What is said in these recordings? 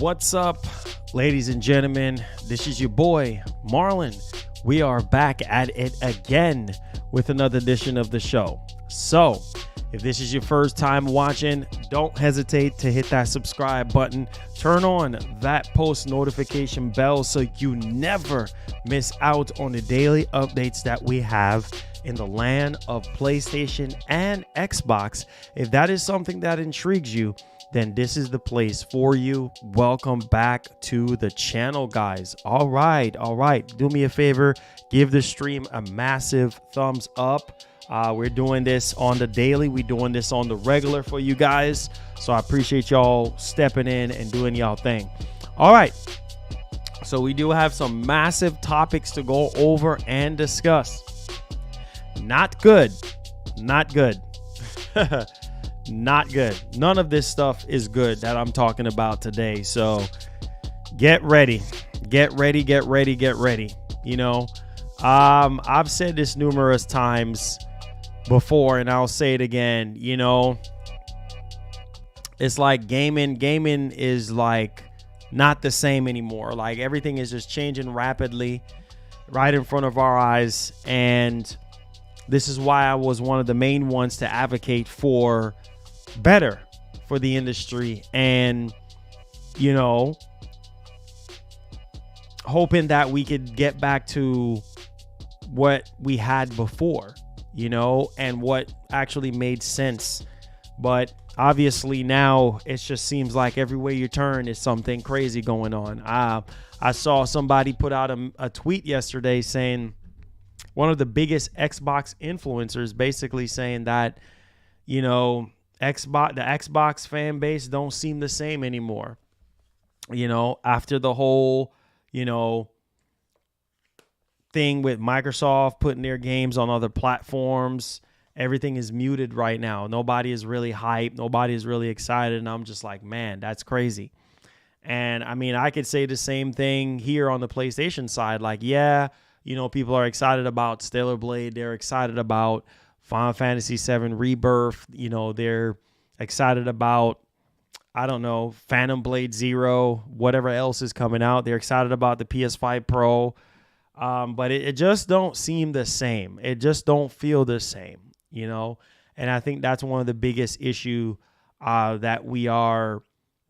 What's up, ladies and gentlemen? This is your boy, Marlon. We are back at it again with another edition of the show. So, if this is your first time watching, don't hesitate to hit that subscribe button. Turn on that post notification bell so you never miss out on the daily updates that we have in the land of PlayStation and Xbox. If that is something that intrigues you, then this is the place for you. Welcome back to the channel, guys. All right. Do me a favor, give the stream a massive thumbs up. We're doing this on the daily. We're doing this on the regular for you guys. So I appreciate y'all stepping in and doing y'all thing. All right. So we do have some massive topics to go over and discuss. Not good. Not good. Not good. None of this stuff is good that I'm talking about today. So get ready. Get ready. You know, I've said this numerous times before, and I'll say it again. You know, it's like gaming is like not the same anymore. Like everything is just changing rapidly right in front of our eyes. And this is why I was one of the main ones to advocate for better for the industry, and you know, hoping that we could get back to what we had before, you know, and what actually made sense. But obviously now it just seems like everywhere you turn is something crazy going on. I saw somebody put out a tweet yesterday saying, one of the biggest Xbox influencers basically saying that, you know, the Xbox fan base don't seem the same anymore. You know, after the whole, you know, thing with Microsoft putting their games on other platforms, everything is muted right now. Nobody is really hyped. Nobody is really excited. And I'm just like, man, that's crazy. And I mean, I could say the same thing here on the PlayStation side. Like, yeah, you know, people are excited about Stellar Blade. They're excited about Final Fantasy VII Rebirth. You know, they're excited about, I don't know, Phantom Blade Zero, whatever else is coming out. They're excited about the PS5 Pro. But it just don't seem the same. It just don't feel the same, you know. And I think that's one of the biggest issue that we are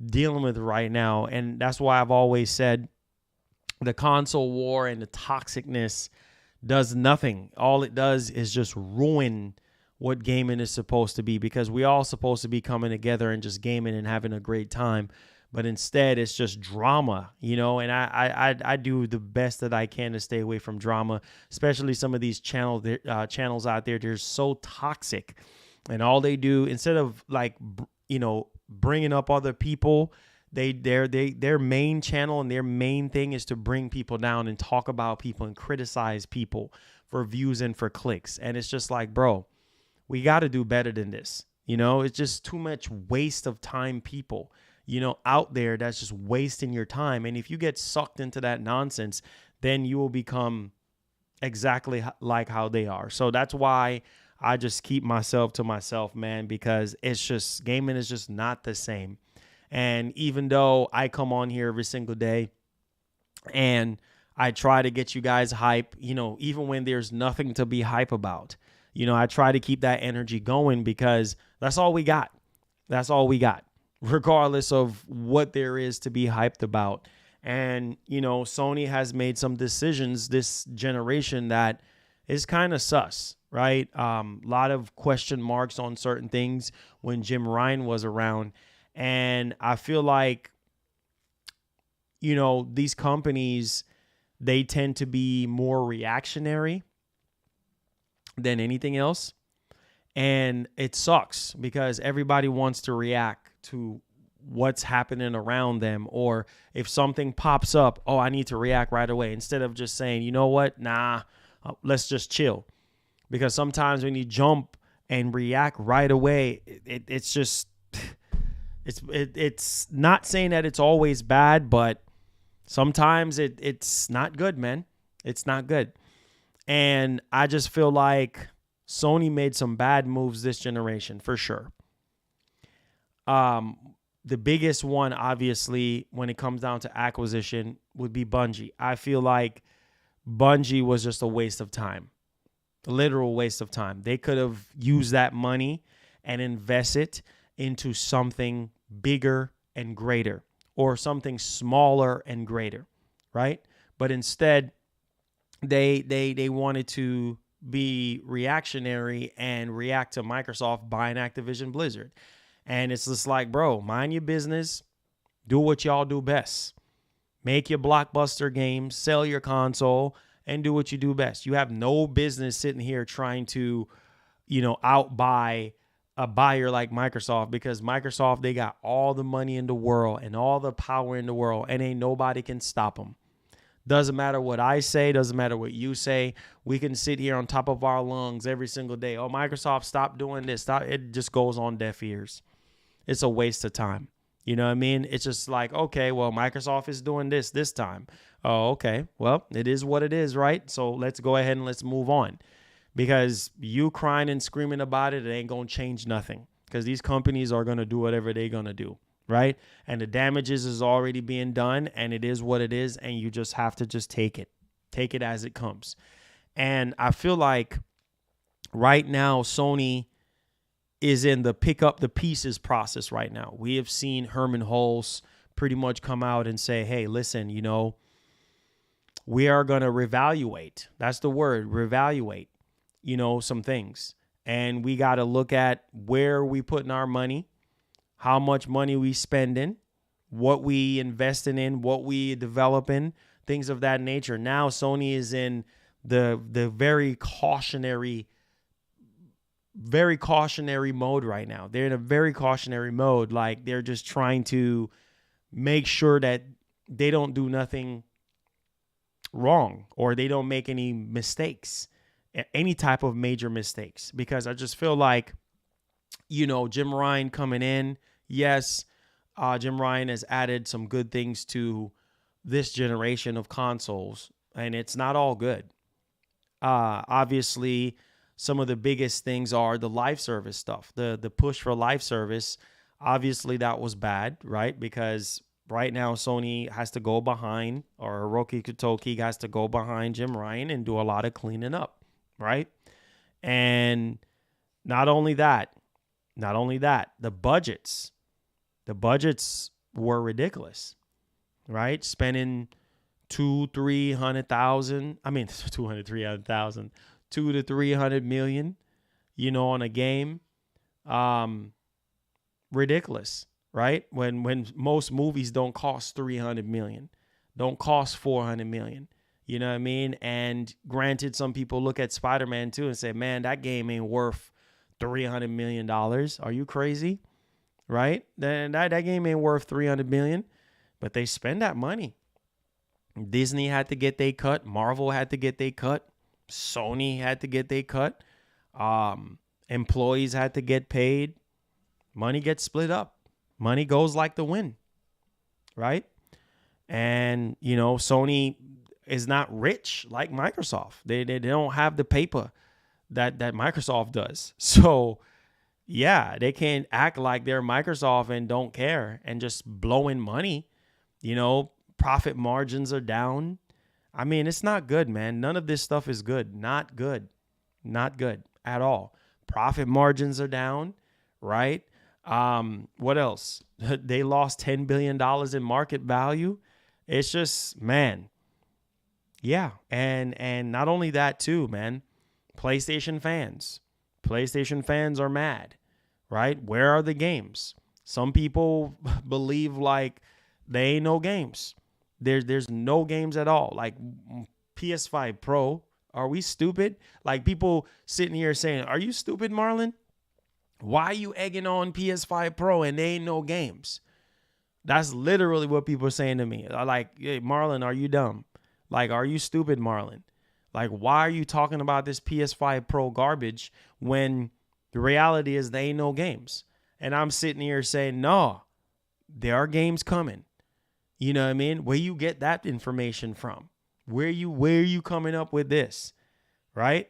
dealing with right now. And that's why I've always said the console war and the toxicness does nothing. All it does is just ruin what gaming is supposed to be, because we all supposed to be coming together and just gaming and having a great time. But instead, it's just drama, you know, and I do the best that I can to stay away from drama, especially some of these channels out there. They're so toxic, and all they do, instead of like, you know, bringing up other people, their main channel and their main thing is to bring people down and talk about people and criticize people for views and for clicks. And it's just like, bro, we got to do better than this. You know, it's just too much waste of time, people, you know, out there that's just wasting your time. And if you get sucked into that nonsense, then you will become exactly like how they are. So that's why I just keep myself to myself, man, because it's just, gaming is just not the same. And even though I come on here every single day and I try to get you guys hype, you know, even when there's nothing to be hype about, you know, I try to keep that energy going, because that's all we got. That's all we got, regardless of what there is to be hyped about. And, you know, Sony has made some decisions this generation that is kind of sus, right? A lot of question marks on certain things when Jim Ryan was around. And I feel like, you know, these companies, they tend to be more reactionary than anything else. And it sucks because everybody wants to react to what's happening around them. Or if something pops up, oh, I need to react right away, instead of just saying, you know what? Nah, let's just chill. Because sometimes when you jump and react right away, it's just... It's not saying that it's always bad, but sometimes it's not good, man. It's not good. And I just feel like Sony made some bad moves this generation, for sure. the biggest one, obviously, when it comes down to acquisition, would be Bungie. I feel like Bungie was just a waste of time, a literal waste of time. They could have used that money and invest it into something bigger and greater, or something smaller and greater, right? But instead, they wanted to be reactionary and react to Microsoft buying Activision Blizzard. And it's just like, bro, mind your business. Do what y'all do best. Make your blockbuster games, sell your console, and do what you do best. You have no business sitting here trying to, outbuy a buyer like Microsoft, because Microsoft, they got all the money in the world and all the power in the world, and ain't nobody can stop them. Doesn't matter what I say. Doesn't matter what you say. We can sit here on top of our lungs every single day. Oh, Microsoft, stop doing this. Stop. It just goes on deaf ears. It's a waste of time. You know what I mean? It's just like, okay, well, Microsoft is doing this time. Oh, okay. Well, it is what it is, right? So let's go ahead and let's move on. Because you crying and screaming about it, it ain't going to change nothing. Because these companies are going to do whatever they're going to do, right? And the damages is already being done, and it is what it is, and you just have to just take it. Take it as it comes. And I feel like right now, Sony is in the pick up the pieces process right now. We have seen Herman Hulse pretty much come out and say, hey, listen, we are going to reevaluate. That's the word, reevaluate, some things. And we got to look at where we putting our money, how much money we spending, what we investing in, what we developing, things of that nature. Now Sony is in the very cautionary mode right now. They're in a very cautionary mode. Like, they're just trying to make sure that they don't do nothing wrong, or they don't make any mistakes, any type of major mistakes. Because I just feel like, Jim Ryan coming in, yes, Jim Ryan has added some good things to this generation of consoles, and it's not all good. Obviously, some of the biggest things are the live service stuff, the push for live service. Obviously, that was bad, right? Because right now, Sony has to go behind, or Hiroki Kotoki has to go behind Jim Ryan and do a lot of cleaning up, right? And not only that, the budgets were ridiculous, right? Spending 2 to 300 million, on a game. Ridiculous, right? When most movies don't cost 300 million, don't cost 400 million. You know what I mean? And granted, some people look at Spider-Man 2 and say, man, that game ain't worth $300 million. Are you crazy? Right? Then that game ain't worth 300 million, but they spend that money. Disney had to get their cut. Marvel had to get their cut. Sony had to get their cut. Employees had to get paid. Money gets split up. Money goes like the wind, right? And, Sony is not rich like Microsoft. They don't have the paper that Microsoft does. So, yeah, they can't act like they're Microsoft and don't care and just blowing money. Profit margins are down. I mean, it's not good, man. None of this stuff is good. Not good. Not good at all. Profit margins are down, right? What else? They lost $10 billion in market value. It's just, man. Yeah. And not only that too, man. PlayStation fans are mad, right? Where are the games? Some people believe like they ain't no games. There's no games at all. Like PS5 Pro, are we stupid? Like, people sitting here saying, are you stupid, Marlon? Why are you egging on PS5 Pro and there ain't no games? That's literally what people are saying to me. Like, hey, Marlon, are you dumb? Like, are you stupid, Marlon? Like, why are you talking about this PS5 Pro garbage when the reality is there ain't no games? And I'm sitting here saying, no, there are games coming. You know what I mean? Where you get that information from? Where you coming up with this? Right?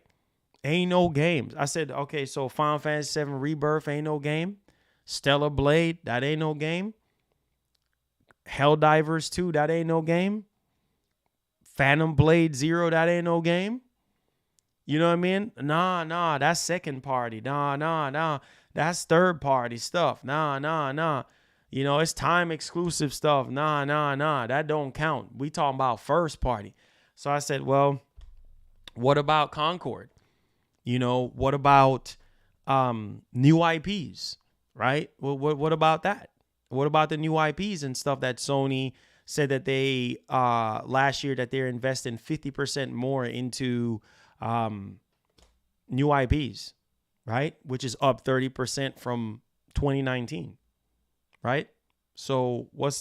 Ain't no games. I said, okay, so Final Fantasy VII Rebirth ain't no game. Stellar Blade, that ain't no game. Helldivers 2, that ain't no game. Phantom Blade 0, that ain't no game. You know what I mean? Nah, that's second party. Nah. That's third party stuff. Nah. You know, it's time exclusive stuff. Nah. That don't count. We talking about first party. So I said, well, what about Concord? You know, what about new IPs, right? Well, what about that? What about the new IPs and stuff that Sony said that they last year that they're investing 50% more into new IPs, right? Which is up 30% from 2019, right? So we're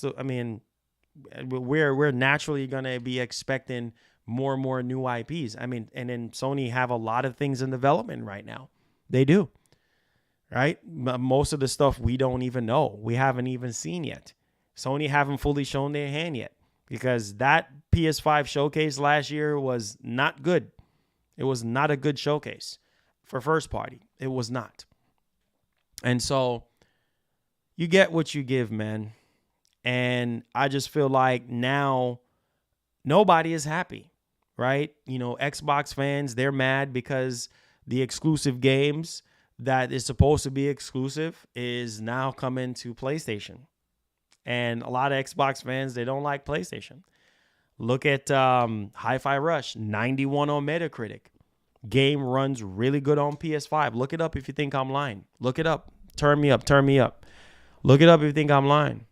naturally going to be expecting more and more new IPs. I mean, and then Sony have a lot of things in development right now. They do, right? Most of the stuff we don't even know. We haven't even seen yet. Sony haven't fully shown their hand yet because that PS5 showcase last year was not good. It was not a good showcase for first party. It was not. And so you get what you give, man. And I just feel like now nobody is happy, right? You know, Xbox fans, they're mad because the exclusive games that is supposed to be exclusive is now coming to PlayStation. And a lot of Xbox fans, they don't like PlayStation. Look at Hi-Fi Rush, 91 on Metacritic. Game runs really good on PS5. Look it up if you think I'm lying. Look it up. Turn me up. Look it up if you think I'm lying.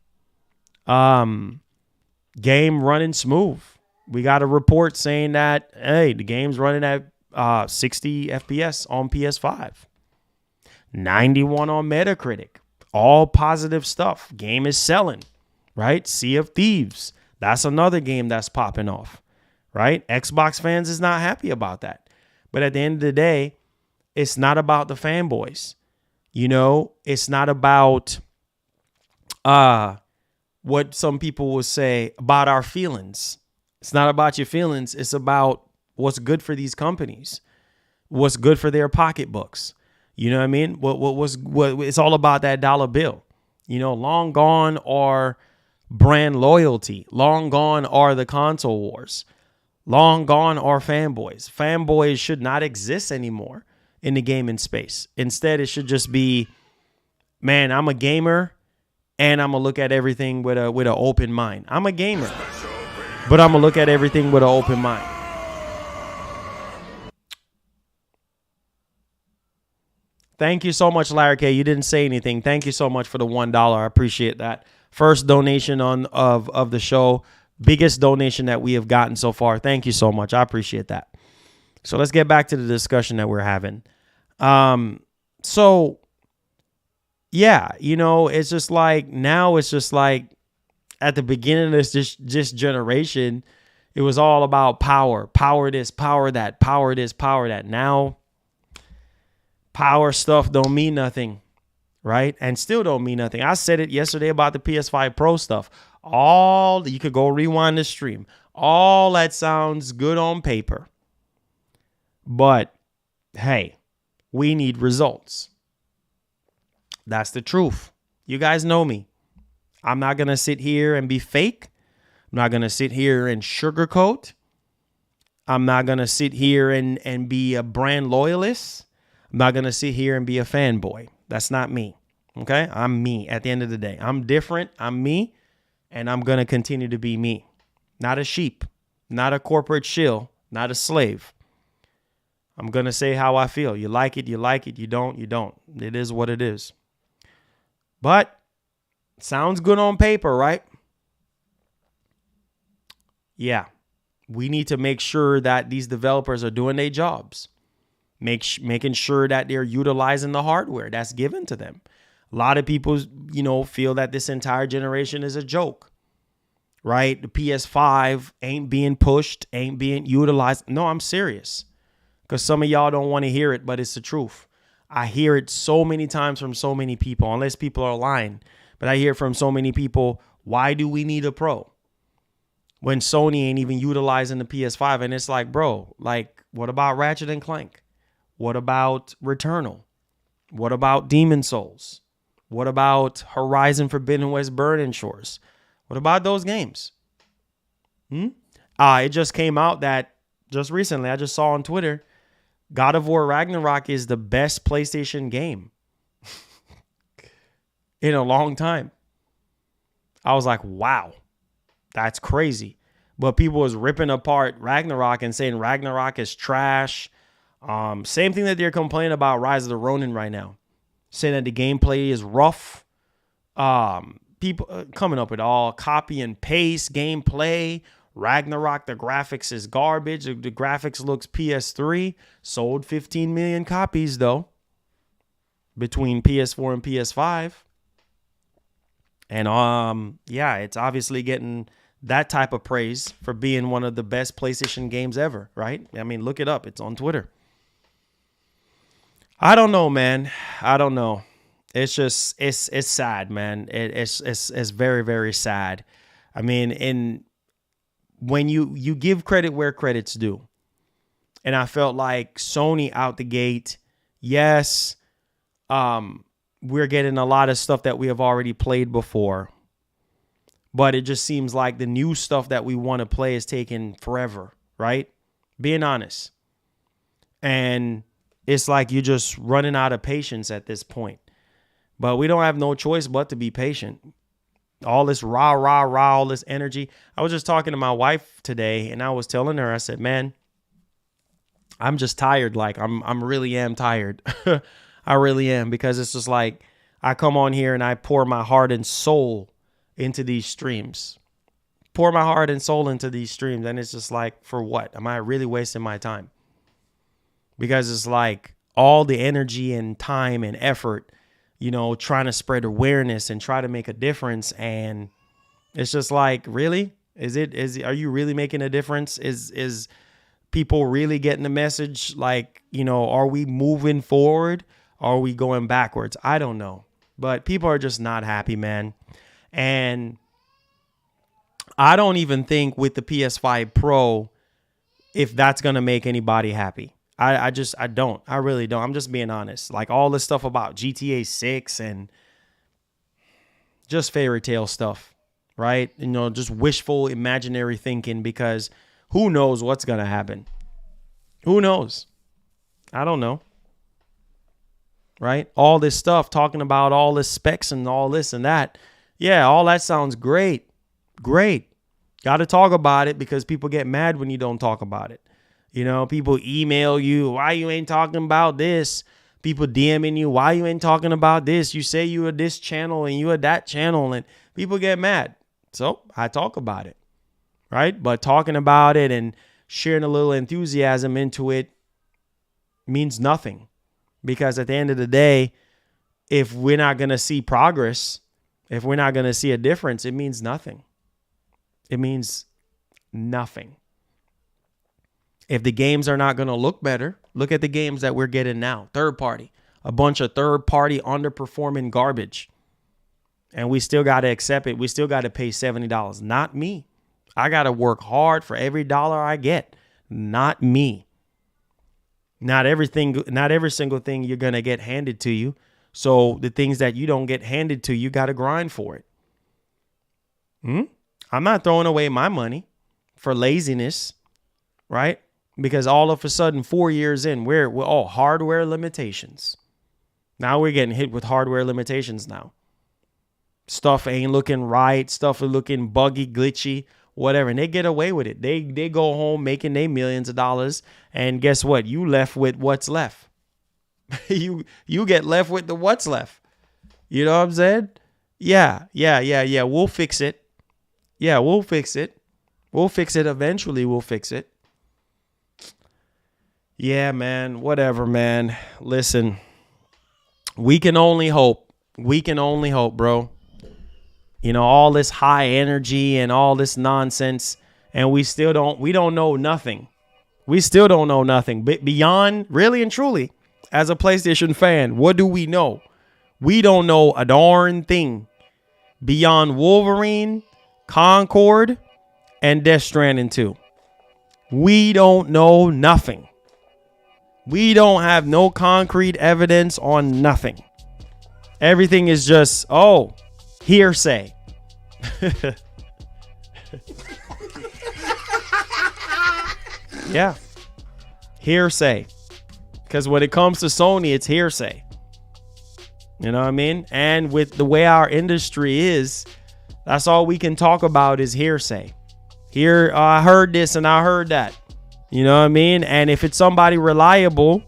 Game running smooth. We got a report saying that, hey, the game's running at 60 FPS on PS5. 91 on Metacritic. All positive stuff. Game is selling, right? Sea of Thieves. That's another game that's popping off, right? Xbox fans is not happy about that. But at the end of the day, it's not about the fanboys. You know, it's not about what some people will say about our feelings. It's not about your feelings. It's about what's good for these companies, what's good for their pocketbooks. You know what I mean? What it's all about that dollar bill. You know, long gone are brand loyalty. Long gone are the console wars. Long gone are fanboys. Fanboys should not exist anymore in the gaming space. Instead, it should just be, man, I'm a gamer and I'm gonna look at everything with an open mind. I'm a gamer, but I'm gonna look at everything with an open mind. Thank you so much, Larry K. You didn't say anything. Thank you so much for the $1. I appreciate that. First donation of the show. Biggest donation that we have gotten so far. Thank you so much. I appreciate that. So let's get back to the discussion that we're having. So yeah, you know, it's just like now it's just like at the beginning of this generation, it was all about power. Power this, power that, power this, power that. Now power stuff don't mean nothing, right? And still don't mean nothing. I said it yesterday about the PS5 Pro stuff. You could go rewind the stream. All that sounds good on paper. But hey, we need results. That's the truth. You guys know me. I'm not going to sit here and be fake. I'm not going to sit here and sugarcoat. I'm not going to sit here and be a brand loyalist. I'm not going to sit here and be a fanboy. That's not me. Okay? I'm me at the end of the day. I'm different. I'm me. And I'm going to continue to be me. Not a sheep. Not a corporate shill. Not a slave. I'm going to say how I feel. You like it, you like it. You don't, you don't. It is what it is. But sounds good on paper, right? Yeah. We need to make sure that these developers are doing their jobs. Making sure that they're utilizing the hardware that's given to them. A lot of people, you know, feel that this entire generation is a joke, right? The PS5 ain't being pushed, ain't being utilized. No, I'm serious. Because some of y'all don't want to hear it, but it's the truth. I hear it so many times from so many people, unless people are lying. But I hear from so many people, why do we need a Pro? When Sony ain't even utilizing the PS5. And it's like, bro, like, what about Ratchet and Clank? What about Returnal? What about Demon Souls? What about Horizon Forbidden West Burning Shores? What about those games? It just came out that just recently, I just saw on Twitter, God of War Ragnarok is the best PlayStation game in a long time. I was like, wow, that's crazy. But people was ripping apart Ragnarok and saying Ragnarok is trash. Same thing that they're complaining about Rise of the Ronin right now, saying that the gameplay is rough. People coming up with all copy and paste gameplay. Ragnarok, the graphics is garbage. The graphics looks PS3. Sold 15 million copies though, between PS4 and PS5. And yeah, it's obviously getting that type of praise for being one of the best PlayStation games ever, right? I mean, look it up. It's on Twitter. I don't know, man. I don't know. It's just, it's sad, man. It's very, very sad. I mean, when you give credit where credit's due. And I felt like Sony out the gate, yes, we're getting a lot of stuff that we have already played before. But it just seems like the new stuff that we want to play is taking forever, right? Being honest. And it's like you're just running out of patience at this point. But we don't have no choice but to be patient. All this rah, rah, rah, all this energy. I was just talking to my wife today, and I was telling her, I said, man, I'm just tired. Like, I'm really am tired. I really am, because it's just like I come on here and I pour my heart and soul into these streams. Pour my heart and soul into these streams. And it's just like, for what? Am I really wasting my time? Because it's like all the energy and time and effort, you know, trying to spread awareness and try to make a difference. And it's just like, really? Are you really making a difference? Is people really getting the message? Like, you know, are we moving forward? Are we going backwards? I don't know. But people are just not happy, man. And I don't even think with the PS5 Pro, if that's going to make anybody happy. I don't. I really don't. I'm just being honest. Like all this stuff about GTA 6 and just fairy tale stuff, right? You know, just wishful imaginary thinking, because who knows what's going to happen? Who knows? I don't know. Right? All this stuff talking about all this specs and all this and that. Yeah, all that sounds great. Great. Got to talk about it, because people get mad when you don't talk about it. You know, people email you, why you ain't talking about this? People DMing you, why you ain't talking about this? You say you are this channel and you are that channel, and people get mad. So I talk about it, right? But talking about it and sharing a little enthusiasm into it means nothing, because at the end of the day, if we're not going to see progress, if we're not going to see a difference, it means nothing. It means nothing. If the games are not going to look better, look at the games that we're getting now. Third party. A bunch of third party underperforming garbage. And we still got to accept it. We still got to pay $70. Not me. I got to work hard for every dollar I get. Not me. Not every single thing you're going to get handed to you. So the things that you don't get handed to, you got to grind for it. I'm not throwing away my money for laziness, right? Because all of a sudden, 4 years in, we're all hardware limitations. Now we're getting hit with hardware limitations now. Stuff ain't looking right. Stuff is looking buggy, glitchy, whatever. And they get away with it. They go home making their millions of dollars. And guess what? You left with what's left. you get left with the what's left. You know what I'm saying? Yeah. We'll fix it. Yeah, we'll fix it. We'll fix it eventually. We'll fix it. Yeah, man. Whatever, man. Listen, we can only hope. We can only hope, bro. You know, all this high energy and all this nonsense, and we don't know nothing. We still don't know nothing. But beyond, really and truly, as a PlayStation fan, what do we know? We don't know a darn thing beyond Wolverine, Concord, and Death Stranding 2. We don't know nothing. We don't have no concrete evidence on nothing. Everything is just, hearsay. Yeah. Hearsay. Because when it comes to Sony, it's hearsay. You know what I mean? And with the way our industry is, that's all we can talk about is hearsay. Here, I heard this and I heard that. You know what I mean? And if it's somebody reliable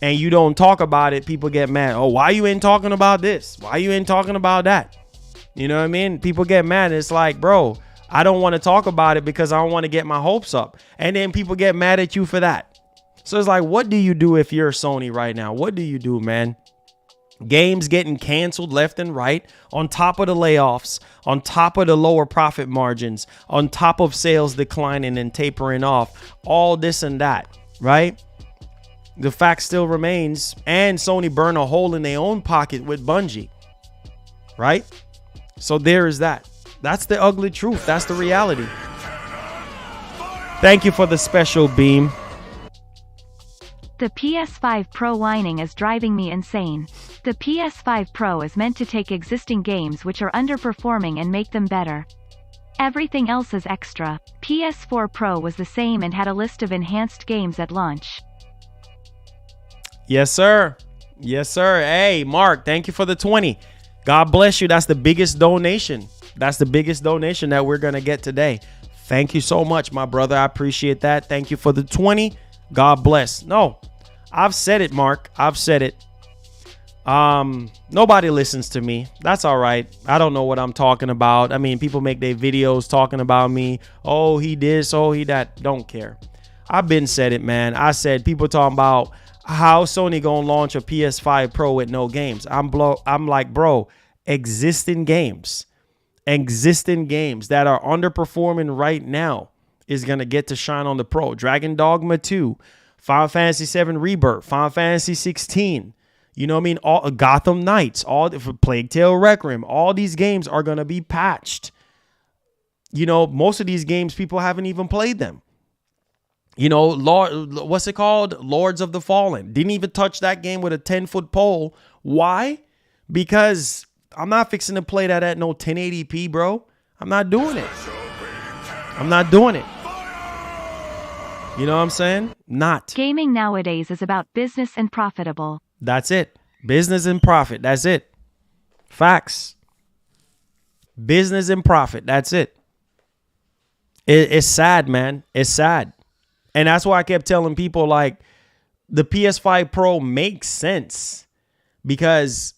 and you don't talk about it, people get mad. Oh, why you ain't talking about this? Why you ain't talking about that? You know what I mean? People get mad. It's like, bro, I don't want to talk about it because I don't want to get my hopes up. And then people get mad at you for that. So it's like, what do you do if you're Sony right now? What do you do, man? Games getting canceled left and right, on top of the layoffs, on top of the lower profit margins, on top of sales declining and tapering off, all this and that, right? The fact still remains, and Sony burned a hole in their own pocket with Bungie, right? So there is that. That's the ugly truth. That's the reality. Thank you for the special beam. The PS5 Pro whining is driving me insane. The PS5 Pro is meant to take existing games which are underperforming and make them better. Everything else is extra. PS4 Pro was the same and had a list of enhanced games at launch. Yes, sir. Yes, sir. Hey, Mark, thank you for the 20. God bless you. That's the biggest donation. That's the biggest donation that we're going to get today. Thank you so much, my brother. I appreciate that. Thank you for the 20. God bless. No, I've said it, Mark. I've said it. Nobody listens to me. That's all right. I don't know what I'm talking about. I mean, people make their videos talking about me. Oh, he this, oh, he that. Don't care. I've been said it, man. I said people talking about how Sony gonna launch a PS5 Pro with no games. I'm like, bro, existing games that are underperforming right now is going to get to shine on the Pro. Dragon Dogma 2, Final Fantasy 7 Rebirth, Final Fantasy 16. You know what I mean? All Gotham Knights, all Plague Tale Requiem, all these games are going to be patched. You know, most of these games, people haven't even played them. You know, what's it called? Lords of the Fallen. Didn't even touch that game with a 10-foot pole. Why? Because I'm not fixing to play that at no 1080p, bro. I'm not doing it. I'm not doing it. You know what I'm saying? Not. Gaming nowadays is about business and profitable. That's it. Business and profit. That's it. Facts. Business and profit. That's it. It's sad, man. It's sad. And that's why I kept telling people, like, the PS5 Pro makes sense because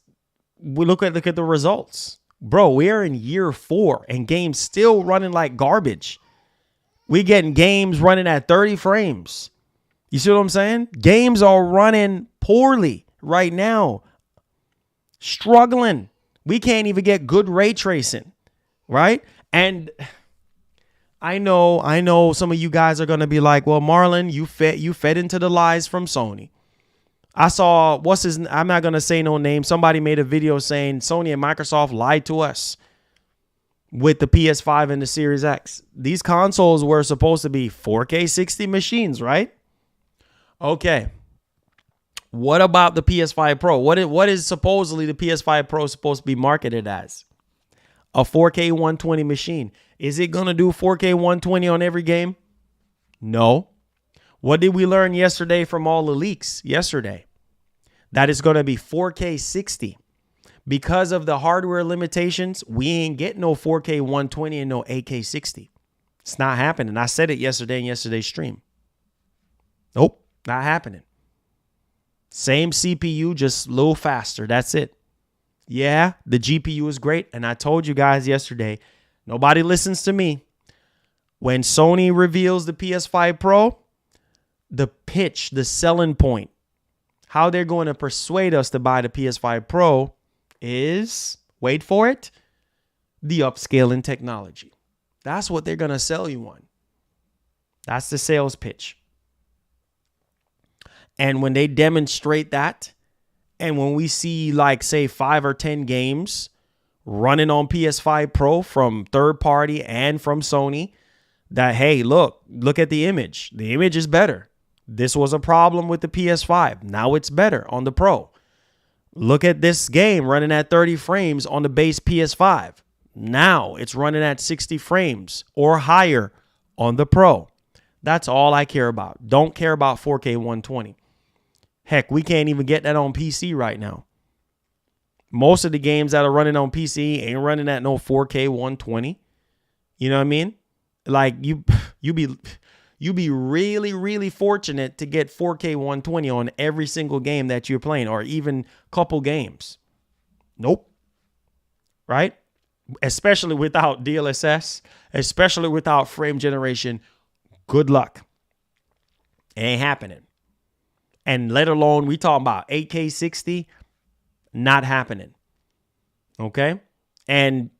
we look at the results. Bro, we are in year 4 and games still running like garbage. We getting games running at 30 frames. You see what I'm saying? Games are running poorly right now. Struggling. We can't even get good ray tracing, right? And I know some of you guys are going to be like, well, Marlon, you fed into the lies from Sony. I saw, I'm not going to say no name. Somebody made a video saying Sony and Microsoft lied to us with the PS5 and the Series X. These consoles were supposed to be 4K 60 machines, right? Okay. What about the PS5 Pro? What is supposedly the PS5 Pro supposed to be marketed as? A 4K 120 machine. Is it going to do 4K 120 on every game? No. What did we learn yesterday from all the leaks yesterday? That it's going to be 4K 60. Because of the hardware limitations, we ain't getting no 4K 120 and no 8K 60. It's not happening. I said it yesterday in yesterday's stream. Nope, not happening. Same CPU, just a little faster. That's it. Yeah, the GPU is great. And I told you guys yesterday, nobody listens to me. When Sony reveals the PS5 Pro, the pitch, the selling point, how they're going to persuade us to buy the PS5 Pro is, wait for it, the upscaling technology. That's what they're going to sell you on. That's the sales pitch. And when they demonstrate that, and when we see, like, say 5 or 10 games running on PS5 Pro from third party and from Sony, that, hey, look at the image. The image is better. This was a problem with the PS5. Now it's better on the Pro. Look at this game running at 30 frames on the base PS5. Now it's running at 60 frames or higher on the Pro. That's all I care about. Don't care about 4K 120. Heck, we can't even get that on PC right now. Most of the games that are running on PC ain't running at no 4K 120. You know what I mean? Like you be really, really fortunate to get 4K 120 on every single game that you're playing, or even couple games. Nope. Right? Especially without DLSS, especially without frame generation. Good luck. It ain't happening. And let alone, we talking about 8K 60, not happening. Okay? And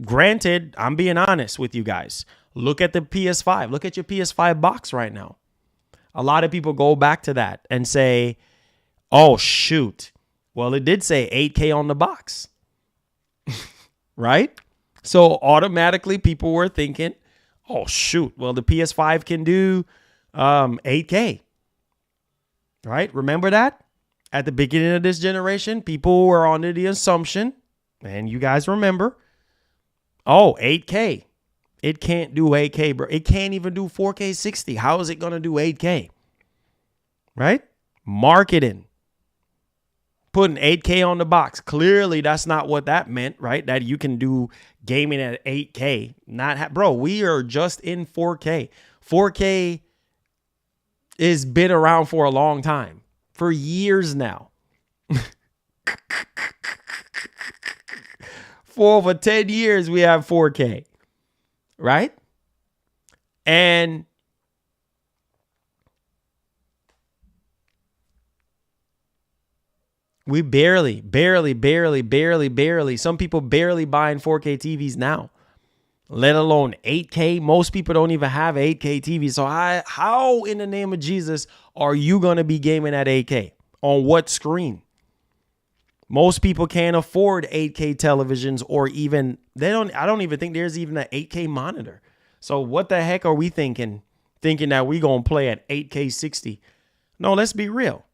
granted, I'm being honest with you guys. Look at the PS5. Look at your PS5 box right now. A lot of people go back to that and say, oh, shoot. Well, it did say 8K on the box. Right? So automatically people were thinking, oh, shoot. Well, the PS5 can do 8K. Right? Remember that? At the beginning of this generation, people were under the assumption, and you guys remember, oh, 8K. It can't do 8K, bro. It can't even do 4K 60. How is it going to do 8K? Right? Marketing. Putting 8K on the box. Clearly, that's not what that meant, right? That you can do gaming at 8K. Bro, we are just in 4K. 4K has been around for a long time. For years now. For over 10 years, we have 4K. Right? And we barely. Some people barely buying 4K TVs now, let alone 8K. Most people don't even have 8K TVs. So how in the name of Jesus are you going to be gaming at 8K? On what screen? Most people can't afford 8K televisions, or even I don't even think there's even an 8K monitor. So what the heck are we thinking that we going to play at 8K 60? No, let's be real.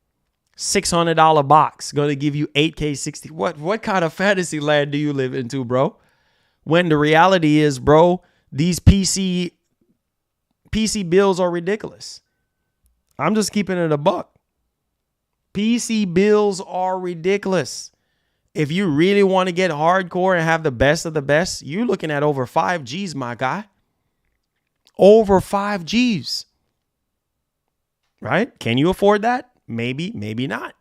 $600 box going to give you 8K 60. What kind of fantasy land do you live into, bro? When the reality is, bro, these PC bills are ridiculous. I'm just keeping it a buck. PC bills are ridiculous. If you really want to get hardcore and have the best of the best, you're looking at over 5 Gs, my guy. Over 5 Gs. Right? Can you afford that? Maybe, maybe not.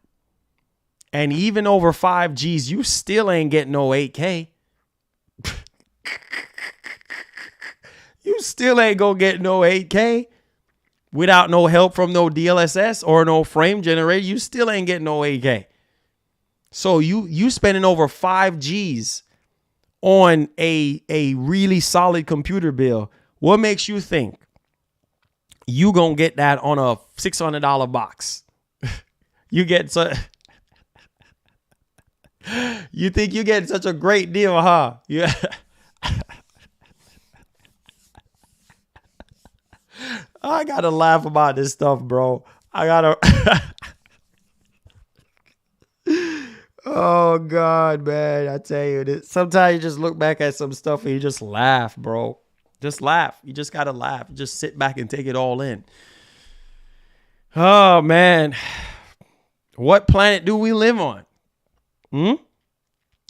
And even over 5 Gs, you still ain't getting no 8K. You still ain't gonna get no 8K. Without no help from no DLSS or no frame generator, you still ain't getting no 8K. So you spending over 5 Gs on a really solid computer bill. What makes you think you gonna get that on a $600 box? You think you get such a great deal, huh? Yeah. I gotta laugh about this stuff, bro. Oh God, man. I tell you, sometimes you just look back at some stuff and you just laugh, bro. Just laugh. You just gotta laugh. Just sit back and take it all in. Oh man. What planet do we live on?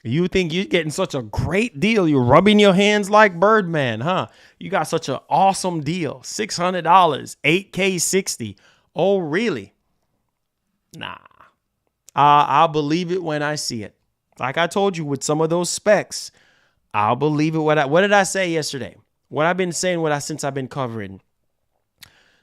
You think you're getting such a great deal? You're rubbing your hands like Birdman, huh? You got such an awesome deal. $600, 8K 60. Oh, really? Nah. I'll believe it when I see it. Like I told you, with some of those specs, I'll believe it. What did I say yesterday? What I've been saying since I've been covering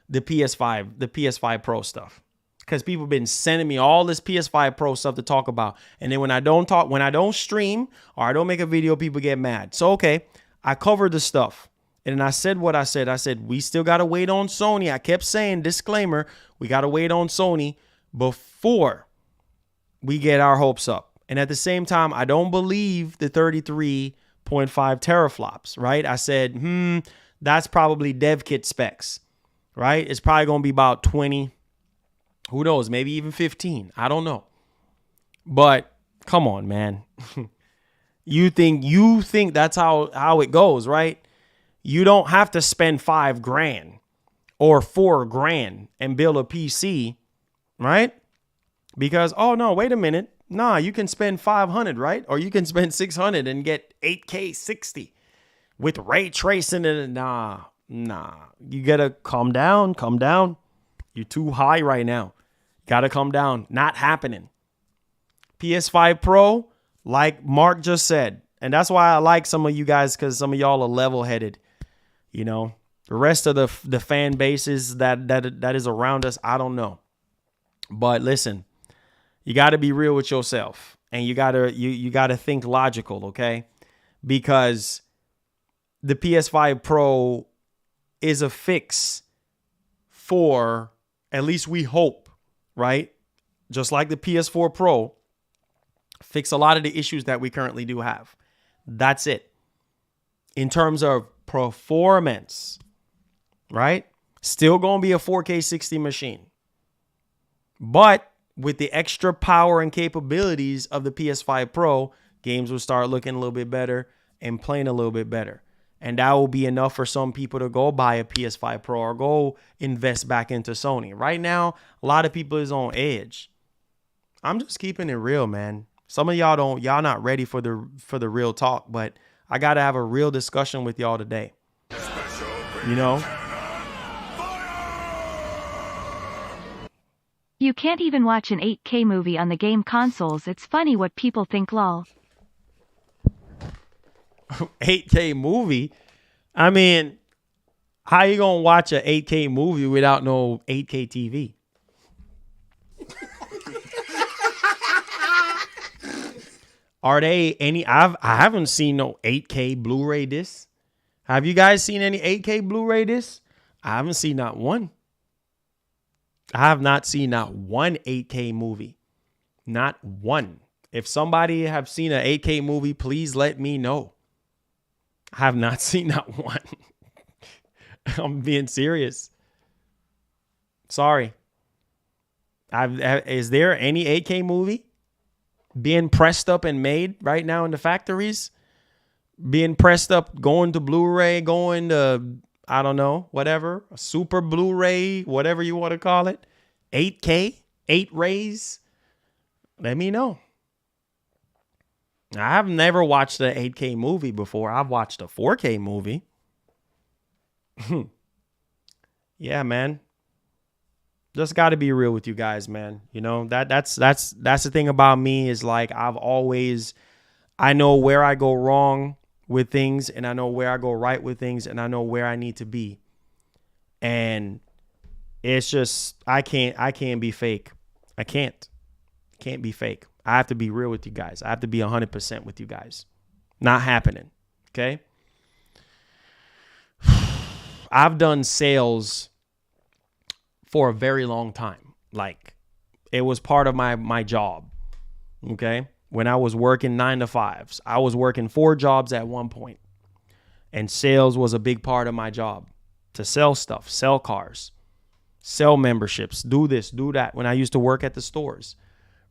the PS5 Pro stuff. Because people have been sending me all this PS5 Pro stuff to talk about. And then when I don't stream or I don't make a video, people get mad. So, okay, I covered the stuff. And I said what I said. I said, we still got to wait on Sony. I kept saying, disclaimer, we got to wait on Sony before we get our hopes up. And at the same time, I don't believe the 33.5 teraflops, right? I said, that's probably dev kit specs, right? It's probably going to be about 20. Who knows? Maybe even 15. I don't know. But come on, man. You think that's how it goes, right? You don't have to spend $5,000 or $4,000 and build a PC, right? Because, oh no, wait a minute. Nah, you can spend 500, right? Or you can spend 600 and get 8K 60 with ray tracing. And nah. You gotta calm down. You're too high right now. Gotta calm down. Not happening. PS5 Pro, like Mark just said, and that's why I like some of you guys, because some of y'all are level-headed. You know, the rest of the fan bases that is around us, I don't know. But listen, you got to be real with yourself, and you gotta think logical, okay? Because the PS5 Pro is a fix for, at least we hope, right? Just like the PS4 Pro, fix a lot of the issues that we currently do have. That's it. In terms of performance, right? Still going to be a 4K 60 machine. But with the extra power and capabilities of the PS5 Pro, games will start looking a little bit better and playing a little bit better. And that will be enough for some people to go buy a PS5 Pro or go invest back into Sony. Right now, a lot of people is on edge. I'm just keeping it real, man. Some of y'all not ready for the real talk, but I got to have a real discussion with y'all today. You know? You can't even watch an 8K movie on the game consoles. It's funny what people think, lol. 8K movie? I mean, how you going to watch an 8K movie without no 8K TV? Are they any? I haven't seen no 8K Blu-ray discs. Have you guys seen any 8K Blu-ray discs? I haven't seen not one. I have not seen not one 8K movie. Not one. If somebody have seen an 8K movie, please let me know. I have not seen not one. I'm being serious. Sorry. Is there any 8K movie being pressed up and made right now in the factories? Being pressed up, going to Blu-ray, going to, I don't know, whatever, a super Blu-ray, whatever you want to call it. 8K, 8 rays. Let me know. I have never watched an 8K movie before. I've watched a 4K movie. Yeah, man. Just got to be real with you guys, man. You know, that's the thing about me is like I know where I go wrong with things, and I know where I go right with things, and I know where I need to be. And it's just I can't be fake. I can't be fake. I have to be real with you guys. I have to be 100% with you guys. Not happening. Okay? I've done sales for a very long time. Like, it was part of my job. Okay? When I was working 9 to 5s, I was working 4 jobs at one point. And sales was a big part of my job. To sell stuff, sell cars, sell memberships, do this, do that. When I used to work at the stores,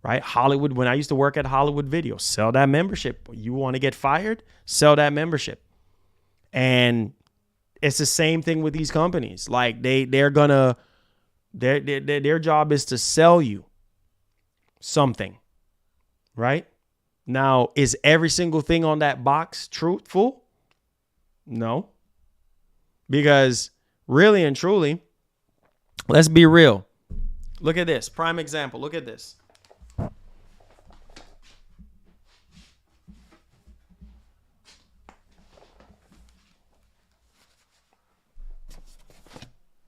right? Hollywood, when I used to work at Hollywood Video, sell that membership. You want to get fired? Sell that membership. And it's the same thing with these companies. Like their job is to sell you something, right? Now, is every single thing on that box truthful? No. Because really and truly, let's be real. Look at this. Prime example. Look at this.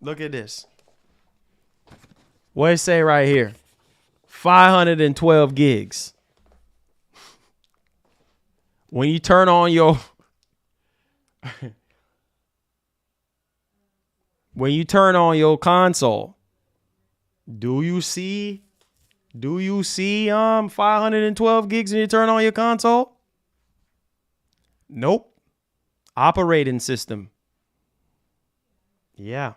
Look at this. What it say right here? 512 gigs. When you turn on your console, do you see 512 gigs when you turn on your console? Nope. Operating system. Yeah.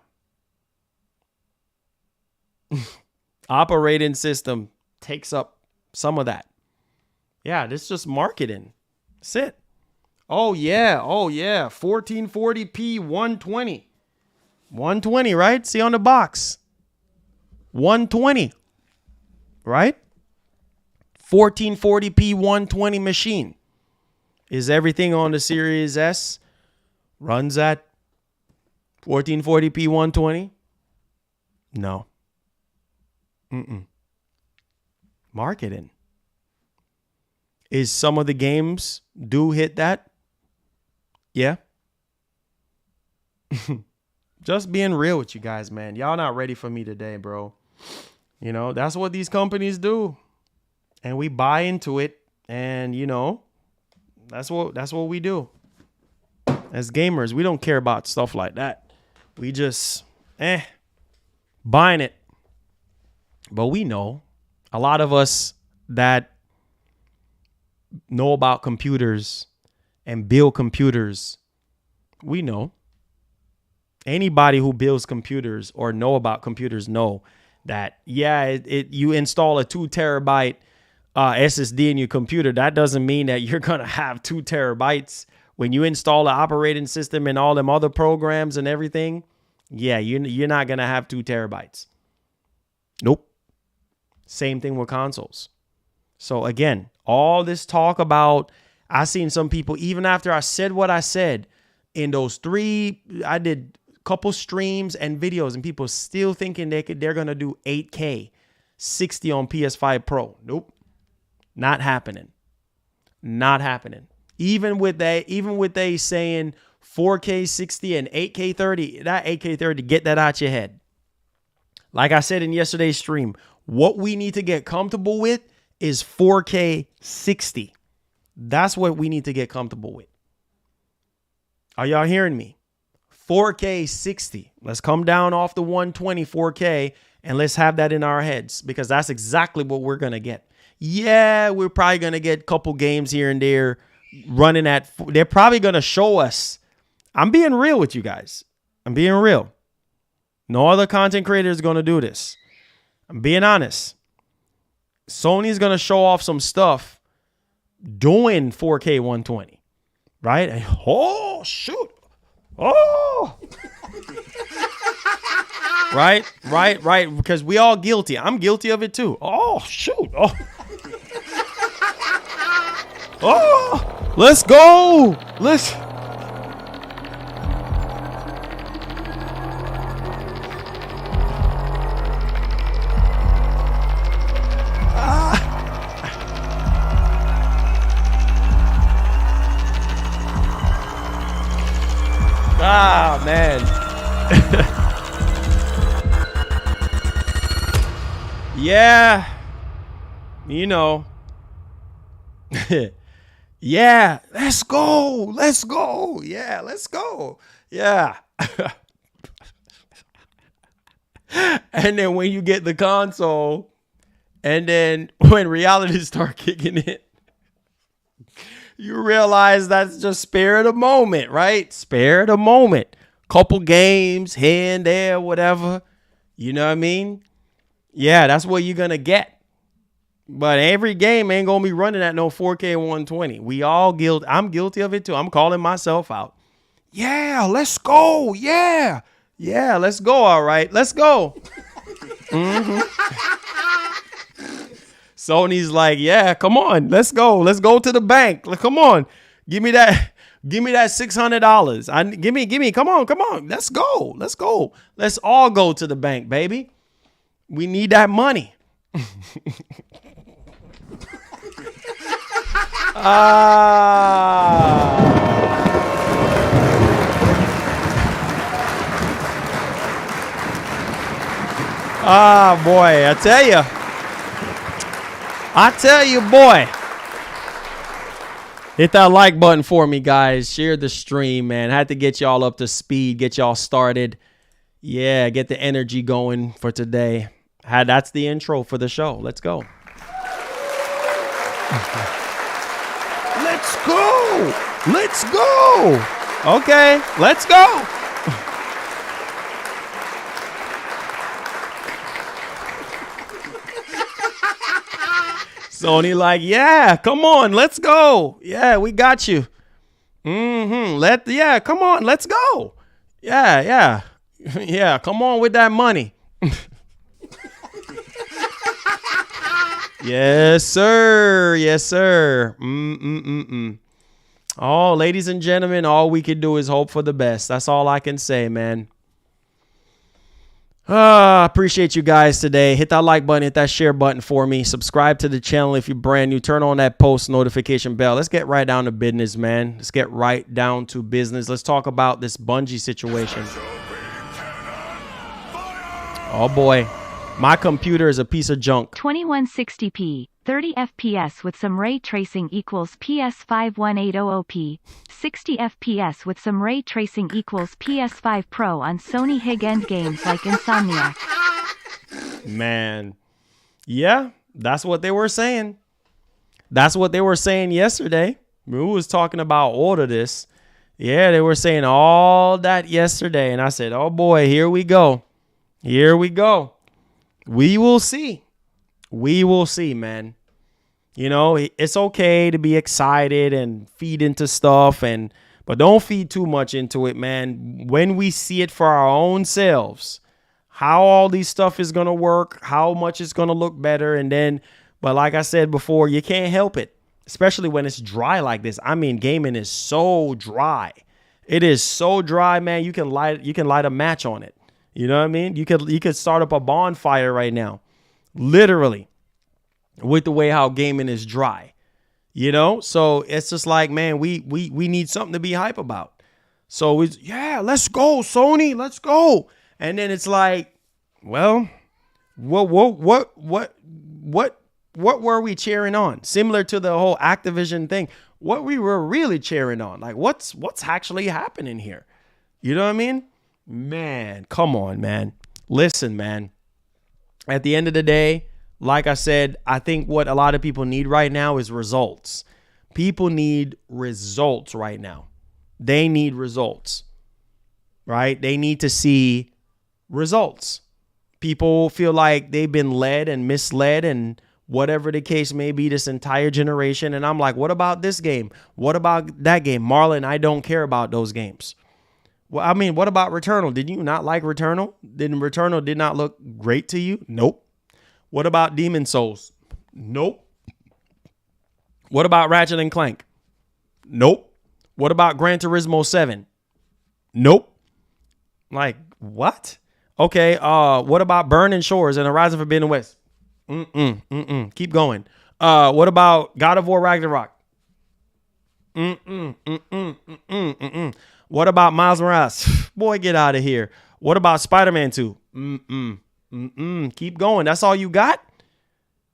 Operating system takes up some of that. Yeah, this is just marketing. That's it. Oh yeah. 1440p 120. 120, right? See on the box. 120, right? 1440p 120 machine. Is everything on the Series S runs at 1440p 120? No. Marketing. Is some of the games do hit that? Yeah. Just being real with you guys, man. Y'all not ready for me today, bro. You know, that's what these companies do. And we buy into it. And, you know, that's what we do. As gamers, we don't care about stuff like that. We just, buying it. But we know, a lot of us that know about computers and build computers, we know. Anybody who builds computers or know about computers know that, you install a 2 terabyte SSD in your computer. That doesn't mean that you're going to have 2 terabytes. When you install the operating system and all them other programs and everything, you're not going to have 2 terabytes. Nope. Same thing with consoles. So again, all this talk about, I seen some people, even after I said what I said in those 3, I did a couple streams and videos, and people still thinking they're going to do 8K 60 on PS5 Pro. Nope. Not happening. Not happening. Even with they saying 4K 60 and 8K 30, that 8K 30, get that out your head. Like I said in yesterday's stream, what we need to get comfortable with is 4K 60. That's what we need to get comfortable with. Are y'all hearing me? 4K 60. Let's come down off the 120 4K and let's have that in our heads, because that's exactly what we're going to get. Yeah, we're probably going to get a couple games here and there running at, they're probably going to show us. I'm being real with you guys. I'm being real. No other content creator is going to do this. I'm being honest. Sony's going to show off some stuff doing 4K 120, right? Oh, shoot. Oh. Right. Because we all guilty. I'm guilty of it too. Oh, shoot. Oh, let's go. Let's. Ah, man. Yeah. You know. Yeah. Let's go. Let's go. Yeah. Let's go. Yeah. And then when you get the console, and then when reality start kicking in, you realize that's just spare of the moment, right? Spare of the moment. Couple games here and there, whatever. You know what I mean? Yeah, that's what you're going to get. But every game ain't going to be running at no 4K 120. We all guilty. I'm guilty of it too. I'm calling myself out. Yeah, let's go. Yeah. Yeah, let's go. All right, let's go. Sony's like, yeah, come on, let's go. Let's go to the bank. Come on. Give me that $600. Give me, come on. Let's go. Let's all go to the bank, baby. We need that money. Boy, I tell you, boy. Hit that like button for me, guys. Share the stream, man. I had to get y'all up to speed, get y'all started. Yeah, get the energy going for today. That's the intro for the show. Let's go. Let's go. Let's go. Okay, let's go. Sony like, yeah, come on, let's go. Yeah, we got you. Come on, let's go. Yeah. Yeah, come on with that money. Yes, sir. Yes, sir. Oh, ladies and gentlemen, all we can do is hope for the best. That's all I can say, man. Appreciate you guys today. Hit that like button, hit that share button for me. Subscribe to the channel if you're brand new. Turn on that post notification bell. Let's get right down to business, man. Let's get right down to business. Let's talk about this Bungie situation. Oh boy, my computer is a piece of junk. 2160p, 30 FPS with some ray tracing equals PS5 1800p, 60 FPS with some ray tracing equals PS5 Pro on Sony high-end games like Insomniac. Man, yeah, that's what they were saying. That's what they were saying yesterday. We was talking about all of this. Yeah, they were saying all that yesterday. And I said, oh boy, here we go. Here we go. We will see. We will see, man. You know, it's okay to be excited and feed into stuff, but don't feed too much into it, man. When we see it for our own selves, how all these stuff is going to work, how much it's going to look better. But like I said before, you can't help it, especially when it's dry like this. I mean, gaming is so dry. It is so dry, man. You can light a match on it. You know what I mean? You could start up a bonfire right now, literally, with the way how gaming is dry. You know, so it's just like, man, we need something to be hype about. So let's go, Sony, let's go. And then it's like, well, what were we cheering on? Similar to the whole Activision thing, what we were really cheering on, like what's actually happening here? You know what I mean? Man, come on, man. Listen, man. At the end of the day, like I said, I think what a lot of people need right now is results. People need results right now. They need results, right? They need to see results. People feel like they've been led and misled and whatever the case may be this entire generation. And I'm like, what about this game? What about that game? Marlon, I don't care about those games. Well, I mean, what about Returnal? Did you not like Returnal? Returnal did not look great to you? Nope. What about Demon Souls? Nope. What about Ratchet and Clank? Nope. What about Gran Turismo 7? Nope. Like, what? Okay, what about Burning Shores and Horizon Forbidden West? Keep going. What about God of War Ragnarok? What about Miles Morales? Boy, get out of here. What about Spider-Man 2? Keep going. That's all you got?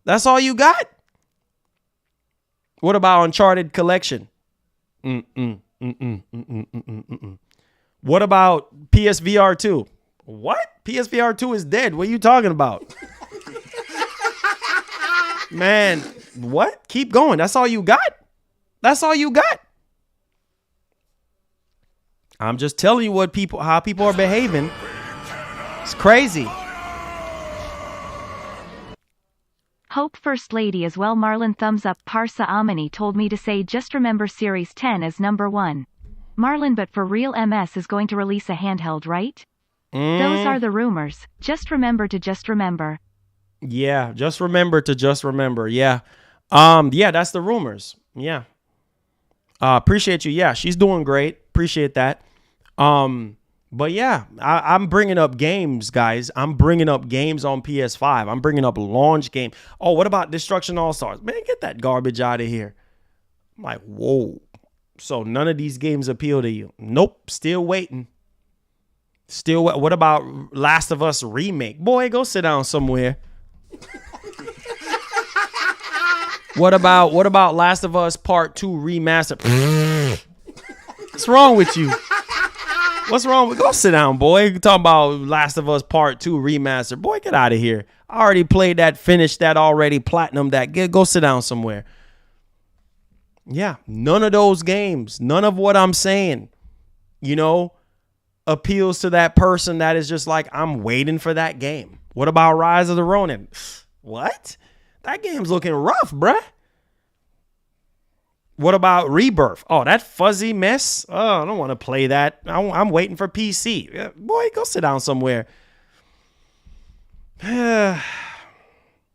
That's all you got? What about Uncharted Collection? What about PSVR 2? What? PSVR 2 is dead. What are you talking about? Man, what? Keep going. That's all you got? That's all you got? I'm just telling you how people are behaving. It's crazy. Hope First Lady as well. Marlon thumbs up. Parsa Amini told me to say just remember Series 10 as number 1. Marlon, but for real, MS is going to release a handheld, right? Those are the rumors. Just remember to just remember. Yeah, just remember to just remember. Yeah. Yeah, that's the rumors. Yeah. Appreciate you. Yeah, she's doing great. Appreciate that. But yeah, I'm bringing up games, guys. I'm bringing up games on PS5. I'm bringing up launch game. Oh, what about Destruction All-Stars? Man, get that garbage out of here. I'm like, whoa. So none of these games appeal to you? Nope. Still waiting. What about Last of Us Remake? Boy, go sit down somewhere. What about Last of Us Part 2 Remastered? What's wrong with you? What's wrong with? Go sit down, boy. You talking about Last of Us Part 2 Remastered? Boy, get out of here. I already played that, finished that already, platinum that. Go sit down somewhere. Yeah, none of those games, none of what I'm saying, appeals to that person that is just like, I'm waiting for that game. What about Rise of the Ronin? What? That game's looking rough, bruh. What about Rebirth? Oh, that fuzzy mess. Oh, I don't want to play that. I'm waiting for PC. Boy, go sit down somewhere.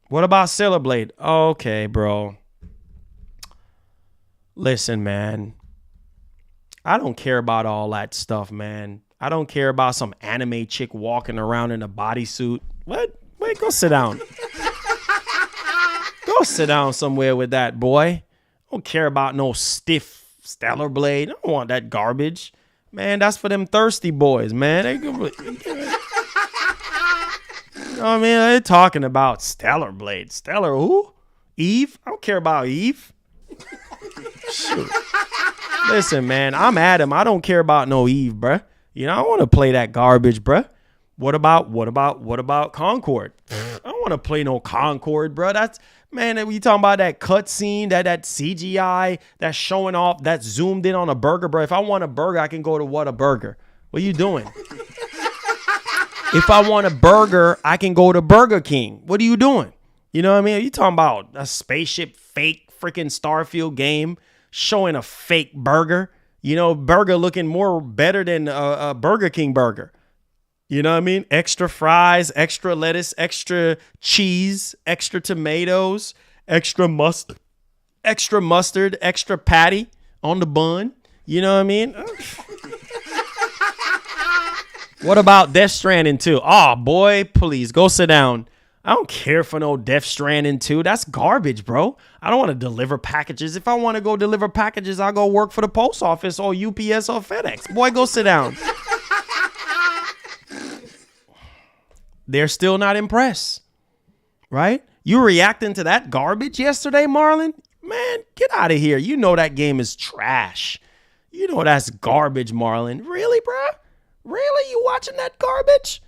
What about Sailor Blade? Okay, bro. Listen, man. I don't care about all that stuff, man. I don't care about some anime chick walking around in a bodysuit. What? Wait, go sit down. Go sit down somewhere with that, boy. I don't care about no stiff Stellar Blade. I don't want that garbage. Man, that's for them thirsty boys, man. You know what I mean? They're talking about Stellar Blade. Stellar who? Eve? I don't care about Eve. Shoot. Listen, man, I'm Adam. I don't care about no Eve, bruh. You know, I want to play that garbage, bruh. What about Concord? I don't want to play no Concord, bruh. That's, man, we talking about that cutscene, that CGI, that's showing off, that's zoomed in on a burger, bruh. If I want a burger, I can go to Whataburger. What are you doing? If I want a burger, I can go to Burger King. What are you doing? You know what I mean? Are you talking about a spaceship fake freaking Starfield game showing a fake burger? You know, burger looking more better than a Burger King burger. You know what I mean? Extra fries, extra lettuce, extra cheese, extra tomatoes, extra mustard, extra patty on the bun. You know what I mean? What about Death Stranding 2? Oh, boy, please go sit down. I don't care for no Death Stranding 2. That's garbage, bro. I don't want to deliver packages. If I want to go deliver packages, I'll go work for the post office or UPS or FedEx. Boy, go sit down. They're still not impressed, right? You reacting to that garbage yesterday, Marlon? Man, get out of here. You know that game is trash. You know that's garbage, Marlon. Really, bro? Really? You watching that garbage?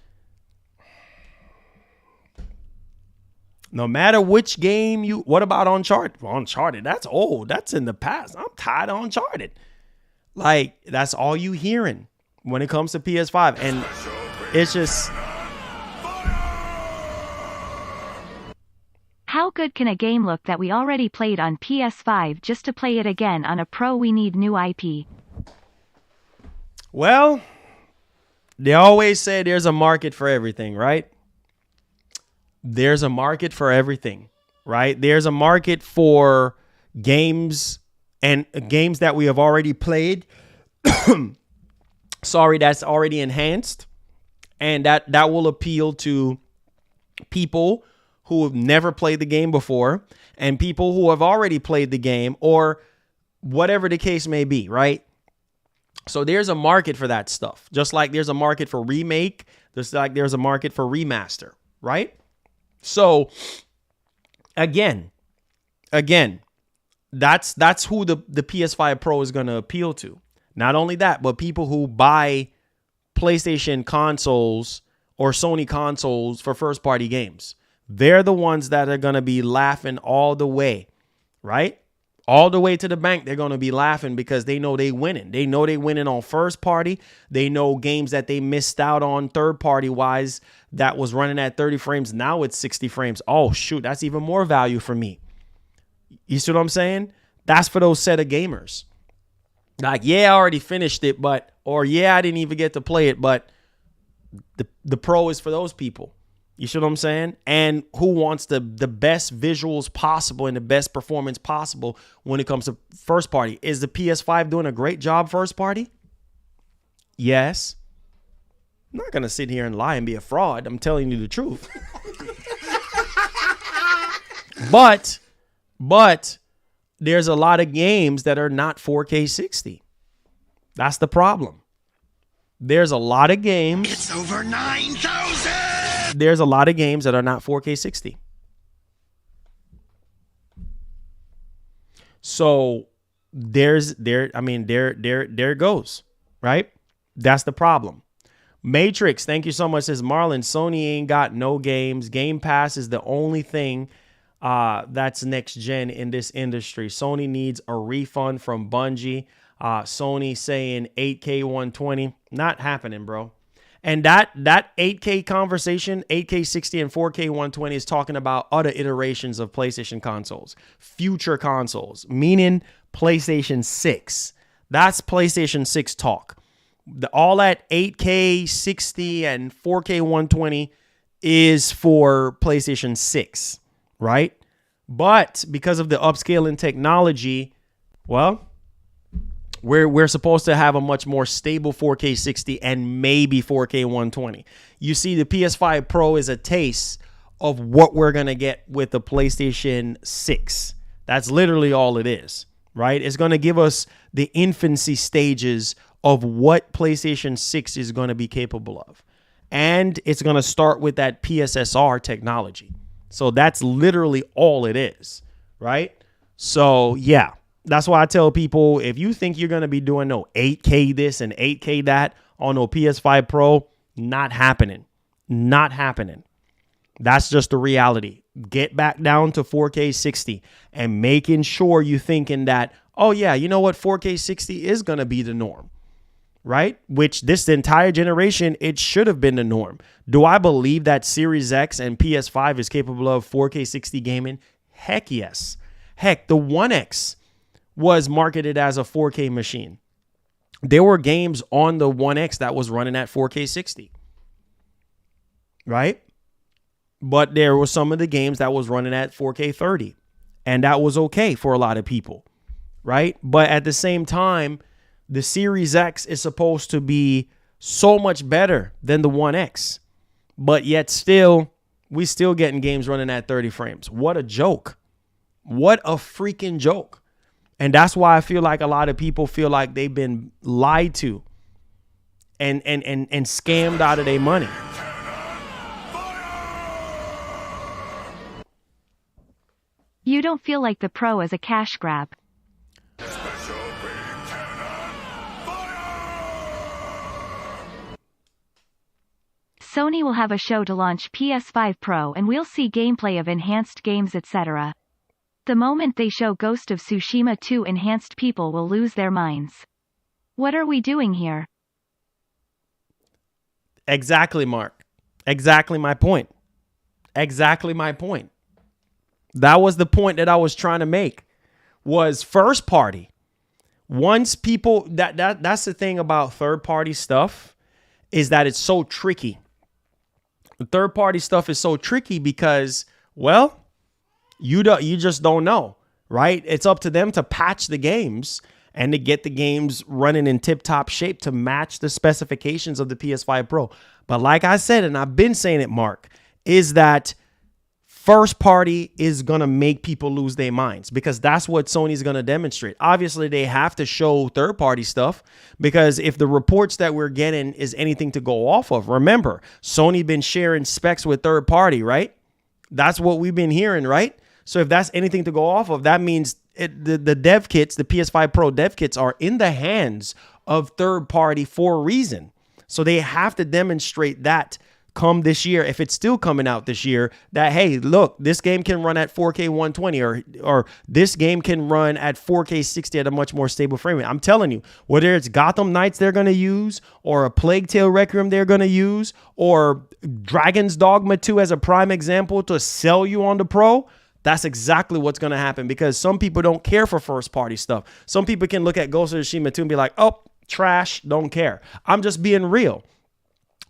No matter which game you... What about Uncharted? Well, Uncharted, that's old. That's in the past. I'm tired of Uncharted. Like, that's all you hearing when it comes to PS5. And it's just... How good can a game look that we already played on PS5 just to play it again on a Pro? We need new IP. Well, they always say there's a market for everything, right? There's a market for everything, right? There's a market for games and games that we have already played. Sorry, that's already enhanced. And that will appeal to people who have never played the game before and people who have already played the game or whatever the case may be, right? So there's a market for that stuff. Just like there's a market for remake, just like there's a market for remaster, right? So again, that's who the PS5 Pro is going to appeal to. Not only that, but people who buy PlayStation consoles or Sony consoles for first party games. They're the ones that are going to be laughing all the way, right? All the way to the bank. They're going to be laughing because they know they winning. They know they winning on first party. They know games that they missed out on third party wise that was running at 30 frames. Now it's 60 frames. Oh, shoot. That's even more value for me. You see what I'm saying? That's for those set of gamers. Like, yeah, I already finished it, or yeah, I didn't even get to play it, but the Pro is for those people. You see what I'm saying? And who wants the best visuals possible and the best performance possible when it comes to first party? Is the PS5 doing a great job first party? Yes. I'm not going to sit here and lie and be a fraud. I'm telling you the truth. But there's a lot of games that are not 4K 60. That's the problem. There's a lot of games. It's over 9,000. There's a lot of games that are not 4K 60. So there goes, right? That's the problem. Matrix, thank you so much. Says Marlon, Sony ain't got no games. Game Pass is the only thing that's next gen in this industry. Sony needs a refund from Bungie. Sony saying 8K 120. Not happening, bro. And that 8K conversation, 8K 60 and 4K 120 is talking about other iterations of PlayStation consoles, future consoles, meaning PlayStation 6. That's PlayStation 6 talk. All that 8K 60 and 4K 120 is for PlayStation 6, right? But because of the upscaling technology, well, we're supposed to have a much more stable 4K 60 and maybe 4K 120. You see, the PS5 Pro is a taste of what we're going to get with the PlayStation 6. That's literally all it is, right? It's going to give us the infancy stages of what PlayStation 6 is going to be capable of. And it's going to start with that PSSR technology. So that's literally all it is, right? So, yeah, that's why I tell people, if you think you're going to be doing no 8K this and 8K that on no PS5 Pro, not happening. Not happening. That's just the reality. Get back down to 4K 60 and making sure you're thinking that, oh, yeah, you know what? 4K 60 is going to be the norm, right? Which this entire generation, it should have been the norm. Do I believe that Series X and PS5 is capable of 4K 60 gaming? Heck yes. Heck, the One X was marketed as a 4K machine. There were games on the One X that was running at 4K 60, right? But there were some of the games that was running at 4K 30, and that was okay for a lot of people, right? But at the same time, the Series X is supposed to be so much better than the One X, but yet still, we still getting games running at 30 frames. What a joke. What a freaking joke. And that's why I feel like a lot of people feel like they've been lied to and scammed out of their money. You don't feel like the Pro is a cash grab. Sony will have a show to launch PS5 Pro and we'll see gameplay of enhanced games, etc. The moment they show Ghost of Tsushima 2 enhanced, people will lose their minds. What are we doing here? Exactly, Mark. Exactly my point. Exactly my point. That was the point that I was trying to make, was first party. Once people, that's the thing about third party stuff, is that it's so tricky. The third party stuff is so tricky because, well, you just don't know, right? It's up to them to patch the games and to get the games running in tip-top shape to match the specifications of the PS5 Pro. But like I said, and I've been saying it, Mark, is that first party is going to make people lose their minds, because that's what Sony's going to demonstrate. Obviously, they have to show third party stuff, because if the reports that we're getting is anything to go off of, remember, Sony been sharing specs with third party, right? That's what we've been hearing, right? So if that's anything to go off of, that means the dev kits, the PS5 Pro dev kits, are in the hands of third party for a reason. So they have to demonstrate that come this year, if it's still coming out this year, that, hey, look, this game can run at 4K 120, or this game can run at 4K 60 at a much more stable frame rate. I'm telling you, whether it's Gotham Knights they're going to use, or a Plague Tale Requiem they're going to use, or Dragon's Dogma 2 as a prime example to sell you on the Pro, that's exactly what's going to happen, because some people don't care for first party stuff. Some people can look at Ghost of Tsushima 2 and be like, oh, trash, don't care. I'm just being real.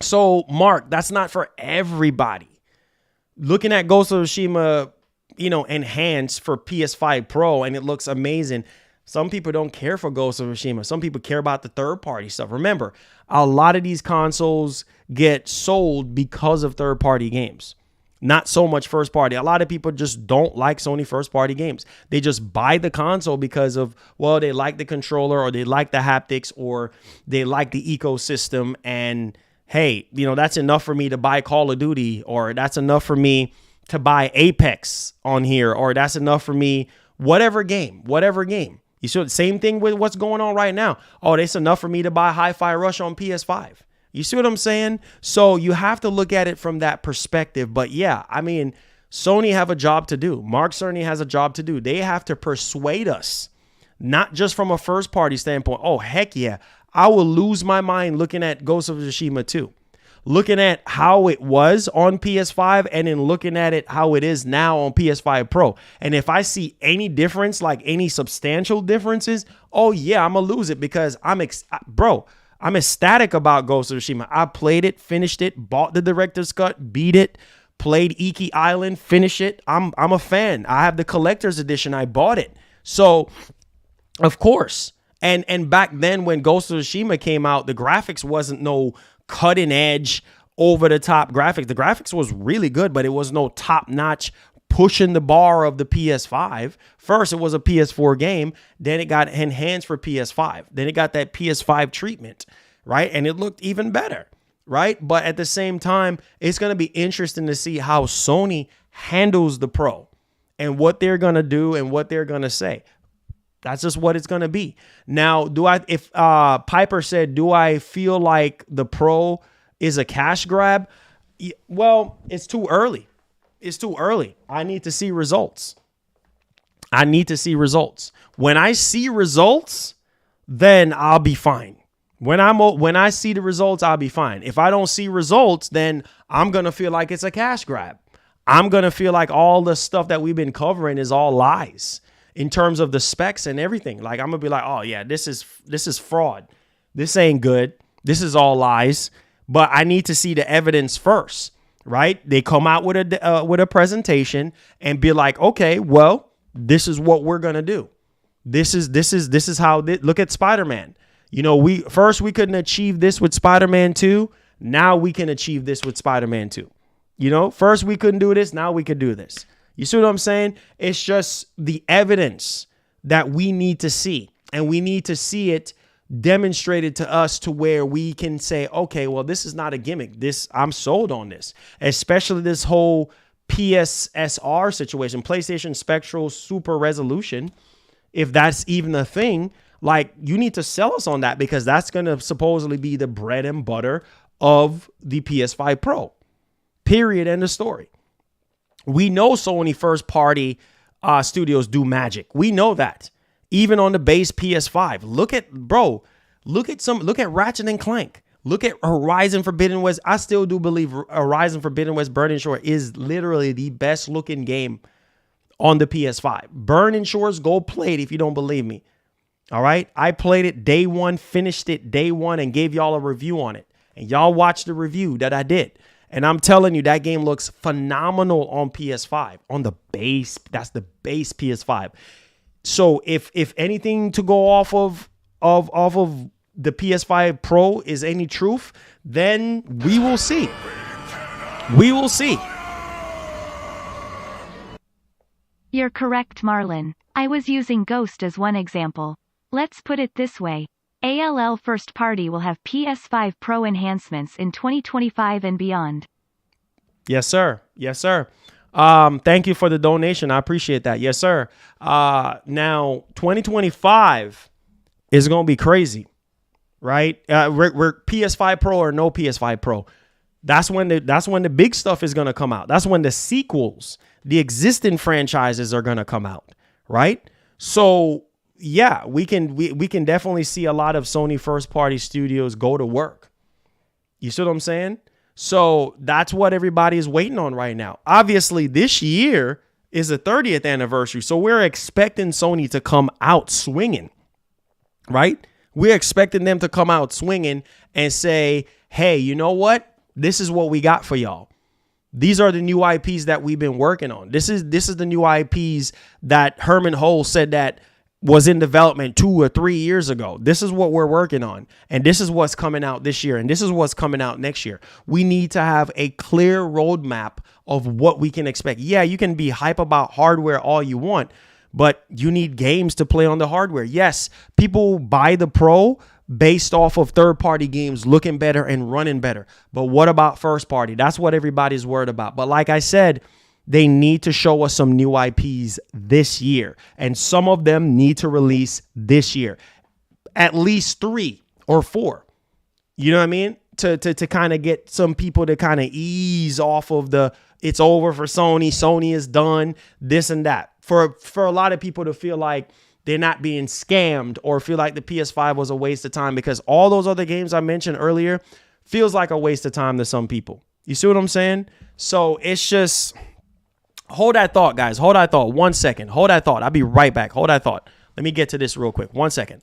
So, Mark, that's not for everybody. Looking at Ghost of Tsushima, enhanced for PS5 Pro, and it looks amazing. Some people don't care for Ghost of Tsushima. Some people care about the third-party stuff. Remember, a lot of these consoles get sold because of third-party games. Not so much first-party. A lot of people just don't like Sony first-party games. They just buy the console because of, well, they like the controller, or they like the haptics, or they like the ecosystem, and hey, that's enough for me to buy Call of Duty, or that's enough for me to buy Apex on here, or that's enough for me, whatever game. You see, same thing with what's going on right now. Oh, that's enough for me to buy Hi-Fi Rush on PS5. You see what I'm saying? So you have to look at it from that perspective. But yeah, I mean, Sony have a job to do. Mark Cerny has a job to do. They have to persuade us, not just from a first party standpoint. Oh, heck yeah, I will lose my mind looking at Ghost of Tsushima 2. looking at how it was on PS5 and then looking at it how it is now on PS5 Pro. And if I see any difference, like any substantial differences, oh yeah, I'm gonna lose it because I'm ecstatic about Ghost of Tsushima. I played it, finished it, bought the director's cut, beat it, played Iki Island, finished it. I'm a fan. I have the collector's edition. I bought it. So, of course. And back then when Ghost of Tsushima came out, the graphics wasn't no cutting edge, over the top graphics. The graphics was really good, but it was no top notch pushing the bar of the PS5. First, it was a PS4 game. Then it got enhanced for PS5. Then it got that PS5 treatment, right? And it looked even better, right? But at the same time, it's going to be interesting to see how Sony handles the Pro and what they're going to do and what they're going to say. That's just what it's going to be. Now, if Piper said, do I feel like the Pro is a cash grab? Well, it's too early. It's too early. I need to see results. When I see results, then I'll be fine. When I see the results, I'll be fine. If I don't see results, then I'm going to feel like it's a cash grab. I'm going to feel like all the stuff that we've been covering is all lies. In terms of the specs and everything, like I'm gonna be like, oh yeah, this is fraud. This ain't good. This is all lies. But I need to see the evidence first, right? They come out with a presentation and be like, okay, well, this is what we're gonna do. This is how. Look at Spider-Man. You know, we couldn't achieve this with Spider-Man 2. Now we can achieve this with Spider-Man 2. You know, first we couldn't do this. Now we could do this. You see what I'm saying? It's just the evidence that we need to see, and we need to see it demonstrated to us to where we can say, okay, well, this is not a gimmick. I'm sold on this, especially this whole PSSR situation, PlayStation Spectral Super Resolution. If that's even a thing, like you need to sell us on that because that's going to supposedly be the bread and butter of the PS5 Pro. Period. End of story. We know Sony first party studios do magic. We know that. Even on the base PS5. Look at Ratchet and Clank. Look at Horizon Forbidden West. I still do believe Horizon Forbidden West Burning Shore is literally the best looking game on the PS5. Burning Shores, go play it if you don't believe me. All right. I played it day one, finished it day one, and gave y'all a review on it. And y'all watched the review that I did. And I'm telling you, that game looks phenomenal on PS5, on the base. That's the base PS5. So if anything to go off of the PS5 Pro is any truth, then we will see. We will see. You're correct, Marlon. I was using Ghost as one example. Let's put it this way. ALL First Party will have PS5 Pro enhancements in 2025 and beyond. Yes, sir. Yes, sir. Thank you for the donation. I appreciate that. Yes, sir. Now, 2025 is going to be crazy, right? We're PS5 Pro or no PS5 Pro. That's when the big stuff is going to come out. That's when the sequels, the existing franchises are going to come out, right? So yeah, we can definitely see a lot of Sony first party studios go to work. You see what I'm saying? So that's what everybody is waiting on right now. Obviously, this year is the 30th anniversary. So we're expecting Sony to come out swinging, right? We're expecting them to come out swinging and say, hey, you know what? This is what we got for y'all. These are the new IPs that we've been working on. This is the new IPs that Herman Hole said that was in development 2 or 3 years ago. This is what we're working on. And this is what's coming out this year. And this is what's coming out next year. We need to have a clear roadmap of what we can expect. Yeah, you can be hype about hardware all you want, but you need games to play on the hardware. Yes, people buy the Pro based off of third-party games looking better and running better. But what about first party? That's what everybody's worried about. But like I said, they need to show us some new IPs this year. And some of them need to release this year. At least 3 or 4. You know what I mean? To kind of get some people to kind of ease off of the it's over for Sony. Sony is done. This and that. For a lot of people to feel like they're not being scammed or feel like the PS5 was a waste of time because all those other games I mentioned earlier, feels like a waste of time to some people. You see what I'm saying? So it's just, hold that thought, guys. Hold that thought. 1 second. Hold that thought. I'll be right back. Hold that thought. Let me get to this real quick. 1 second.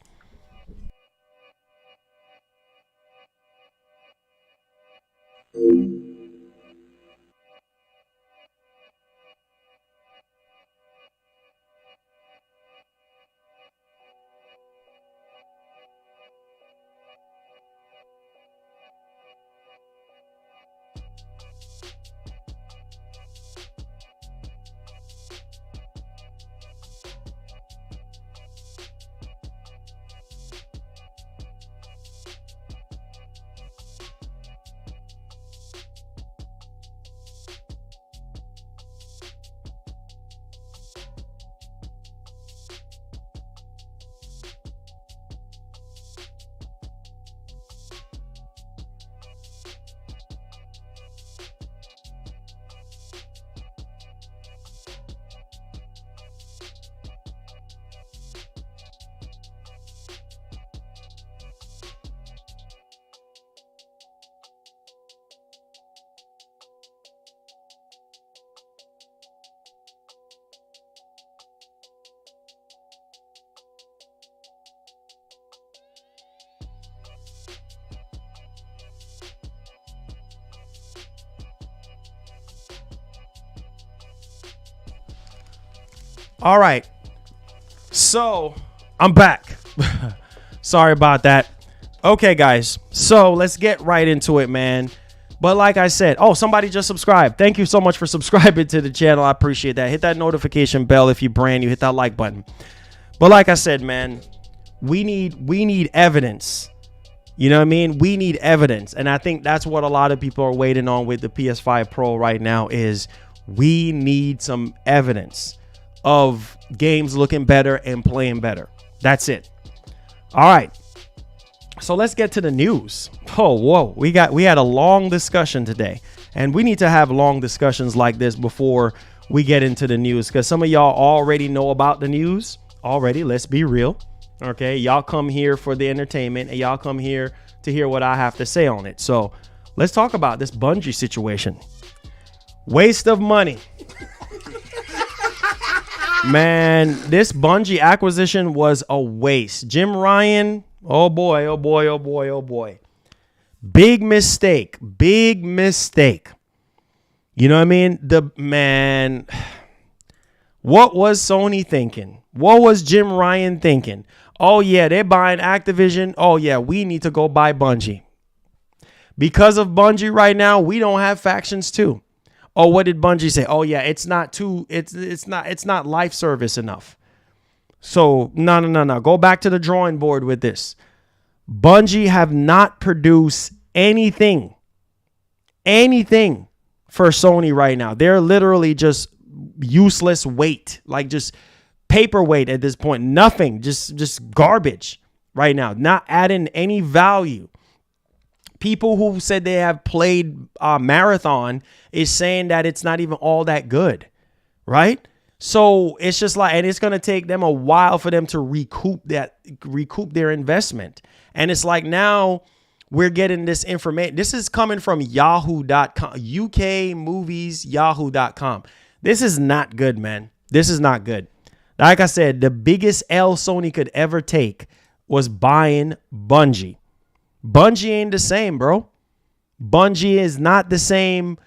All right. So I'm back. Sorry about that. Okay, guys. So let's get right into it, man. But like I said, oh, somebody just subscribed. Thank you so much for subscribing to the channel. I appreciate that. Hit that notification bell if you're brand new. Hit that like button. But like I said, man, we need evidence. You know what I mean? We need evidence. And I think that's what a lot of people are waiting on with the PS5 Pro right now is we need some evidence of games looking better and playing better. That's it. All right. So let's get to the news. Oh, whoa. We had a long discussion today, and we need to have long discussions like this before we get into the news, because some of y'all already know about the news already. Let's be real. Okay. Y'all come here for the entertainment, and y'all come here to hear what I have to say on it. So let's talk about this Bungie situation. Waste of money. Man, this Bungie acquisition was a waste. Jim Ryan, oh boy, oh boy, oh boy, oh boy. Big mistake. Big mistake. You know what I mean? What was Sony thinking? What was Jim Ryan thinking? Oh yeah, they're buying Activision. Oh yeah, we need to go buy Bungie. Because of Bungie right now, we don't have factions too. Oh, what did Bungie say? Oh yeah, it's not life service enough. So no. Go back to the drawing board with this. Bungie have not produced anything for Sony right now. They're literally just useless weight, like just paperweight at this point. Nothing, just garbage right now. Not adding any value. People who said they have played Marathon is saying that it's not even all that good, right? So it's just like, and it's going to take them a while for them to recoup their investment. And it's like now we're getting this information. This is coming from yahoo.com, UK movies, yahoo.com. This is not good, man. This is not good. Like I said, the biggest L Sony could ever take was buying Bungie. Bungie ain't the same, bro. Bungie is not the same.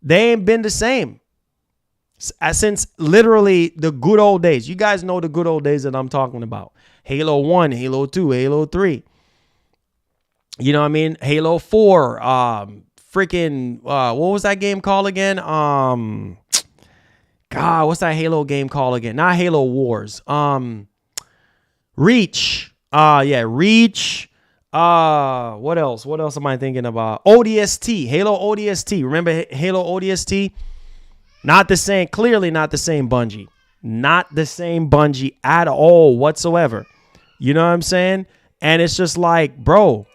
They ain't been the same since literally the good old days. You guys know the good old days that I'm talking about. Halo 1, Halo 2, Halo 3. You know what I mean? Halo 4. What was that game called again? God, what's that Halo game called again? Not Halo Wars. Reach. Reach. What else? What else am I thinking about? ODST. Halo ODST. Remember Halo ODST? Not the same. Clearly not the same Bungie. Not the same Bungie at all whatsoever. You know what I'm saying? And it's just like, bro,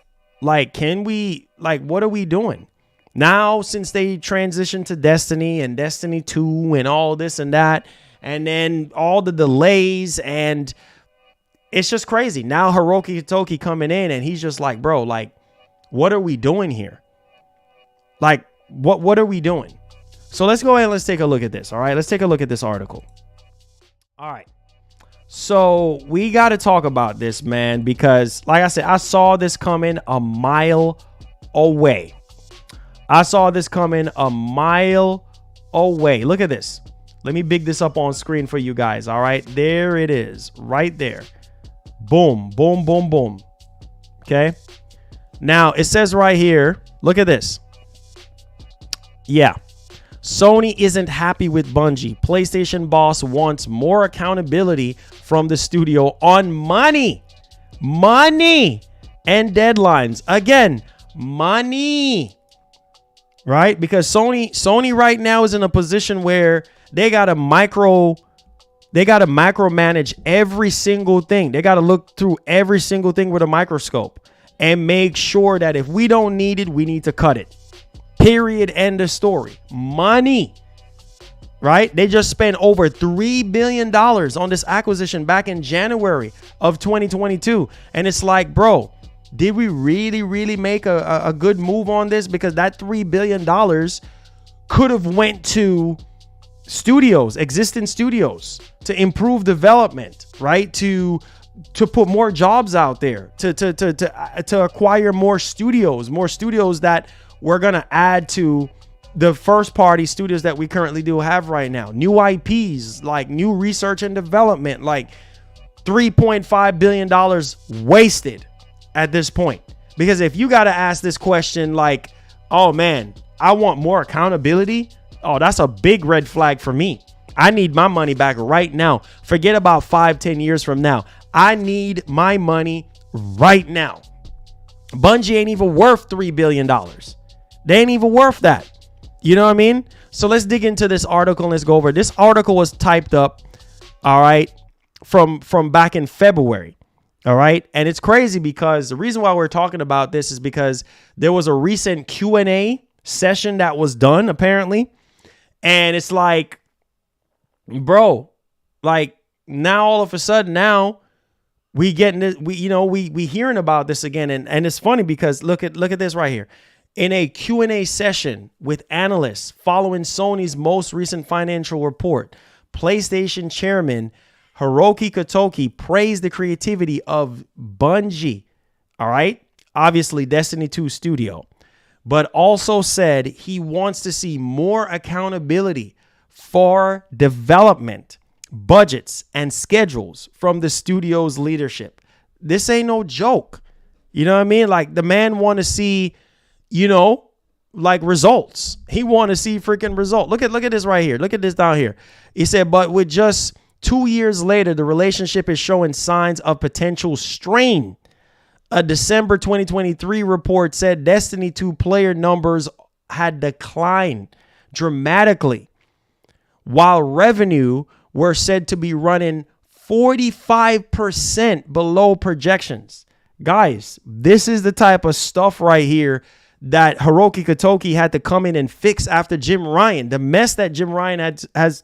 like, what are we doing? Now, since they transitioned to Destiny and Destiny 2 and all this and that, and then all the delays, and it's just crazy. Now Hiroki Toki coming in and he's just like, bro, like, what are we doing here? Like, what are we doing? So let's go ahead and let's take a look at this. All right, let's take a look at this article. All right. So we got to talk about this, man, because like I said, I saw this coming a mile away. I saw this coming a mile away. Look at this. Let me big this up on screen for you guys. All right, there it is right there. Boom, boom, boom, boom. Okay. Now it says right here, look at this. Yeah. Sony isn't happy with Bungie. PlayStation boss wants more accountability from the studio on money and deadlines. Again, money, right? Because Sony right now is in a position where they got to micromanage every single thing. They got to look through every single thing with a microscope and make sure that if we don't need it, we need to cut it. Period. End of story. Money, right? They just spent over $3 billion on this acquisition back in January of 2022. And it's like, bro, did we really make a good move on this? Because that $3 billion could have went to studios, existing studios, to improve development, right? To put more jobs out there, to acquire more studios that we're going to add to the first party studios that we currently do have right now. New IPs, like new research and development, like $3.5 billion wasted at this point. Because if you got to ask this question like, oh man, I want more accountability. Oh, that's a big red flag for me. I need my money back right now. Forget about 5-10 years from now. I need my money right now. Bungie ain't even worth $3 billion. They ain't even worth that. You know what I mean? So let's dig into this article and let's go over it. This article was typed up, all right, from back in February. All right. And it's crazy because the reason why we're talking about this is because there was a recent Q&A session that was done, apparently. And it's like, bro, like now all of a sudden now we getting this, we hearing about this again. And it's funny because look at this right here. In a Q&A session with analysts following Sony's most recent financial report, PlayStation chairman Hiroki Kotoki praised the creativity of Bungie, all right? Obviously, Destiny 2 studio, but also said he wants to see more accountability for development, budgets, and schedules from the studio's leadership. This ain't no joke. You know what I mean? Like the man want to see, like results. He want to see freaking results. Look at this right here. Look at this down here. He said, but with just 2 years later, the relationship is showing signs of potential strain. A December 2023 report said Destiny 2 player numbers had declined dramatically, while revenue were said to be running 45% below projections. Guys, this is the type of stuff right here that Hiroki Kotoki had to come in and fix after Jim Ryan, the mess that Jim Ryan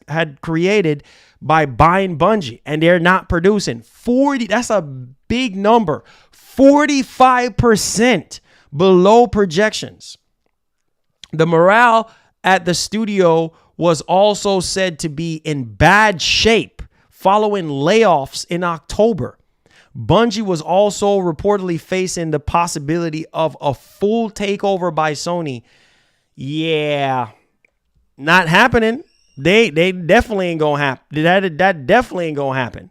had created by buying Bungie, and they're not producing 40. That's a big number. 45% below projections. The morale at the studio was also said to be in bad shape following layoffs in October. Bungie was also reportedly facing the possibility of a full takeover by Sony. Yeah, not happening. They definitely ain't gonna happen. That definitely ain't gonna happen.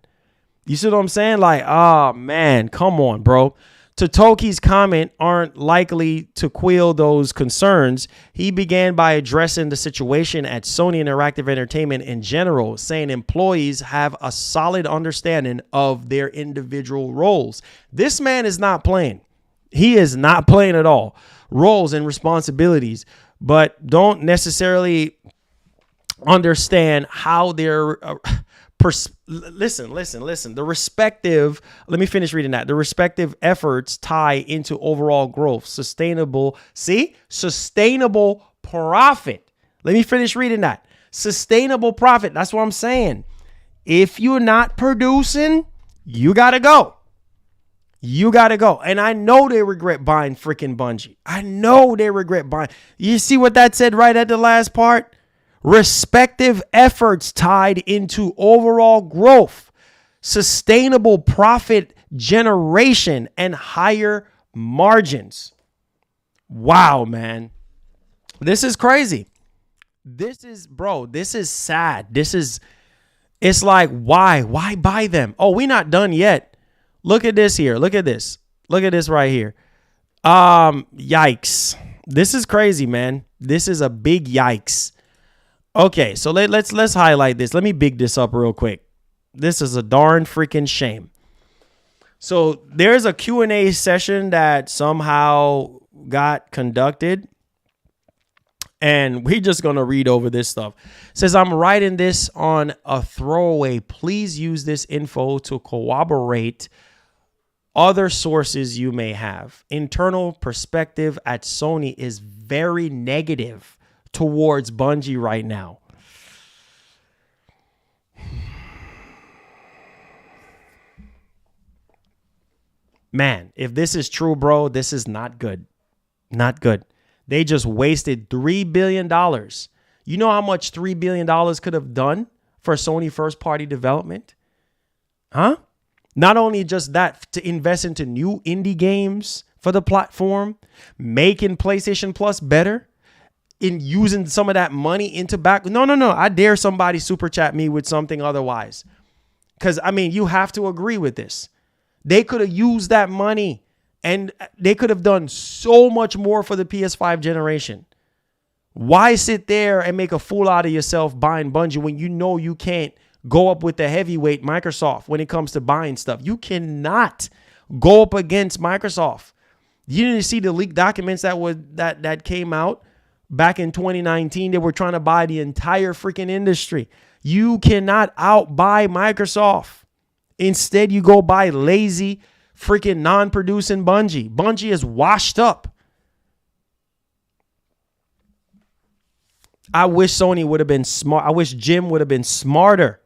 You see what I'm saying? Like, oh man, come on, bro. Totoki's comment aren't likely to quell those concerns. He began by addressing the situation at Sony Interactive Entertainment in general, saying employees have a solid understanding of their individual roles. This man is not playing. He is not playing at all. Roles and responsibilities, but don't necessarily understand how they're listen. The respective, let me finish reading that. The respective efforts tie into overall growth, sustainable profit. Let me finish reading that. Sustainable profit. That's what I'm saying. If you're not producing, you got to go. You got to go. And I know they regret buying freaking Bungie. I know they regret buying. You see what that said right at the last part? Respective efforts tied into overall growth, sustainable profit generation, and higher margins. Wow, man. This is crazy. This is sad. It's like, why? Why buy them? Oh, we're not done yet. Look at this here. Look at this. Look at this right here. Yikes. This is crazy, man. This is a big yikes. Okay, so let's highlight this. Let me big this up real quick. This is a darn freaking shame. So there's a Q&A session that somehow got conducted. And we're just going to read over this stuff. It says, I'm writing this on a throwaway. Please use this info to corroborate other sources you may have. Internal perspective at Sony is very negative towards Bungie right now. Man, if this is true, bro, this is not good. Not good. They just wasted $3 billion. You know how much $3 billion could have done for Sony first-party development? Huh? Not only just that, to invest into new indie games for the platform, making PlayStation Plus better, in using some of that money into back. No. I dare somebody super chat me with something otherwise. Because, I mean, you have to agree with this. They could have used that money and they could have done so much more for the PS5 generation. Why sit there and make a fool out of yourself buying Bungie when you know you can't go up with the heavyweight Microsoft when it comes to buying stuff? You cannot go up against Microsoft. You didn't see the leaked documents that came out back in 2019. They were trying to buy the entire freaking industry. You cannot outbuy Microsoft. Instead, you go buy lazy freaking non-producing Bungie. Bungie is washed up. I wish Sony would have been smart. I wish Jim would have been smarter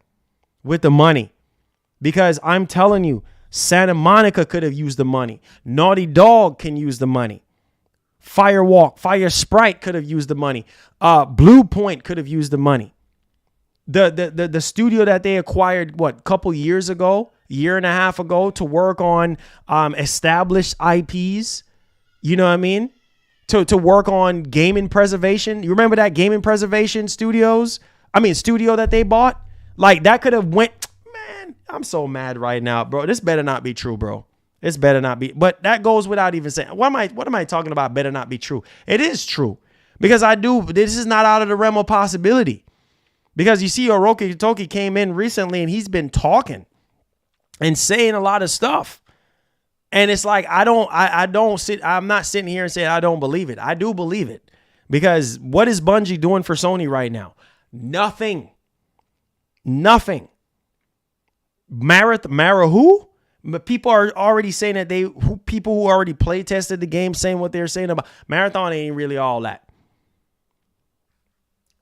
with the money, because I'm telling you, Santa Monica could have used the money. Naughty Dog can use the money. Fire Sprite could have used the money. Blue Point could have used the money. The studio that they acquired, a couple years ago, year and a half ago, to work on established IPs, you know what I mean? To work on gaming preservation. You remember that gaming preservation studio that they bought? Like, that could have went, man, I'm so mad right now, bro. This better not be true, bro. This better not be. But that goes without even saying. What am I talking about? Better not be true. It is true. Because this is not out of the realm of possibility. Because you see, Orochi Toki came in recently and he's been talking and saying a lot of stuff. And it's like, I'm not sitting here and saying I don't believe it. I do believe it. Because what is Bungie doing for Sony right now? Nothing. Mara who? But people are already saying that people who already play tested the game saying what they're saying about Marathon ain't really all that.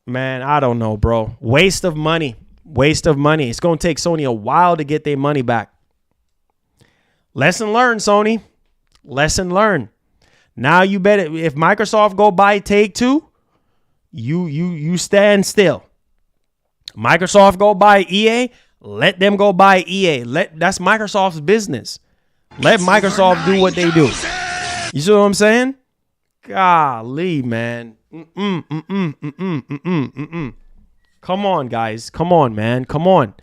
Man, I don't know, bro. Waste of money. It's going to take Sony a while to get their money back. Lesson learned, Sony. Lesson learned. Now you better, if Microsoft go buy Take-Two, you stand still. Microsoft go buy EA, let them go buy EA. That's Microsoft's business. Let Microsoft do what they do. You see what I'm saying? Golly, man. Come on, guys. Come on, man. Come on.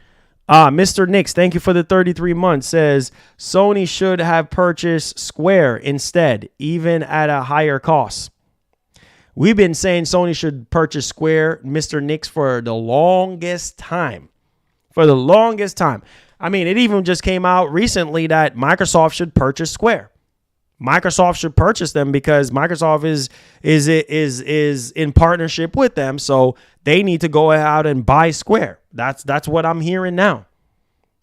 Mr. Nix, thank you for the 33 months, says Sony should have purchased Square instead, even at a higher cost. We've been saying Sony should purchase Square, Mr. Nix, for the longest time. I mean, it even just came out recently that Microsoft should purchase Square. Microsoft should purchase them because Microsoft is in partnership with them, so they need to go out and buy Square. That's what I'm hearing now,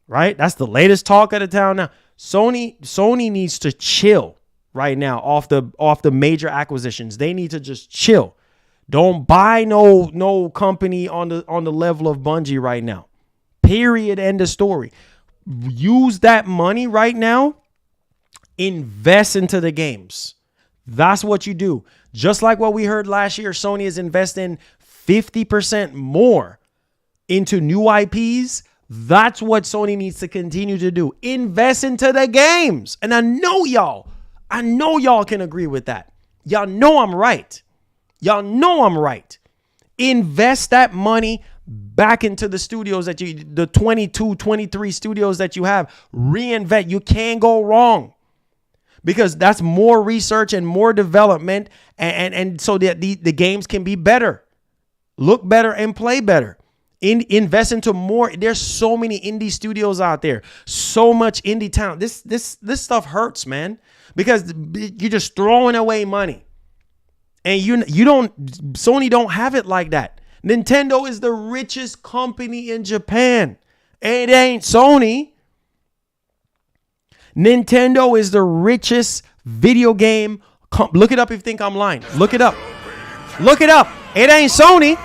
right? That's the latest talk of the town now. Sony needs to chill right now off the major acquisitions. They need to just chill. Don't buy no company on the level of Bungie right now. Period. End of story. use that money right now, invest into the games. That's what you do. Just like what we heard last year, Sony is investing 50% more into new IPs. That's what Sony needs to continue to do. Invest into the games. And I know y'all can agree with that. Y'all know I'm right. Y'all know I'm right. Invest that money back into the studios the 22, 23 studios that you have. Reinvent. You can't go wrong, because that's more research and more development. And so that the games can be better, look better, and play better. Invest into more. There's so many indie studios out there, so much indie talent. This stuff hurts, man, because you're just throwing away money. And Sony don't have it like that. Nintendo is the richest company in Japan. It ain't Sony. Nintendo is the richest video game. Look it up if you think I'm lying. Look it up. Look it up. It ain't Sony.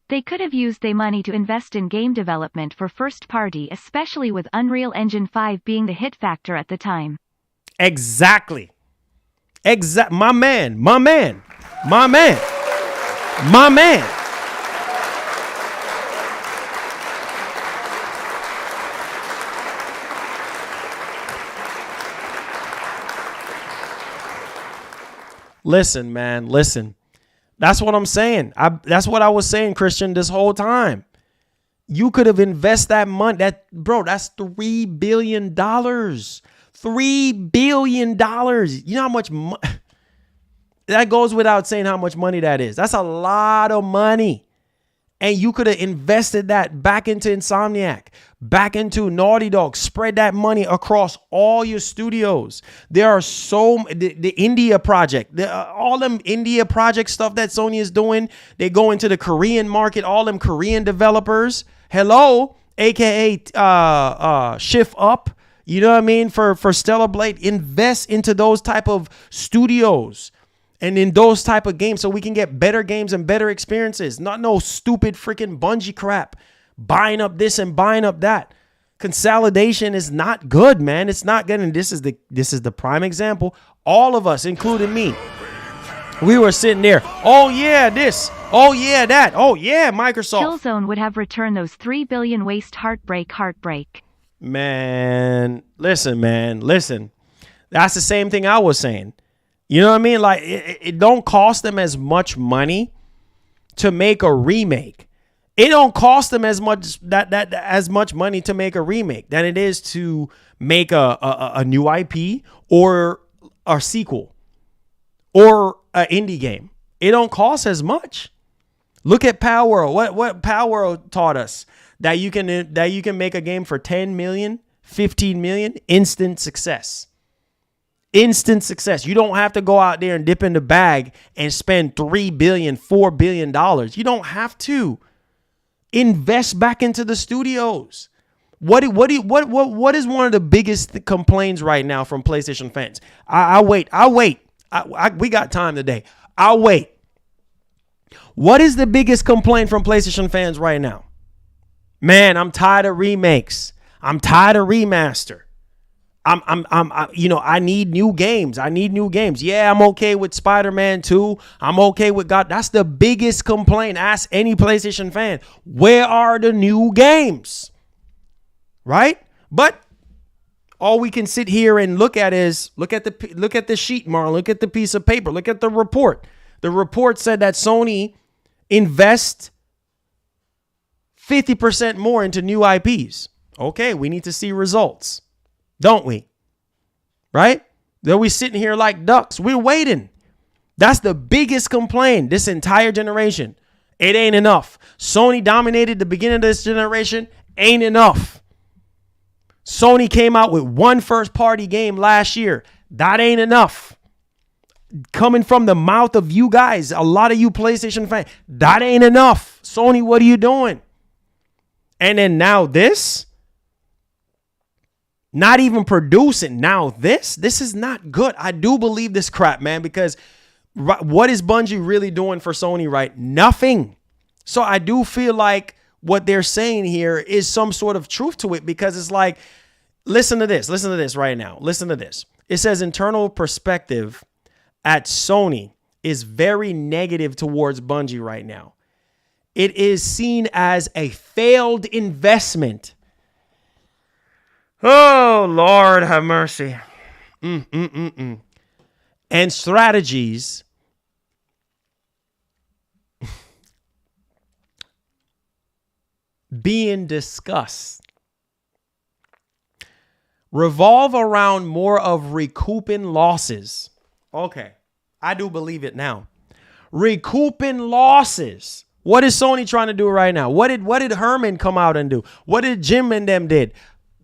They could have used their money to invest in game development for first party, especially with Unreal Engine 5 being the hit factor at the time. Exactly. My man. Listen, man, listen. That's what I'm saying. That's what I was saying, Christian, this whole time. You could have invested that money. That's $3 billion. $3 billion. You know how much that goes without saying how much money that is. That's a lot of money. And you could have invested that back into Insomniac, back into Naughty Dog. Spread that money across all your studios. There are the India project, all them India project stuff that Sony is doing. They go into the Korean market, all them Korean developers. Hello, aka Shift Up. You know what I mean? For Stellar Blade, invest into those type of studios and in those type of games so we can get better games and better experiences. Not no stupid freaking Bungie crap. Buying up this and buying up that. Consolidation is not good, man. It's not good. And this is the prime example. All of us, including me, we were sitting there. Oh yeah, this. Oh yeah, that. Oh yeah, Microsoft. Killzone would have returned those $3 billion waste. Heartbreak. Man, listen. That's the same thing I was saying. You know what I mean? Like it don't cost them as much money to make a remake. It don't cost them as much money to make a remake than it is to make a new IP or a sequel or an indie game. It don't cost as much. Look at Power World. What Power World taught us? That you can make a game for 10 million, 15 million, instant success. Instant success. You don't have to go out there and dip in the bag and spend $3 billion, $4 billion. You don't have to. Invest back into the studios. What is one of the biggest complaints right now from PlayStation fans? I'll wait. We got time today. I'll wait. What is the biggest complaint from PlayStation fans right now? Man, I'm tired of remakes. I'm tired of remaster. I need new games. Yeah, I'm okay with Spider-Man 2. I'm okay with God. That's the biggest complaint. Ask any PlayStation fan. Where are the new games? Right? But all we can sit here and look at is look at the sheet, Marlon. Look at the piece of paper. Look at the report. The report said that Sony invests 50% more into new IPs. Okay, we need to see results. Don't we? Right? Then we sitting here like ducks. We're waiting. That's the biggest complaint this entire generation. It ain't enough. Sony dominated the beginning of this generation. Ain't enough. Sony came out with one first party game last year. That ain't enough. Coming from the mouth of you guys, a lot of you PlayStation fans, that ain't enough. Sony, what are you doing? And then now this. Not even producing. Now this is not good. I do believe this crap, man, because what is Bungie really doing for Sony, right? Nothing. So I do feel like what they're saying here is some sort of truth to it, because it's like, listen to this right now. Listen to this. It says internal perspective at Sony is very negative towards Bungie right now. It is seen as a failed investment. Oh, Lord have mercy. And strategies being discussed revolve around more of recouping losses. Okay, I do believe it now. Recouping losses. What is Sony trying to do right now? What did Herman come out and do? What did Jim and them did?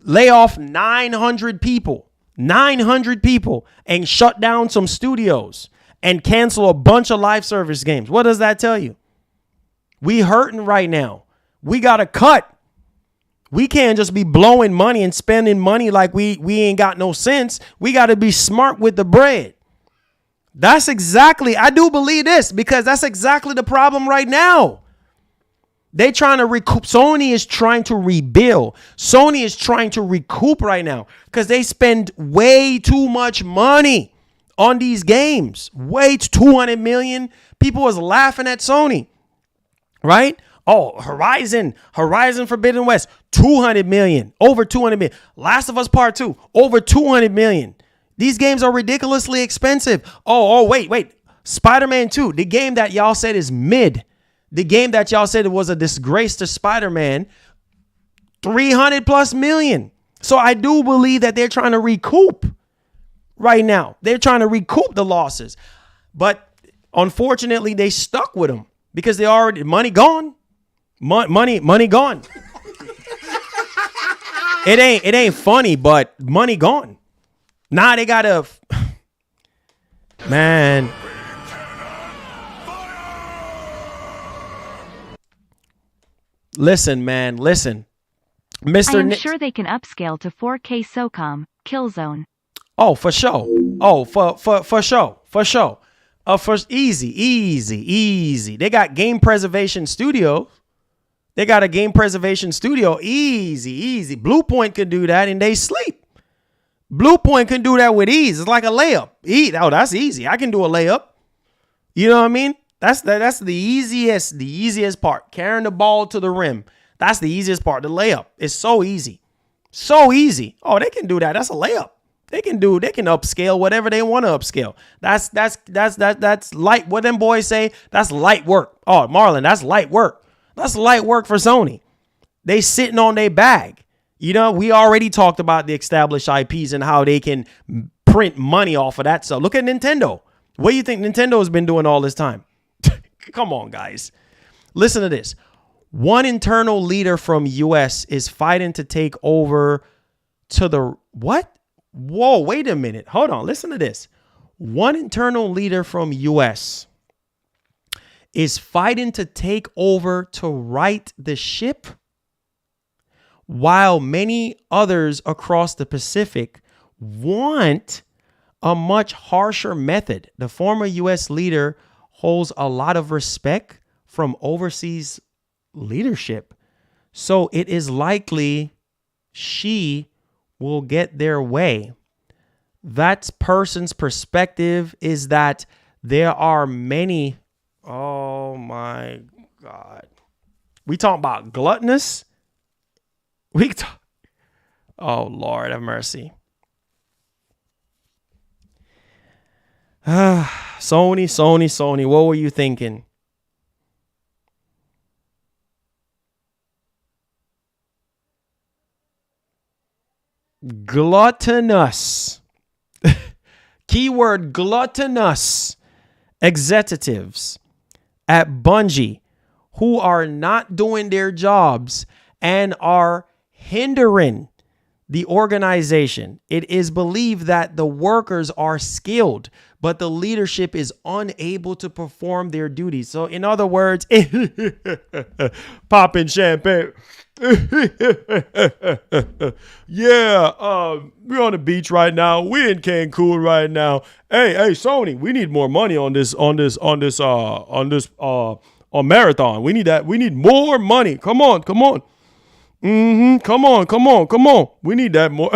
Lay off 900 people. 900 people and shut down some studios and cancel a bunch of live service games. What does that tell you? We hurting right now. We got to cut. We can't just be blowing money and spending money like we ain't got no sense. We got to be smart with the bread. That's exactly, I do believe this, because that's exactly the problem right now. They trying to recoup. Sony is trying to rebuild. Sony is trying to recoup right now because they spend way too much money on these games. Way 200 million. People was laughing at Sony, right? Oh, Horizon Forbidden West, 200 million, over 200 million. Last of Us Part 2, over 200 million. These games are ridiculously expensive. Wait. Spider-Man 2, the game that y'all said is mid. The game that y'all said was a disgrace to Spider-Man, 300 plus million. So I do believe that they're trying to recoup right now. They're trying to recoup the losses. But unfortunately, they stuck with them because they already, money gone. Money gone. It ain't funny, but money gone. Nah, they gotta, man. Listen, man, listen. Mr. I am sure they can upscale to 4K SOCOM, Killzone. Oh, for sure. Oh, for sure. Easy. They got game preservation studio. They got a game preservation studio. Easy. Bluepoint can do that and they sleep. Bluepoint can do that with ease. It's like a layup. That's easy. I can do a layup. You know what I mean? That's the easiest part. Carrying the ball to the rim. That's the easiest part. The layup is so easy. So easy. Oh, they can do that. That's a layup. They can upscale whatever they want to upscale. That's light. What them boys say, that's light work. Oh, Marlon, that's light work. That's light work for Sony. They sitting on their bag. You know, we already talked about the established IPs and how they can print money off of that. So look at Nintendo. What do you think Nintendo has been doing all this time? Come on, guys. Listen to this. One internal leader from US is fighting to take over to the what? Whoa, wait a minute. Hold on. Listen to this. One internal leader from US is fighting to take over to right the ship, while many others across the Pacific want a much harsher method. The former US leader holds a lot of respect from overseas leadership, so it is likely she will get their way. That person's perspective is that there are many. Oh my God. We talking about gluttonous? Oh Lord have mercy. Sony. What were you thinking? Gluttonous. Keyword gluttonous executives at Bungie who are not doing their jobs and are hindering the organization. It is believed that the workers are skilled, but the leadership is unable to perform their duties. So in other words, popping champagne. Yeah, we're on the beach right now. We're in Cancun right now. Hey, Sony, we need more money on a marathon. We need that. We need more money. Come on. Come on. Come on. Come on. Come on. We need that more.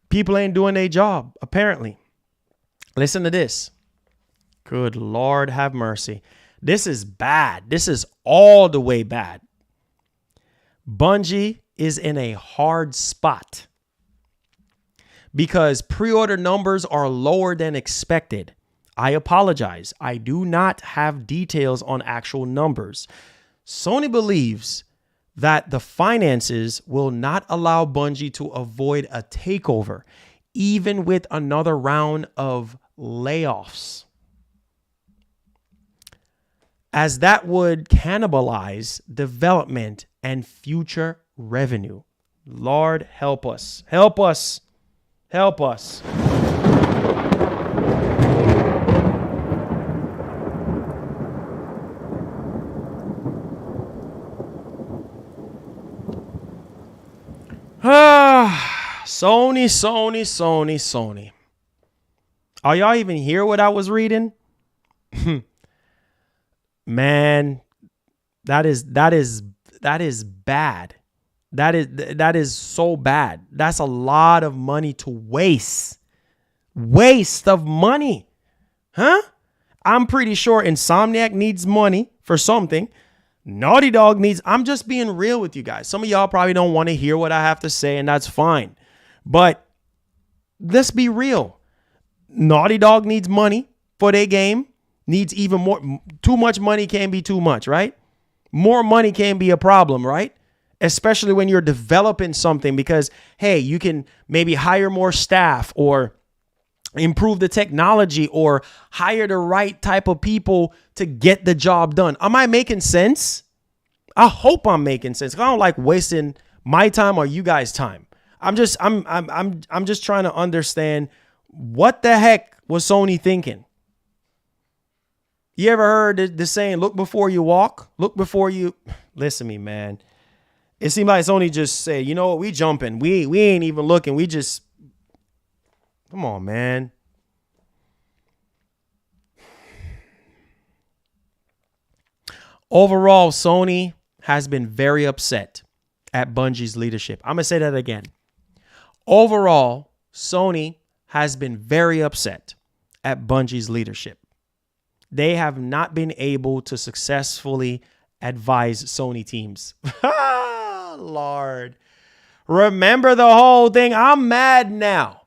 People ain't doing their job, apparently. Listen to this. Good Lord have mercy. This is bad. This is all the way bad. Bungie is in a hard spot because pre-order numbers are lower than expected. I apologize. I do not have details on actual numbers. Sony believes that the finances will not allow Bungie to avoid a takeover, even with another round of layoffs, as that would cannibalize development and future revenue. Lord, help us. Help us. Help us. Sony. Are y'all even hear what I was reading? Man, that is bad. That is so bad. That's a lot of money to waste. Waste of money. Huh? I'm pretty sure Insomniac needs money for something. Naughty Dog needs, I'm just being real with you guys. Some of y'all probably don't want to hear what I have to say, and that's fine. But let's be real. Naughty Dog needs money for their game. Needs even more. Too much money can be too much, right? More money can be a problem, right? Especially when you're developing something because, hey, you can maybe hire more staff or improve the technology or hire the right type of people to get the job done. Am I making sense? I hope I'm making sense. I don't like wasting my time or you guys' time. I'm just trying to understand what the heck was Sony thinking. You ever heard the saying, look before you walk? Look before you... Listen to me, man. It seemed like Sony just said, you know what? We jumping. We ain't even looking. We just... Come on, man. Overall, Sony has been very upset at Bungie's leadership. I'm going to say that again. Overall, Sony has been very upset at Bungie's leadership. They have not been able to successfully advise Sony teams. Lord. Remember the whole thing. I'm mad now.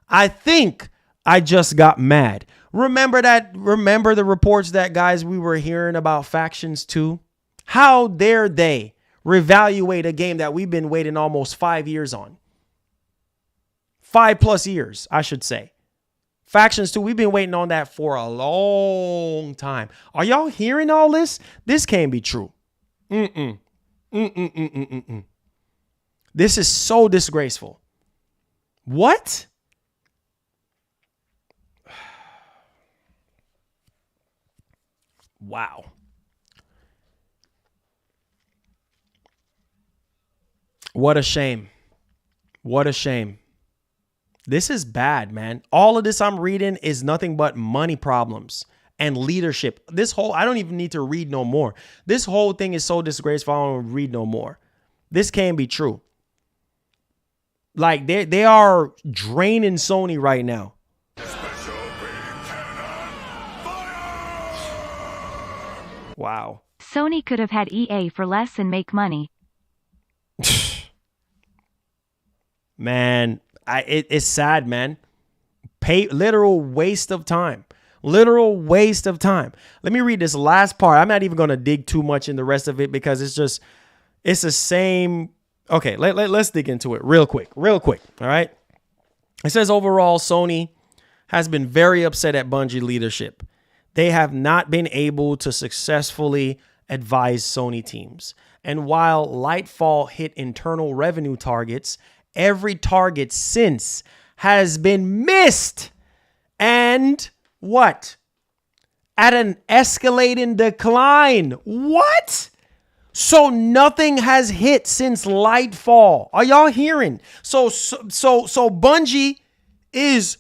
I think I just got mad. Remember the reports that, guys, we were hearing about Factions 2? How dare they reevaluate a game that we've been waiting almost 5 years on? 5+ years, I should say. Factions 2, we've been waiting on that for a long time. Are y'all hearing all this? This can't be true. This is so disgraceful. What? Wow. What a shame. What a shame. This is bad, man. All of this I'm reading is nothing but money problems and leadership. I don't even need to read no more. This whole thing is so disgraceful. I don't read no more. This can't be true. Like they are draining Sony right now. Wow. Sony could have had EA for less and make money. Man, it's sad, man. Literal waste of time. Literal waste of time. Let me read this last part. I'm not even going to dig too much in the rest of it because it's the same. Okay, let's dig into it real quick. All right. It says overall, Sony has been very upset at Bungie leadership. They have not been able to successfully advise Sony teams. And while Lightfall hit internal revenue targets, every target since has been missed. And what? At an escalating decline. What? So nothing has hit since Lightfall. Are y'all hearing? So Bungie is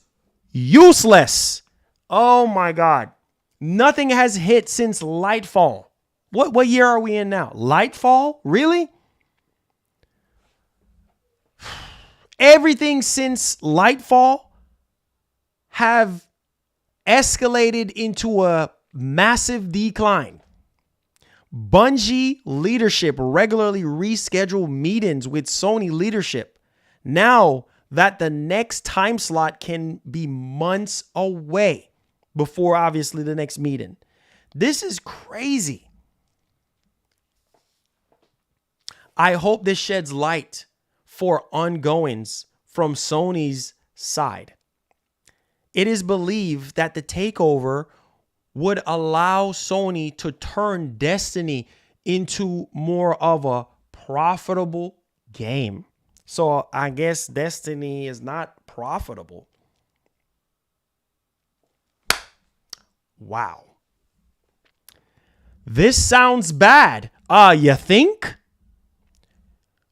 useless. Oh my God. Nothing has hit since Lightfall. What year are we in now? Lightfall? Really? Everything since Lightfall have escalated into a massive decline. Bungie leadership regularly reschedule meetings with Sony leadership. Now that the next time slot can be months away before obviously the next meeting. This is crazy. I hope this sheds light for ongoings from Sony's side. It is believed that the takeover would allow Sony to turn Destiny into more of a profitable game. So I guess Destiny is not profitable. Wow. This sounds bad. You think?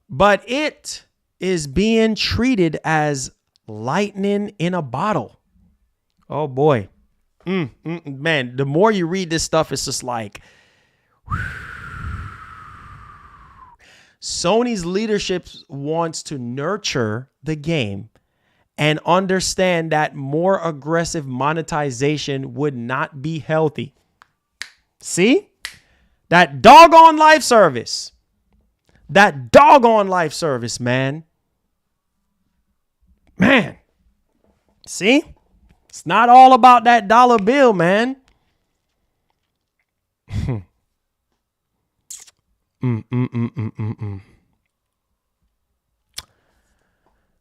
But it is being treated as lightning in a bottle. Oh boy. Man, the more you read this stuff, it's just like Sony's leadership wants to nurture the game and understand that more aggressive monetization would not be healthy. See? That doggone live service. That doggone live service, man. Man. See? It's not all about that dollar bill, man.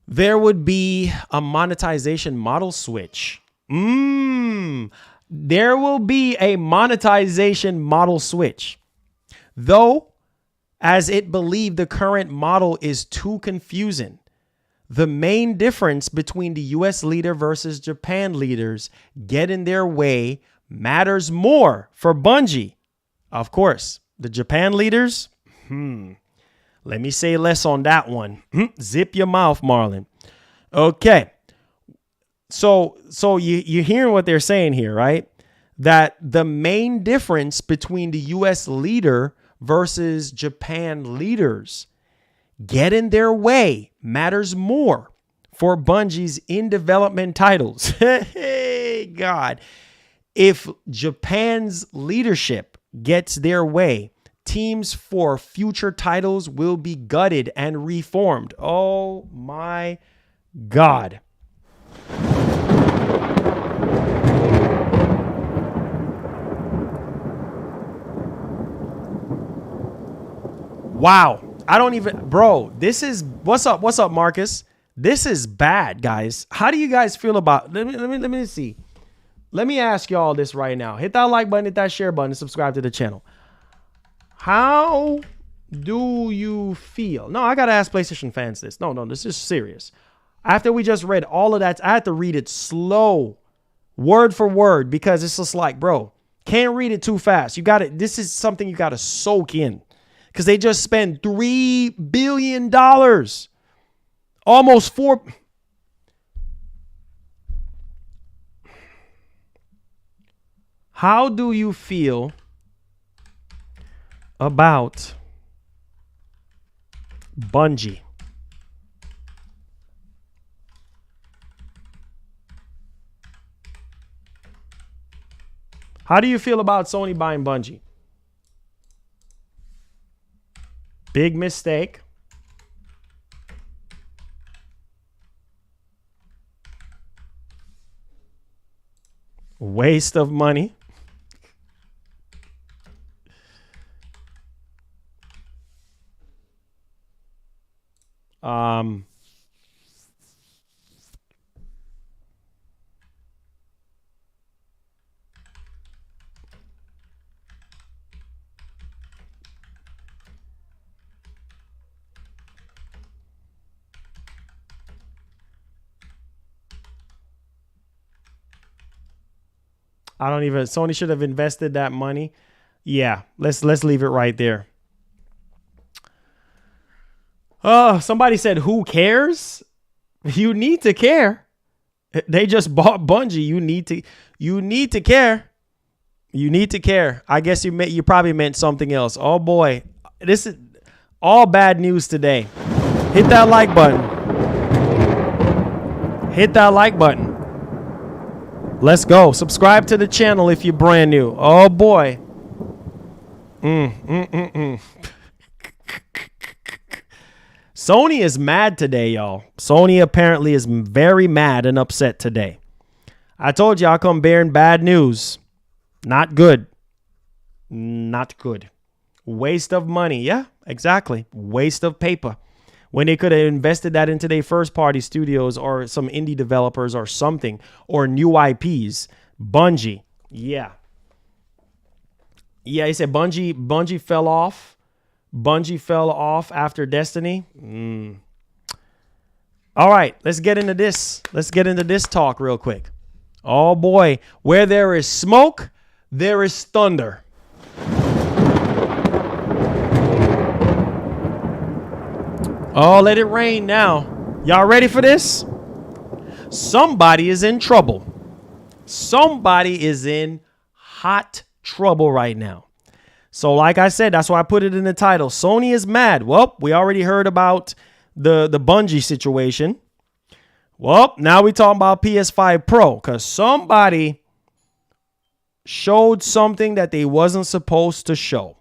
There would be a monetization model switch. There will be a monetization model switch. Though, as it believed the current model is too confusing. The main difference between the US leader versus Japan leaders getting their way matters more for Bungie. Of course, the Japan leaders, let me say less on that one. Zip your mouth, Marlon. Okay. So you're hearing what they're saying here, right? That the main difference between the US leader versus Japan leaders getting their way matters more for Bungie's in-development titles. Hey, God. If Japan's leadership gets their way, teams for future titles will be gutted and reformed. Oh, my God. Wow. I don't even, bro, this is, what's up, Marcus? This is bad, guys. How do you guys feel about, let me see. Let me ask y'all this right now. Hit that like button, hit that share button, and subscribe to the channel. How do you feel? No, I got to ask PlayStation fans this. No, this is serious. After we just read all of that, I had to read it slow, word for word, because it's just like, bro, can't read it too fast. You got to, this is something you got to soak in. Because they just spent $3 billion. Almost $4. How do you feel about Bungie? How do you feel about Sony buying Bungie? Big mistake. Waste of money. I don't even, Sony should have invested that money. Yeah, let's leave it right there. Oh, somebody said, who cares? You need to care. They just bought Bungie. You need to care. You need to care. I guess you probably meant something else. Oh boy, this is all bad news today. Hit that like button. Hit that like button. Let's go. Subscribe to the channel if you're brand new. Oh boy. Sony is mad today, y'all. Sony apparently is very mad and upset today. I told you I'll come bearing bad news. Not good. Not good. Waste of money. Yeah, exactly. Waste of paper. When they could have invested that into their first party studios or some indie developers or something, or new IPs. Bungie. Yeah. Yeah, he said Bungie fell off. Bungie fell off after Destiny. All right, let's get into this. Let's get into this talk real quick. Oh boy, where there is smoke, there is thunder. Oh, let it rain now. Y'all ready for this? Somebody is in trouble. Somebody is in hot trouble right now. So like I said, that's why I put it in the title. Sony is mad. Well, we already heard about the Bungie situation. Well, now we talking about PS5 Pro because somebody showed something that they wasn't supposed to show.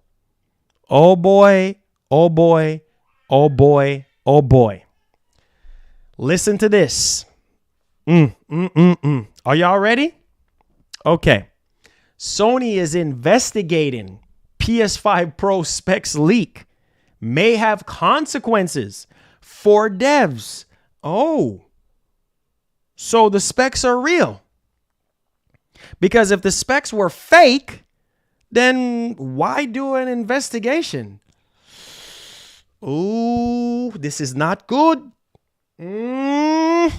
Oh boy, oh boy, oh boy, oh boy. Listen to this. Are y'all ready? Okay. Sony is investigating PS5 Pro specs leak. May have consequences for devs. Oh. So the specs are real. Because if the specs were fake, then why do an investigation? Ooh, this is not good. No.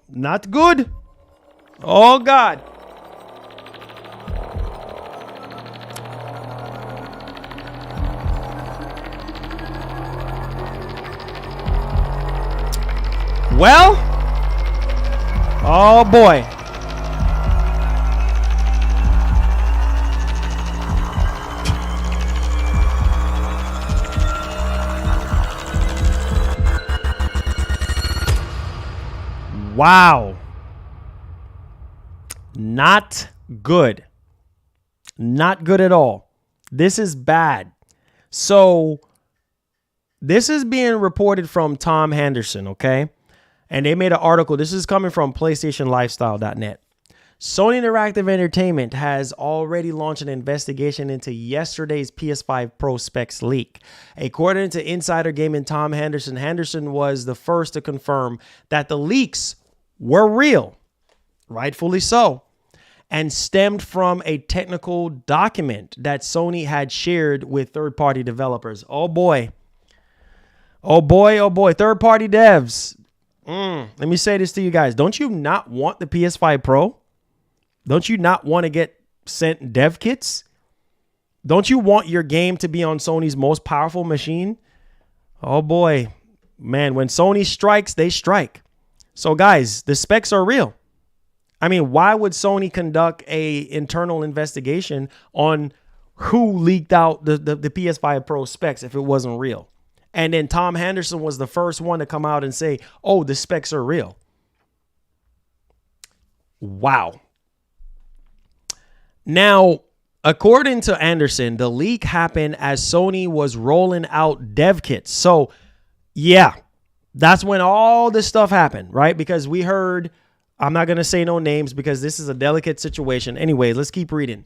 Not good. Oh, God. Well, oh boy. Wow. Not good. Not good at all. This is bad. So this is being reported from Tom Henderson, okay? And they made an article. This is coming from PlayStationLifestyle.net. Sony Interactive Entertainment has already launched an investigation into yesterday's PS5 Pro specs leak. According to Insider Gaming Tom Henderson, Henderson was the first to confirm that the leaks were real, rightfully so, and stemmed from a technical document that Sony had shared with third-party developers. Oh boy. Oh boy, oh boy. Third-party devs. Let me say this to you guys. Don't you not want the PS5 Pro? Don't you not want to get sent dev kits? Don't you want your game to be on Sony's most powerful machine? Oh boy. Man, when Sony strikes, they strike. So guys, the specs are real. I mean, why would Sony conduct a internal investigation on who leaked out the PS5 Pro specs if it wasn't real? And then Tom Henderson was the first one to come out and say, oh, the specs are real. Wow. Now, according to Anderson, the leak happened as Sony was rolling out dev kits. So, yeah, that's when all this stuff happened, right? Because we heard, I'm not going to say no names because this is a delicate situation. Anyway, let's keep reading.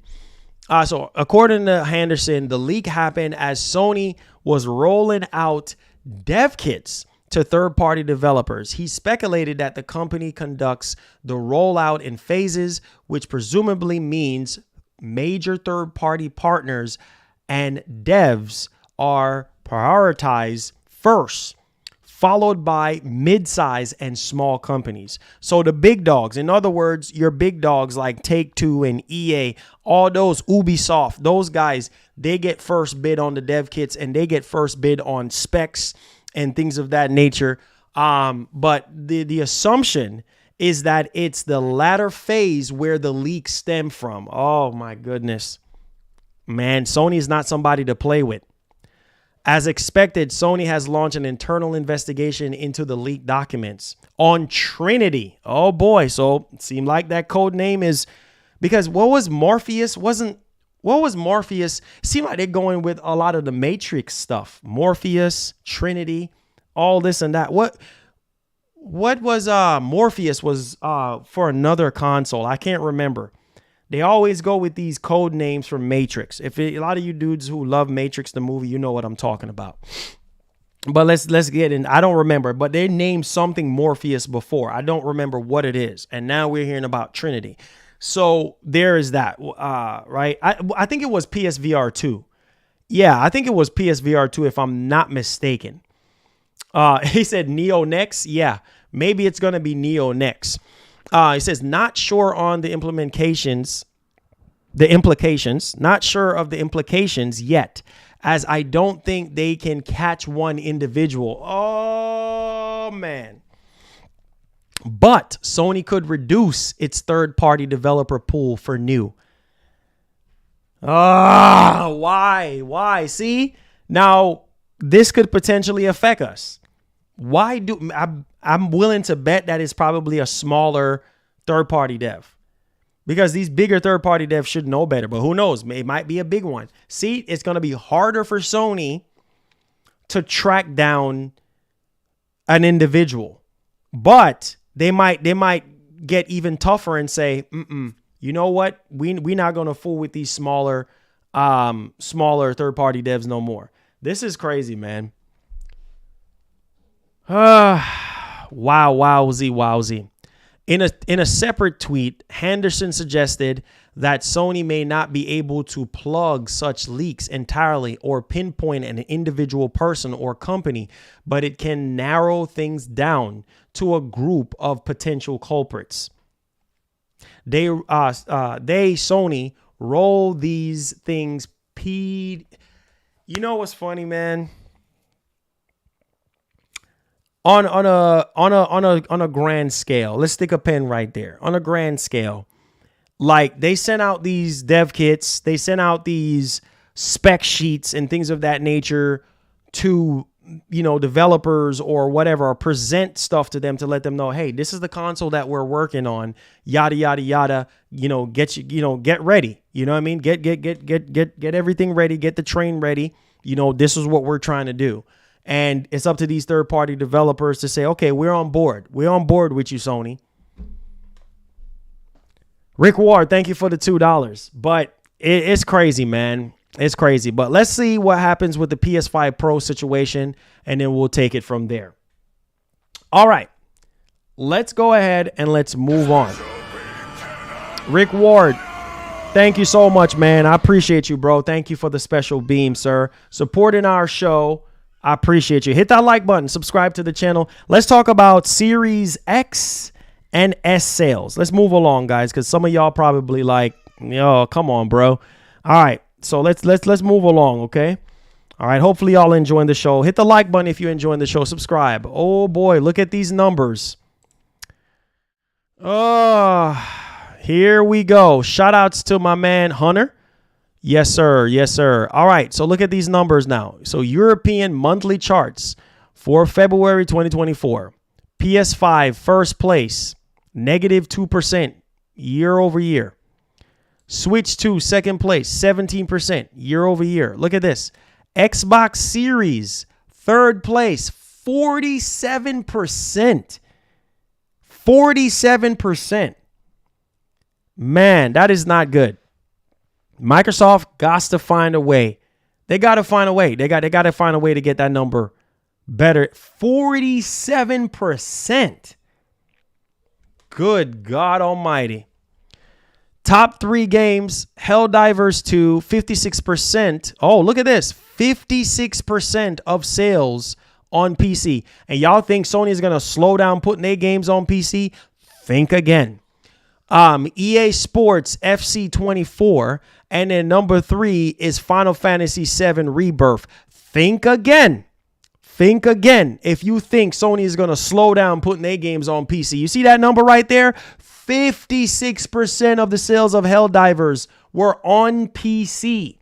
So according to Henderson, the leak happened as Sony was rolling out dev kits to third-party developers. He speculated that the company conducts the rollout in phases, which presumably means major third-party partners and devs are prioritized first, followed by mid-size and small companies. So the big dogs, in other words, your big dogs like Take-Two and EA, all those Ubisoft, those guys, they get first bid on the dev kits and they get first bid on specs and things of that nature. But the assumption is that it's the latter phase where the leaks stem from. Oh my goodness. Man, Sony is not somebody to play with. As expected, Sony has launched an internal investigation into the leaked documents on Trinity. Oh boy. So it seemed like that code name is because what was Morpheus? It seemed like they're going with a lot of the Matrix stuff. Morpheus, Trinity, all this and that. What was Morpheus was for another console? I can't remember. They always go with these code names from Matrix. A lot of you dudes who love Matrix the movie, you know what I'm talking about. But let's get in. I don't remember, but they named something Morpheus before. I don't remember what it is. And now we're hearing about Trinity. So there is that, right? I think it was PSVR 2. Yeah, I think it was PSVR 2 if I'm not mistaken. He said Neo next. Yeah, maybe it's going to be Neo next. He says, not sure on the implications, not sure of the implications yet, as I don't think they can catch one individual. Oh, man. But Sony could reduce its third-party developer pool for new. Why? See, now this could potentially affect us. I'm willing to bet that it's probably a smaller third-party dev because these bigger third-party devs should know better, but who knows? It might be a big one. See, it's going to be harder for Sony to track down an individual, but they might get even tougher and say, you know what? We're not going to fool with these smaller third-party devs no more. This is crazy, man. Wowzy. In a separate tweet, Henderson suggested that Sony may not be able to plug such leaks entirely or pinpoint an individual person or company, but it can narrow things down to a group of potential culprits. Sony roll these things. You know what's funny, man? On a grand scale, let's stick a pin right there. On a grand scale, like they sent out these dev kits, they sent out these spec sheets and things of that nature to, developers or whatever, or present stuff to them to let them know, hey, this is the console that we're working on, yada yada yada. Get ready. You know what I mean? Get everything ready. Get the train ready. This is what we're trying to do. And it's up to these third-party developers to say, okay, we're on board. We're on board with you, Sony. Rick Ward, thank you for the $2. But it's crazy, man. It's crazy. But let's see what happens with the PS5 Pro situation, and then we'll take it from there. All right. Let's go ahead and let's move on. Rick Ward, thank you so much, man. I appreciate you, bro. Thank you for the special beam, sir. Supporting our show. I appreciate you. Hit that like button. Subscribe to the channel. Let's talk about Series X and S sales. Let's move along, guys, because some of y'all probably like, yo, come on, bro. All right, so let's move along, okay? All right, hopefully y'all enjoying the show. Hit the like button if you're enjoying the show. Subscribe. Oh, boy, look at these numbers. Here we go. Shout outs to my man, Hunter. Yes, sir. Yes, sir. All right. So look at these numbers now. So European monthly charts for February 2024. PS5 first place, -2% year over year. Switch 2 second place, 17% year over year. Look at this. Xbox Series third place, 47%. 47%. Man, that is not good. Microsoft got to find a way. They got to find a way. They got to find a way to get that number better. 47%. Good God Almighty. Top 3 games, Helldivers 2, 56%. Oh, look at this. 56% of sales on PC. And y'all think Sony is going to slow down putting their games on PC? Think again. EA Sports FC 24, and then number 3 is Final Fantasy VII Rebirth. Think again. Think again if you think Sony is going to slow down putting their games on PC. You see that number right there? 56% of the sales of Helldivers were on PC.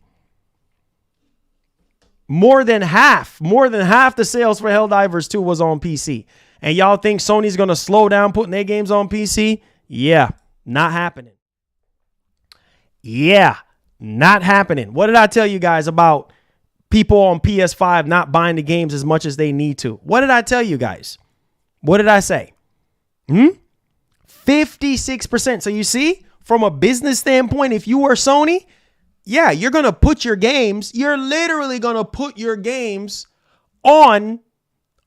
More than half the sales for Helldivers 2 was on PC. And y'all think Sony's going to slow down putting their games on PC? Yeah, not happening. Yeah, not happening. What did I tell you guys about people on PS5 not buying the games as much as they need to? What did I tell you guys? What did I say? 56%. So you see, from a business standpoint, if you were Sony, yeah, you're going to put your games, you're literally going to put your games on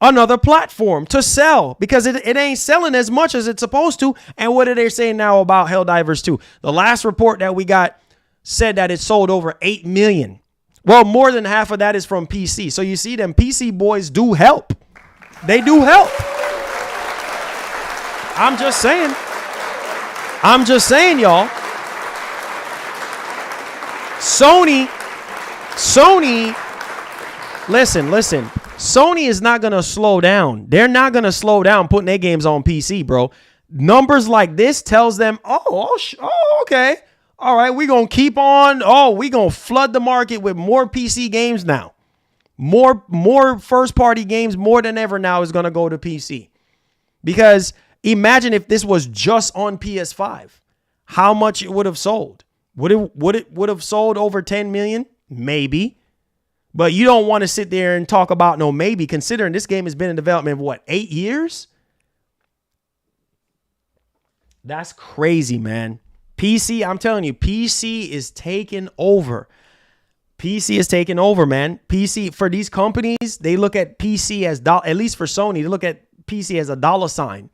another platform to sell because it ain't selling as much as it's supposed to. And what are they saying now about Helldivers 2? The last report that we got said that it sold over 8 million. Well, more than half of that is from PC. So you see, them PC boys do help. They do help. I'm just saying, y'all. Sony, listen. Sony is not going to slow down. They're not going to slow down putting their games on PC, bro. Numbers like this tells them, okay. All right, we're going to keep on. We're going to flood the market with more PC games now. More first-party games, more than ever now is going to go to PC. Because imagine if this was just on PS5, how much it would have sold. Would it have sold over 10 million? Maybe. But you don't want to sit there and talk about no maybe, considering this game has been in development, 8 years? That's crazy, man. PC, I'm telling you, PC is taking over. PC is taking over, man. PC, for these companies, they look at PC as, at least for Sony, they look at PC as a dollar sign.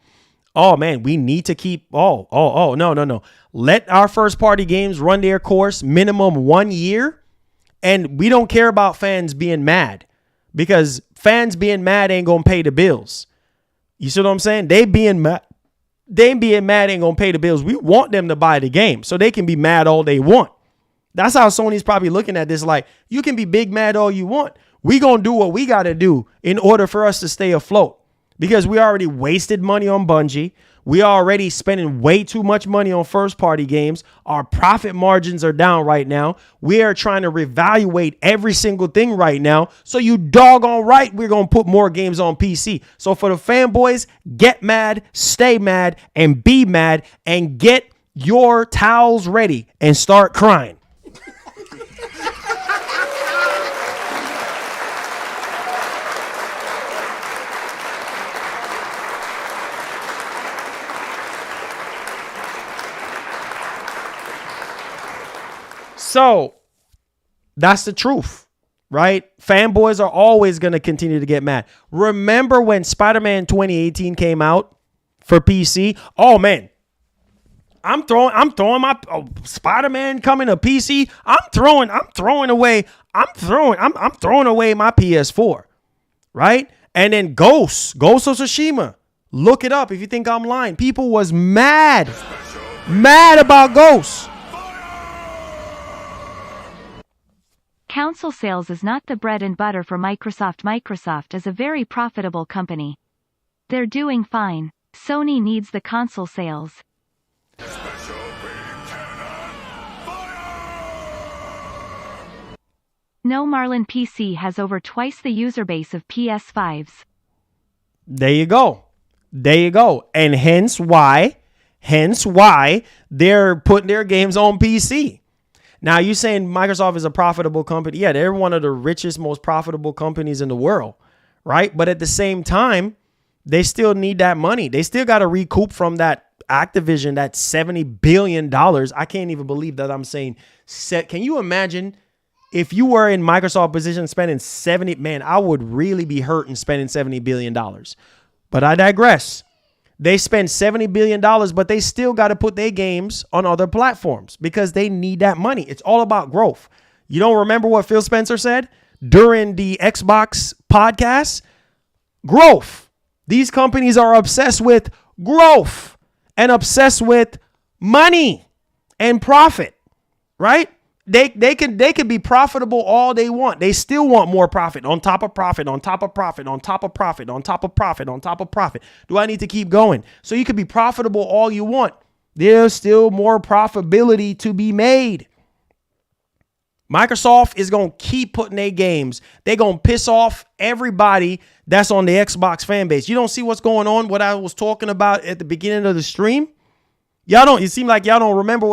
Oh, man, we need to keep, no. Let our first party games run their course minimum 1 year. And we don't care about fans being mad because fans being mad ain't going to pay the bills. You see what I'm saying? They being mad ain't going to pay the bills. We want them to buy the game so they can be mad all they want. That's how Sony's probably looking at this. Like, you can be big mad all you want. We going to do what we got to do in order for us to stay afloat because we already wasted money on Bungie. We already spending way too much money on first party games. Our profit margins are down right now. We are trying to reevaluate every single thing right now. So you doggone right, we're going to put more games on PC. So for the fanboys, get mad, stay mad, and be mad, and get your towels ready and start crying. So that's the truth, right? Fanboys are always going to continue to get mad. Remember when Spider-Man 2018 came out for PC? Oh man, I'm throwing my Spider-Man coming to PC. I'm throwing away my PS4, right? And then Ghost of Tsushima. Look it up if you think I'm lying. People was mad about Ghost. Console sales is not the bread and butter for Microsoft. Microsoft is a very profitable company. They're doing fine. Sony needs the console sales. No, Marlon PC has over twice the user base of PS5s. There you go. And hence why they're putting their games on PC. Now, you saying Microsoft is a profitable company. Yeah, they're one of the richest, most profitable companies in the world, right? But at the same time, they still need that money. They still got to recoup from that Activision, that $70 billion. I can't even believe that I'm saying set. Can you imagine if you were in Microsoft position spending 70? Man, I would really be hurting spending $70 billion. But I digress. They spend $70 billion, but they still got to put their games on other platforms because they need that money. It's all about growth. You don't remember what Phil Spencer said during the Xbox podcast? Growth. These companies are obsessed with growth and obsessed with money and profit, right? They could be profitable all they want. They still want more profit on top of profit, on top of profit, on top of profit, on top of profit, on top of profit. Do I need to keep going? So you could be profitable all you want. There's still more profitability to be made. Microsoft is going to keep putting their games. They're going to piss off everybody that's on the Xbox fan base. You don't see what's going on, what I was talking about at the beginning of the stream? It seem like y'all don't remember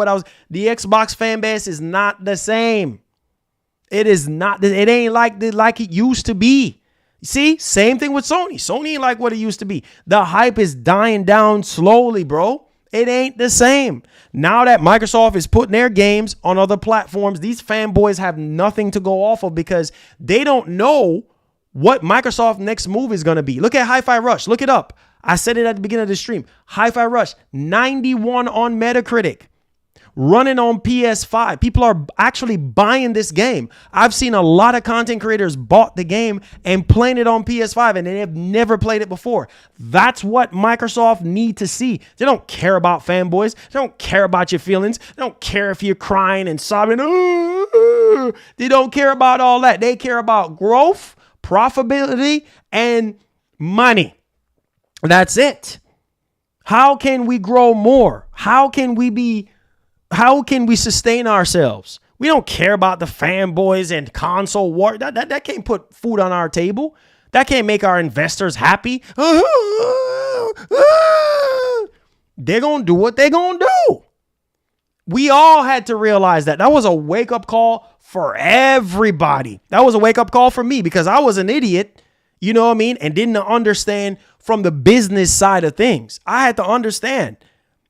the Xbox fan base is not the same. It is not, it ain't like it used to be. See, same thing with Sony. Sony ain't like what it used to be. The hype is dying down slowly, bro. It ain't the same. Now that Microsoft is putting their games on other platforms, these fanboys have nothing to go off of because they don't know what Microsoft's next move is going to be. Look at Hi-Fi Rush. Look it up. I said it at the beginning of the stream. Hi-Fi Rush, 91 on Metacritic, running on PS5. People are actually buying this game. I've seen a lot of content creators bought the game and playing it on PS5, and they have never played it before. That's what Microsoft need to see. They don't care about fanboys. They don't care about your feelings. They don't care if you're crying and sobbing. They don't care about all that. They care about growth, profitability, and money. That's it. How can we grow more? How can we sustain ourselves? We don't care about the fanboys and console war. That can't put food on our table. That can't make our investors happy. They're going to do what they're going to do. We all had to realize that. That was a wake-up call for everybody. That was a wake-up call for me because I was an idiot, you know what I mean, and didn't understand from the business side of things. I had to understand.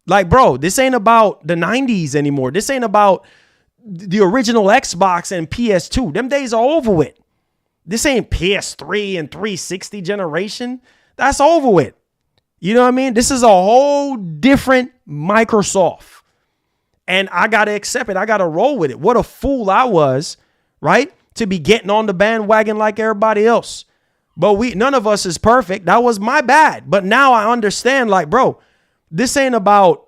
Like, bro, this ain't about the 90s anymore. This ain't about the original Xbox and PS2. Them days are over with. This ain't PS3 and 360 generation. That's over with. You know what I mean? This is a whole different Microsoft. And I got to accept it. I got to roll with it. What a fool I was, right? To be getting on the bandwagon like everybody else. But none of us is perfect. That was my bad. But now I understand, like, bro, this ain't about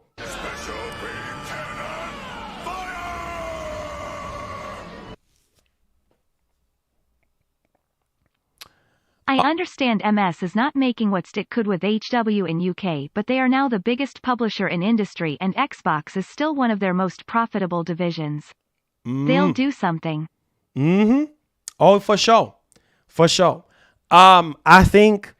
I understand MS is not making what Stick could with HW in UK, but they are now the biggest publisher in industry and Xbox is still one of their most profitable divisions. They'll do something. Oh, for sure. For sure. I think,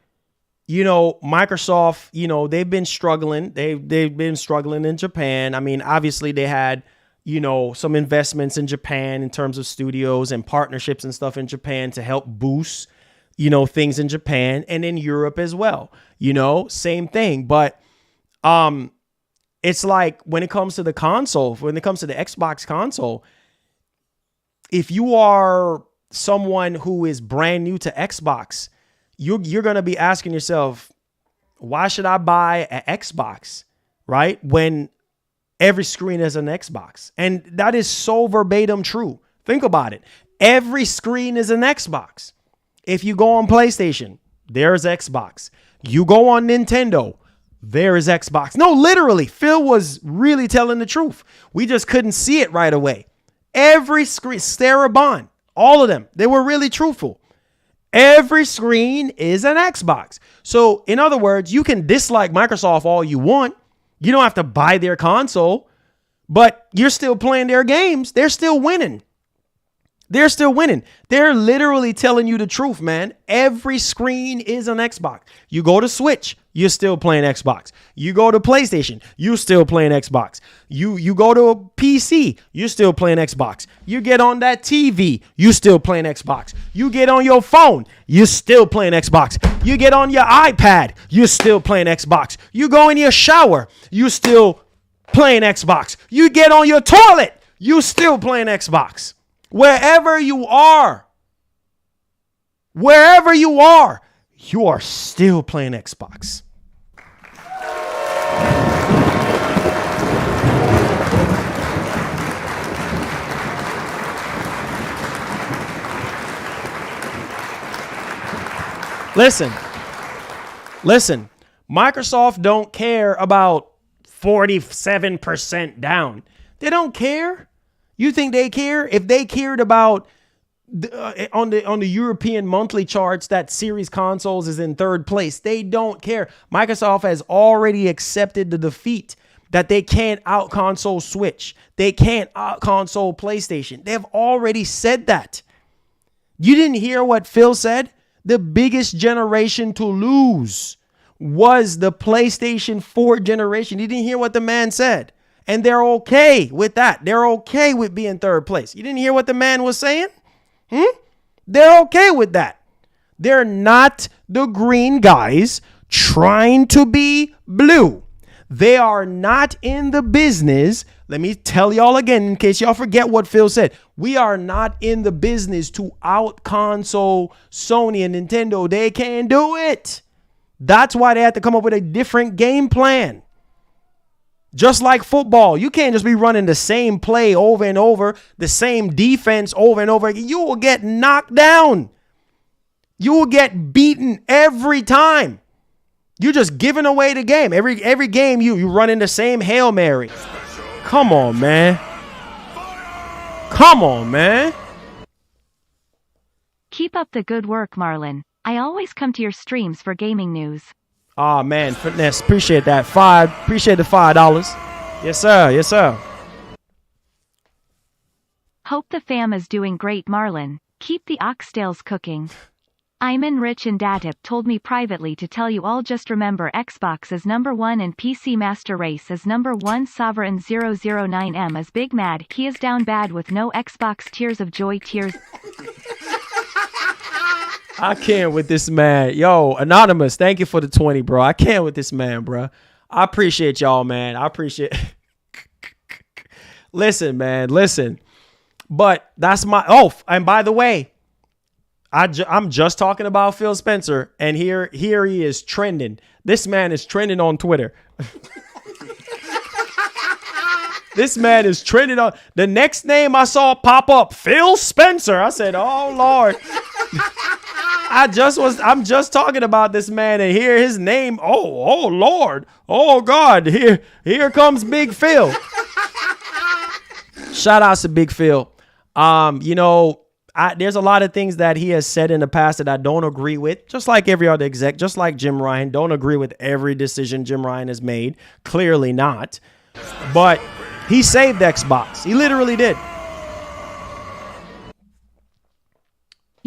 Microsoft, they've been struggling. They've been struggling in Japan. I mean, obviously they had, some investments in Japan in terms of studios and partnerships and stuff in Japan to help boost, things in Japan and in Europe as well, same thing. But, it's like when it comes to the console, when it comes to the Xbox console, if you are someone who is brand new to Xbox, you're going to be asking yourself, why should I buy an Xbox, right? When every screen is an Xbox. And that is so verbatim true. Think about it. Every screen is an Xbox. If you go on PlayStation, there's Xbox. You go on Nintendo, there is Xbox. No, literally, Phil was really telling the truth. We just couldn't see it right away. Every screen, Sarah Bond, all of them, they were really truthful. Every screen is an Xbox. So in other words, you can dislike Microsoft all you want. You don't have to buy their console, but you're still playing their games. They're still winning. They're still winning. They're literally telling you the truth, man. Every screen is an Xbox. You go to Switch, you're still playing Xbox. You go to PlayStation, you're still playing Xbox. You go to a PC, you're still playing Xbox. You get on that TV, you're still playing Xbox. You get on your phone, you're still playing Xbox. You get on your iPad, you're still playing Xbox. You go in your shower, you're still playing Xbox. You get on your toilet, you're still playing Xbox. Wherever you are, you are still playing Xbox. Listen, Microsoft don't care about 47% down. They don't care. You think they care? If they cared about on the European monthly charts that series consoles is in third place, they don't care. Microsoft has already accepted the defeat that they can't out console Switch. They can't out console PlayStation. They've already said that. You didn't hear what Phil said? The biggest generation to lose was the PlayStation 4 generation. You didn't hear what the man said. And they're okay with that. They're okay with being third place. You didn't hear what the man was saying? They're okay with that. They're not the green guys trying to be blue. They are not in the business. Let me tell y'all again, in case y'all forget what Phil said. We are not in the business to out console Sony and Nintendo. They can't do it. That's why they have to come up with a different game plan. Just like football, you can't just be running the same play over and over, the same defense over and over again. You will get knocked down. You will get beaten every time. You're just giving away the game. Every game you run in the same Hail Mary. Come on, man. Come on, man. Keep up the good work, Marlon. I always come to your streams for gaming news. Oh, man, Finesse, appreciate that. Appreciate the $5. Yes, sir. Yes, sir. Hope the fam is doing great, Marlon. Keep the oxtails cooking. Iman Rich and Datip told me privately to tell you all, just remember Xbox is number 1 and PC Master Race is number 1. Sovereign 009M is big mad. He is down bad with no Xbox. Tears of joy, tears. I can't with this man. Yo, Anonymous, thank you for the 20, bro. I can't with this man, bro. I appreciate y'all, man. I appreciate. Listen, man, listen. But that's my. Oh, and by the way, I'm just talking about Phil Spencer, and here he is trending. This man is trending on Twitter. This man is trending on. The next name I saw pop up, Phil Spencer. I said, "Oh Lord." I'm just talking about this man, and hear his name. Oh Lord. Oh God. Here comes Big Phil. Shout outs to Big Phil. There's a lot of things that he has said in the past that I don't agree with, just like every other exec, just like Jim Ryan. Don't agree with every decision Jim Ryan has made. Clearly not. But he saved Xbox. He literally did.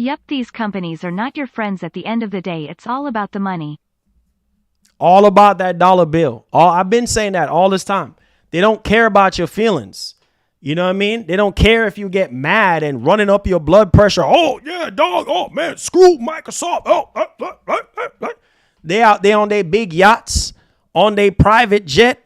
Yep, these companies are not your friends at the end of the day. It's all about the money. All about that dollar bill. I've been saying that all this time. They don't care about your feelings. You know what I mean? They don't care if you get mad and running up your blood pressure. Oh, yeah, dog. Oh, man, screw Microsoft. They out there on their big yachts, on their private jet,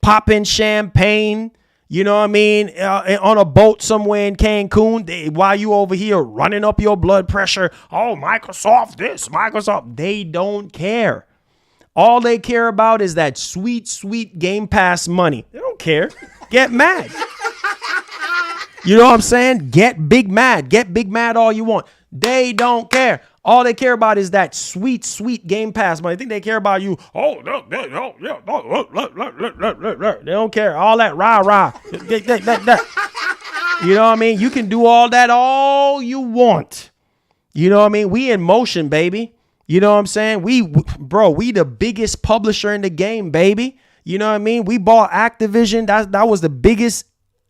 popping champagne. You know what I mean? On a boat somewhere in Cancun, while you over here running up your blood pressure. Oh, Microsoft this, Microsoft. They don't care. All they care about is that sweet, sweet Game Pass money. They don't care. Get mad. You know what I'm saying? Get big mad. Get big mad all you want. They don't care. All they care about is that sweet, sweet Game Pass money. I think they care about you. Oh, no, yeah. They don't care. All that rah. You know what I mean? You can do all that all you want. You know what I mean? We in motion, baby. You know what I'm saying? We the biggest publisher in the game, baby. You know what I mean? We bought Activision. That was the biggest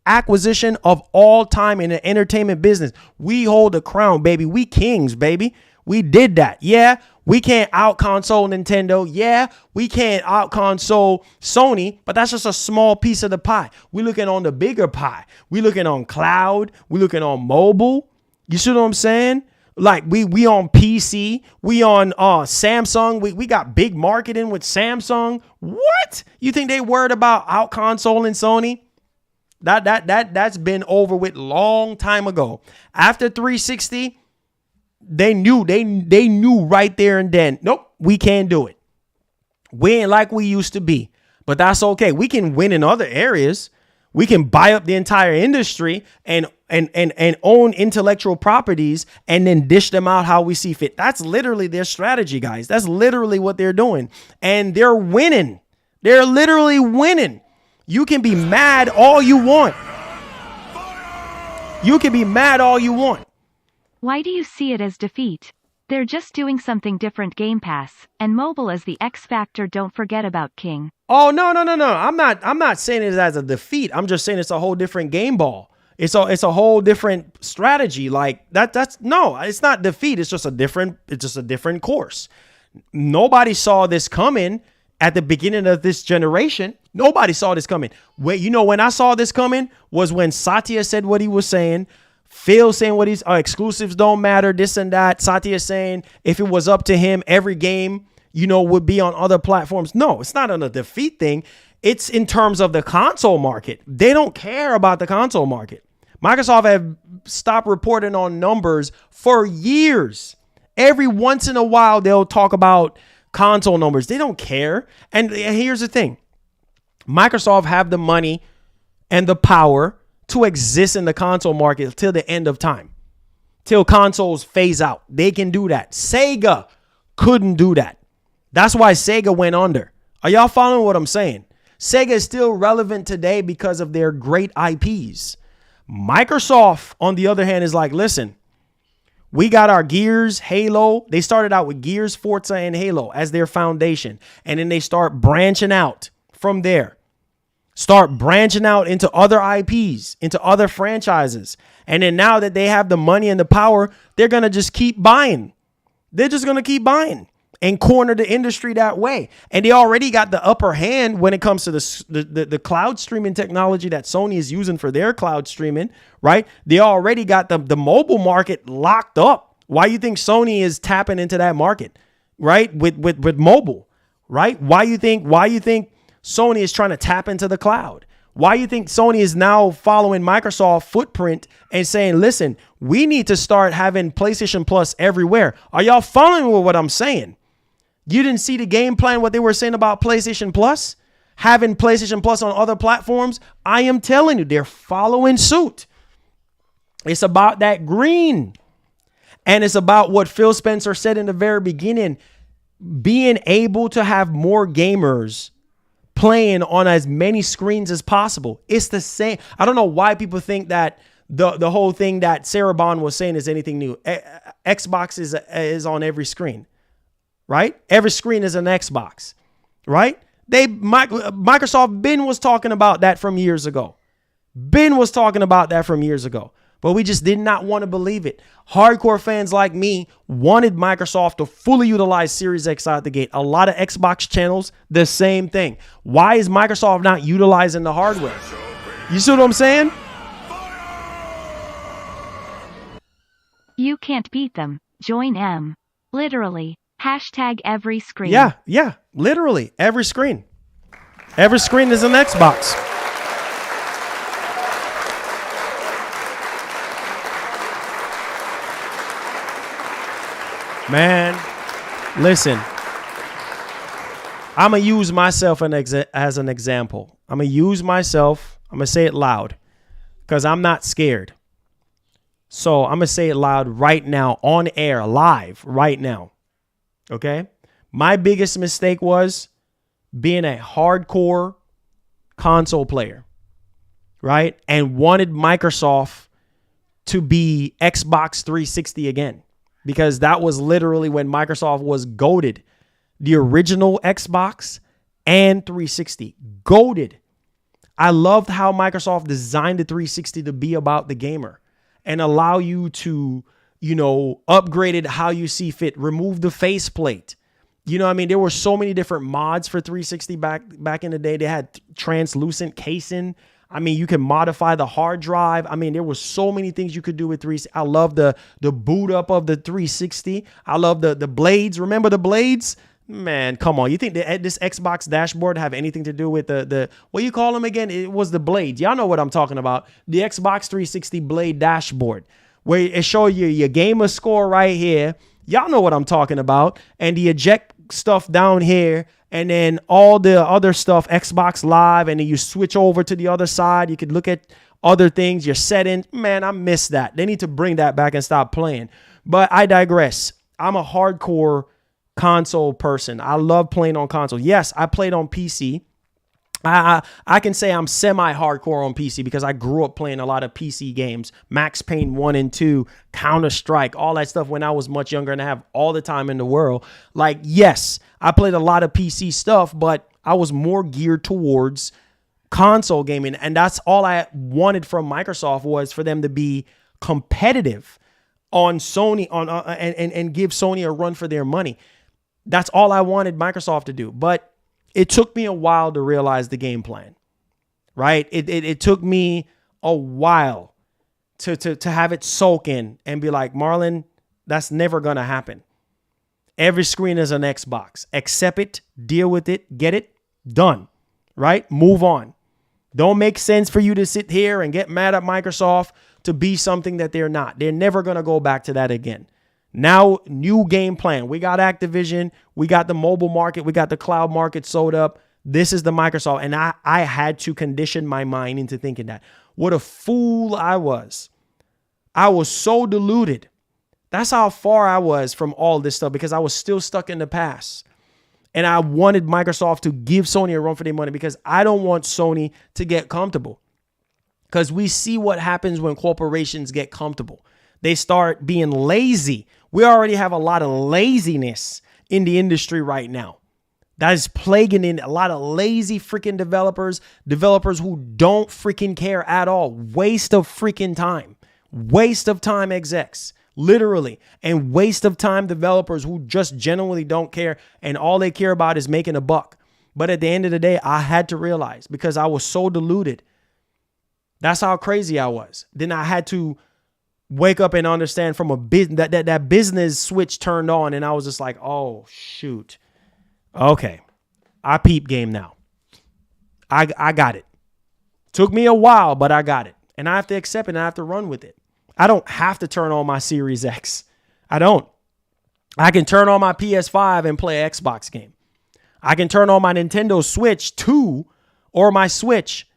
acquisition of all time in the entertainment business. We hold the crown, baby. We kings, baby. We did that. Yeah, we can't out console Nintendo. Yeah, we can't out console Sony, but that's just a small piece of the pie. We're looking on the bigger pie. We're looking on cloud. We're looking on mobile. You see what I'm saying? Like we on PC, we on Samsung. We got big marketing with Samsung. What? You think they worried about out consoling Sony? That's been over with long time ago. After 360, they knew right there and then. Nope, we can't do it. We ain't like we used to be, but that's okay. We can win in other areas. We can buy up the entire industry and own intellectual properties and then dish them out how we see fit. That's literally their strategy, guys. That's literally what they're doing. And they're winning. They're literally winning. You can be mad all you want. You can be mad all you want. Why do you see it as defeat? They're just doing something different. Game Pass and mobile as the X factor. Don't forget about King. Oh, no. I'm not saying it as a defeat. I'm just saying it's a whole different game ball. It's a whole different strategy. Like that's no, it's not defeat. It's just a different course. Nobody saw this coming at the beginning of this generation. Nobody saw this coming. When I saw this coming was when Satya said what he was saying. Phil saying what exclusives don't matter, this and that. Satya saying if it was up to him, every game, would be on other platforms. No, it's not on a defeat thing. It's in terms of the console market. They don't care about the console market. Microsoft have stopped reporting on numbers for years. Every once in a while, they'll talk about console numbers. They don't care. And here's the thing. Microsoft have the money and the power to exist in the console market till the end of time, till consoles phase out. They can do that. Sega couldn't do that. That's why Sega went under. Are y'all following what I'm saying? Sega is still relevant today because of their great IPs. Microsoft, on the other hand, is like, listen, we got our Gears, Halo. They started out with Gears, Forza, and Halo as their foundation. And then they start branching out from there. Start branching out into other IPs, into other franchises. And then now that they have the money and the power, they're going to just keep buying. They're just going to keep buying and corner the industry that way. And they already got the upper hand when it comes to the cloud streaming technology that Sony is using for their cloud streaming, right? They already got the mobile market locked up. Why you think Sony is tapping into that market, right? With mobile, right? Why you think Sony is trying to tap into the cloud? Why you think Sony is now following Microsoft footprint and saying, listen, we need to start having PlayStation Plus everywhere? Are y'all following with what I'm saying? You didn't see the game plan, what they were saying about PlayStation Plus? Having PlayStation Plus on other platforms? I am telling you, they're following suit. It's about that green. And it's about what Phil Spencer said in the very beginning, being able to have more gamers playing on as many screens as possible. It's the same. I don't know why people think that the whole thing that Sarah Bond was saying is anything new. Xbox is on every screen, right? Every screen is an Xbox, right? Microsoft Ben was talking about that from years ago. But we just did not want to believe it. Hardcore fans like me wanted Microsoft to fully utilize Series X out the gate. A lot of Xbox channels, the same thing. Why is Microsoft not utilizing the hardware? You see what I'm saying? You can't beat them. Join M. Literally. Hashtag every screen. Yeah. Literally. Every screen. Every screen is an Xbox. Man, listen, I'm going to use myself as an example. I'm going to say it loud because I'm not scared. So I'm going to say it loud right now on air, live right now. Okay? My biggest mistake was being a hardcore console player, right? And wanted Microsoft to be Xbox 360 again. Because that was literally when Microsoft was goated. The original Xbox and 360. Goated. I loved how Microsoft designed the 360 to be about the gamer. And allow you to, upgrade it how you see fit. Remove the faceplate. There were so many different mods for 360 back in the day. They had translucent casing. You can modify the hard drive. There were so many things you could do with 360. I love the boot up of the 360. I love the blades. Remember the blades? Man, come on. You think this Xbox dashboard have anything to do with the what do you call them again? It was the blades. Y'all know what I'm talking about. The Xbox 360 blade dashboard where it show you your gamer score right here. Y'all know what I'm talking about. And the eject stuff down here. And then all the other stuff, Xbox Live, and then you switch over to the other side. You could look at other things, your settings. Man, I miss that. They need to bring that back and stop playing. But I digress. I'm a hardcore console person. I love playing on console. Yes, I played on PC. I can say I'm semi-hardcore on PC because I grew up playing a lot of PC games, Max Payne 1 and 2, Counter-Strike, all that stuff when I was much younger and I have all the time in the world. Like, yes, I played a lot of PC stuff, but I was more geared towards console gaming. And that's all I wanted from Microsoft was for them to be competitive on Sony and give Sony a run for their money. That's all I wanted Microsoft to do. But it took me a while to realize the game plan, right? It took me a while to have it soak in and be like, Marlon, that's never going to happen. Every screen is an Xbox. Accept it, deal with it, get it, done, right? Move on. Don't make sense for you to sit here and get mad at Microsoft to be something that they're not. They're never going to go back to that again. Now, new game plan. We got Activision. We got the mobile market. We got the cloud market sold up. This is the Microsoft. And I had to condition my mind into thinking that. What a fool I was. I was so deluded. That's how far I was from all this stuff because I was still stuck in the past. And I wanted Microsoft to give Sony a run for their money because I don't want Sony to get comfortable. Because we see what happens when corporations get comfortable. They start being lazy. We already have a lot of laziness in the industry right now. That is plaguing in a lot of lazy freaking developers who don't freaking care at all. Waste of freaking time. Waste of time execs, literally. And waste of time developers who just genuinely don't care and all they care about is making a buck. But at the end of the day, I had to realize because I was so deluded. That's how crazy I was. Then I had to wake up and understand from a business that business switch turned on. And I was just like, oh, shoot. Okay. I peep game now. I got it. Took me a while, but I got it. And I have to accept it and I have to run with it. I don't have to turn on my Series X. I don't. I can turn on my PS5 and play an Xbox game. I can turn on my Nintendo Switch 2 or my Switch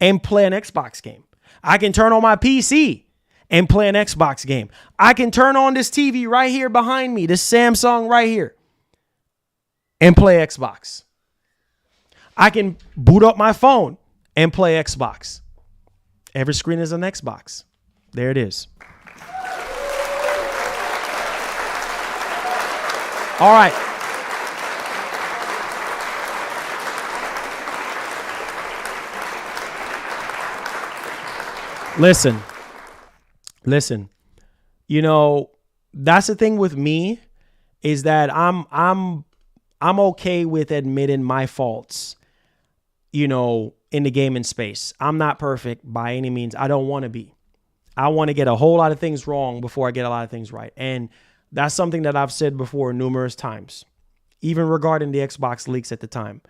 and play an Xbox game. I can turn on my PC and play an Xbox game. I can turn on this TV right here behind me, this Samsung right here, and play Xbox. I can boot up my phone and play Xbox. Every screen is an Xbox. There it is. All right. Listen. You know, that's the thing with me is that I'm okay with admitting my faults, you know, in the gaming space. I'm not perfect by any means. I don't want to be. I want to get a whole lot of things wrong before I get a lot of things right. And that's something that I've said before numerous times, even regarding the Xbox leaks at the time.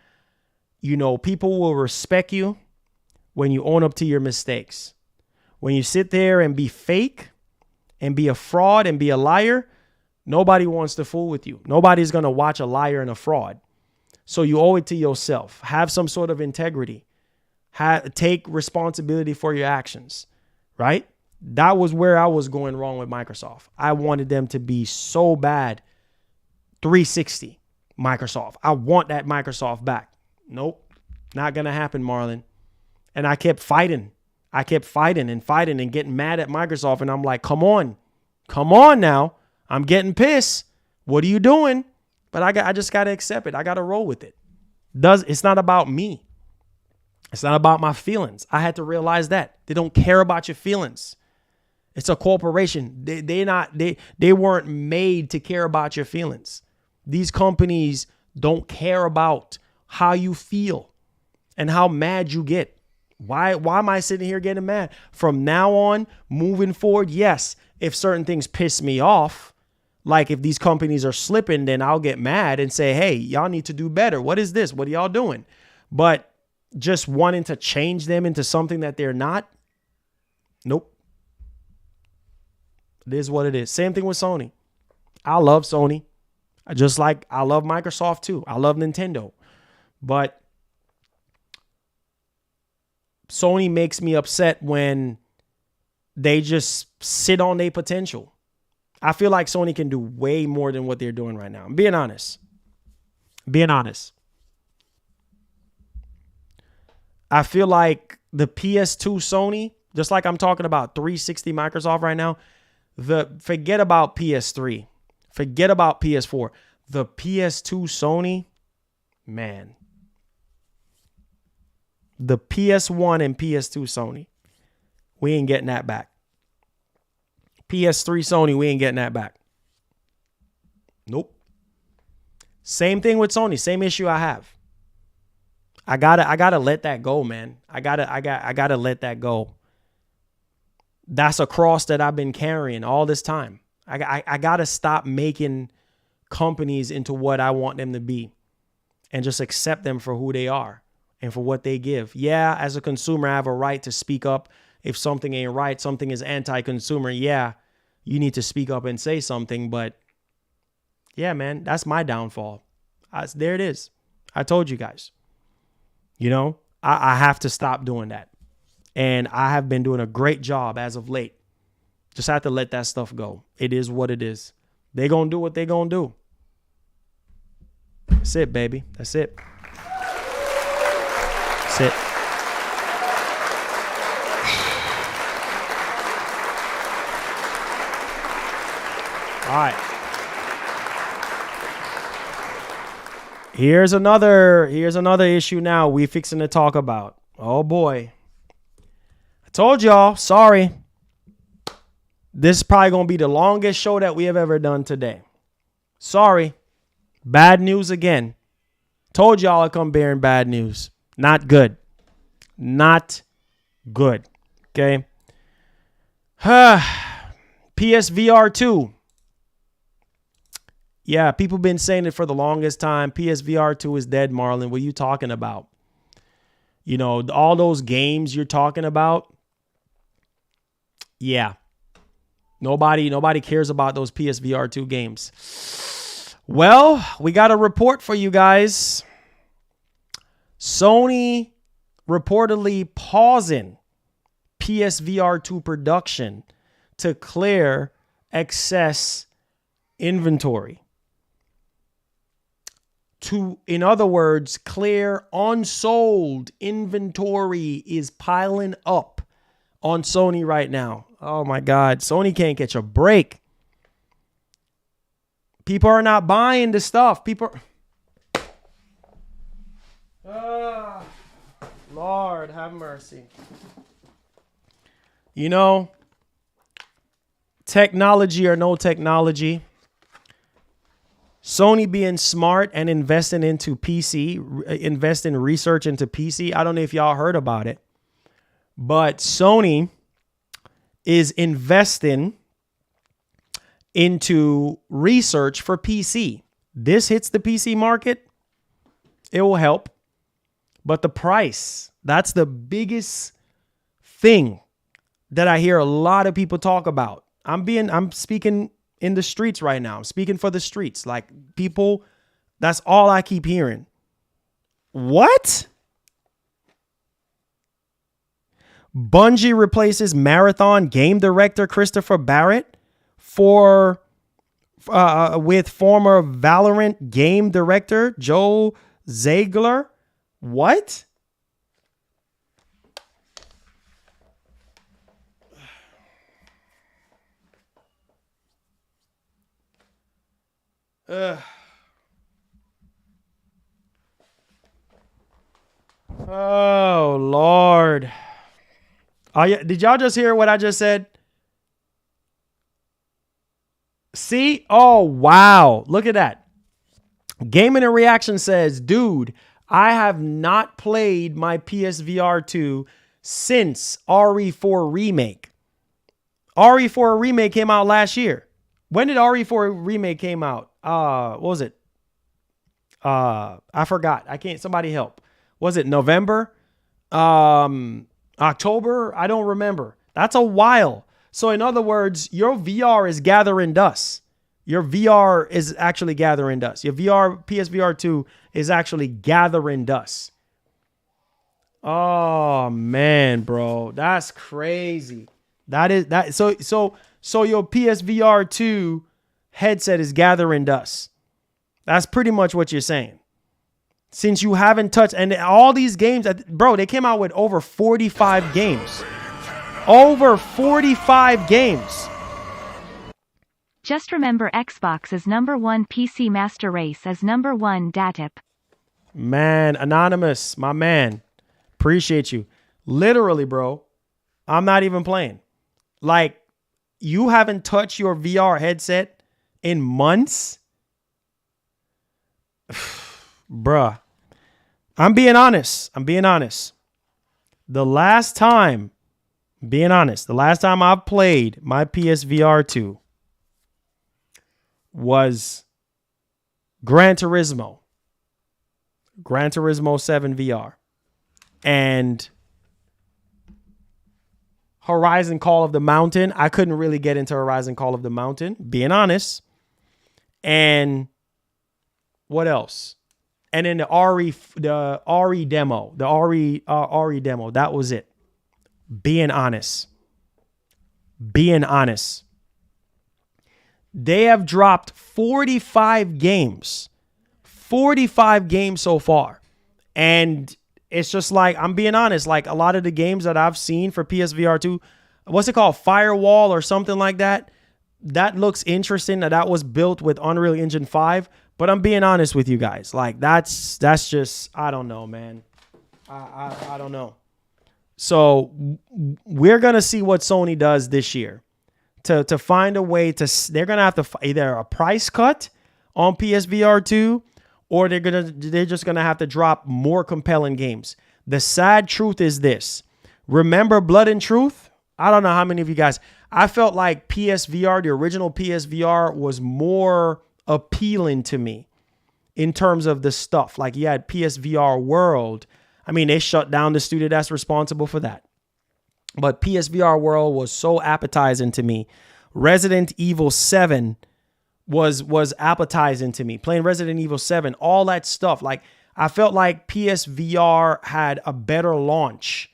You know, people will respect you when you own up to your mistakes. When you sit there and be fake and be a fraud and be a liar, nobody wants to fool with you. Nobody's going to watch a liar and a fraud. So you owe it to yourself. Have some sort of integrity. Take responsibility for your actions, right? That was where I was going wrong with Microsoft. I wanted them to be so bad. 360 Microsoft. I want that Microsoft back. Nope. Not going to happen, Marlon. And I kept fighting. I kept fighting and getting mad at Microsoft. And I'm like, come on now. I'm getting pissed. What are you doing? But I just got to accept it. I got to roll with it. It's not about me. It's not about my feelings. I had to realize that. They don't care about your feelings. It's a corporation. They weren't made to care about your feelings. These companies don't care about how you feel and how mad you get. Why am I sitting here getting mad? From now on, moving forward, yes, if certain things piss me off, like if these companies are slipping, then I'll get mad and say, hey, y'all need to do better. What is this? What are y'all doing? But just wanting to change them into something that they're not, nope. It is what it is. Same thing with Sony. I love Sony. Just like I love Microsoft too. I love Nintendo. But Sony makes me upset when they just sit on their potential. I feel like Sony can do way more than what they're doing right now. I'm being honest. I feel like the PS2 Sony, just like I'm talking about 360 Microsoft right now, forget about PS3. Forget about PS4. The PS2 Sony, man. The PS1 and PS2 Sony, we ain't getting that back. PS3 Sony, we ain't getting that back. Nope. Same thing with Sony. Same issue I have. I gotta let that go, man. I gotta let that go. That's a cross that I've been carrying all this time. I gotta stop making companies into what I want them to be and just accept them for who they are and for what they give. Yeah, as a consumer, I have a right to speak up if something ain't right, something is anti-consumer. Yeah, you need to speak up and say something, but yeah, man, that's my downfall. There it is. I told you guys. You know, I have to stop doing that. And I have been doing a great job as of late. Just have to let that stuff go. It is what it is. They're going to do what they're going to do. That's it, baby. That's it. That's it. All right. Here's another issue now we fixing to talk about. Oh boy. I told y'all, sorry. This is probably going to be the longest show that we have ever done today. Sorry. Bad news again. Told y'all I come bearing bad news. Not good. Not good. Okay. PSVR 2. Yeah, people been saying it for the longest time. PSVR 2 is dead, Marlon. What are you talking about? You know, all those games you're talking about. Yeah. Nobody cares about those PSVR 2 games. Well, we got a report for you guys. Sony reportedly pausing PSVR 2 production to clear excess inventory. In other words, clear unsold inventory is piling up on Sony right now. Oh my God. Sony can't catch a break. People are not buying the stuff. Lord have mercy. You know, technology or no technology, Sony being smart and investing into PC, invest in research into PC. I don't know if y'all heard about it, but Sony is investing into research for PC. This hits the PC market. It will help. But the price, that's the biggest thing that I hear a lot of people talk about. I'm speaking in the streets right now. I'm speaking for the streets. Like people, that's all I keep hearing. What? Bungie replaces Marathon game director Christopher Barrett with former Valorant game director Joe Ziegler. What? Oh, Lord. Did y'all just hear what I just said? See? Oh, wow. Look at that. Gaming and Reaction says, dude, I have not played my PSVR 2 since RE4 Remake. RE4 Remake came out last year. When did RE4 Remake came out? What was it? I forgot. Somebody help. Was it November? October? I don't remember. That's a while. So in other words, your VR is gathering dust. Your VR is actually gathering dust. Your PSVR 2 is actually gathering dust. Oh man, bro. That's crazy. So your PSVR 2 headset is gathering dust. That's pretty much what you're saying. since you haven't touched, and all these games, bro, they came out with over 45 games. Over 45 games. Just remember Xbox is #1 PC Master Race is #1 DATIP. Man, Anonymous, my man. Appreciate you. Literally, bro, I'm not even playing. Like, you haven't touched your VR headset in months? Bruh. I'm being honest. The last time I played my PSVR 2 was Gran Turismo 7 VR, and Horizon Call of the Mountain. I couldn't really get into Horizon Call of the Mountain, being honest. And what else? And then the RE demo, RE demo. That was it. Being honest. They have dropped 45 games. 45 games so far. And it's just like, I'm being honest, like a lot of the games that I've seen for PSVR 2, what's it called? Firewall or something like that. That looks interesting. That was built with Unreal Engine 5. But I'm being honest with you guys. Like, that's just, I don't know, man. I don't know. So we're going to see what Sony does this year to find a way to, they're going to have to either a price cut on PSVR 2, or they're just going to have to drop more compelling games. The sad truth is this. Remember Blood and Truth? I don't know how many of you guys, I felt like PSVR, the original PSVR, was more appealing to me in terms of the stuff. Like, you had PSVR World. I mean, they shut down the studio that's responsible for that. But PSVR World was so appetizing to me. Resident Evil 7 was appetizing to me. Playing Resident Evil 7, all that stuff. Like, I felt like PSVR had a better launch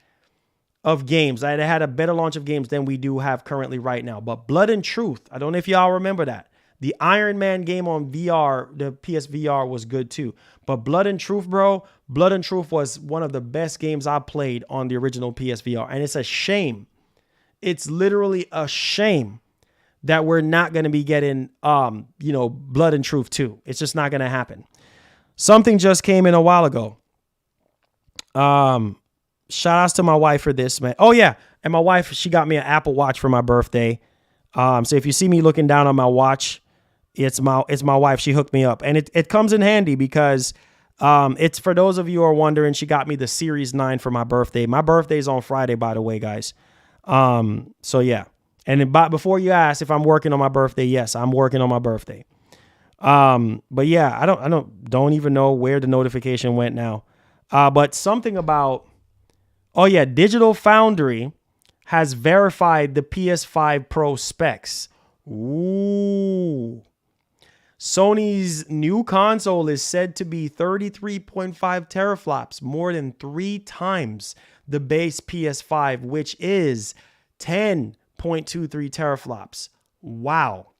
of games. It had a better launch of games than we do have currently right now. But Blood and Truth, I don't know if y'all remember that. The Iron Man game on VR, the PSVR, was good too. But Blood and Truth, bro, Blood and Truth was one of the best games I played on the original PSVR. And it's a shame. It's literally a shame that we're not going to be getting, Blood and Truth 2. It's just not going to happen. Something just came in a while ago. Shout outs to my wife for this, man. Oh, yeah. And my wife, she got me an Apple Watch for my birthday. So if you see me looking down on my watch, it's my wife. She hooked me up. And it comes in handy because it's, for those of you who are wondering, she got me the Series 9 for my birthday. My birthday's on Friday, by the way, guys. So yeah. And before you ask if I'm working on my birthday, yes, I'm working on my birthday. But yeah, I don't even know where the notification went now. But something about, Digital Foundry has verified the PS5 Pro specs. Ooh. Sony's new console is said to be 33.5 teraflops, more than 3 times the base PS5, which is 10.23 teraflops. Wow.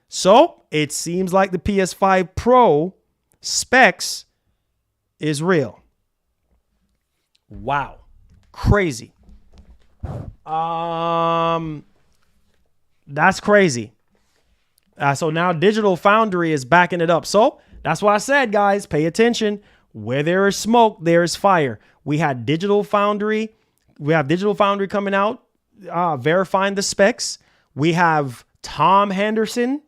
So it seems like the PS5 Pro specs is real. Wow. Crazy. That's crazy. So now Digital Foundry is backing it up. So that's why I said, guys, pay attention. Where there is smoke, there is fire. We had Digital Foundry. We have Digital Foundry coming out, verifying the specs. We have Tom Henderson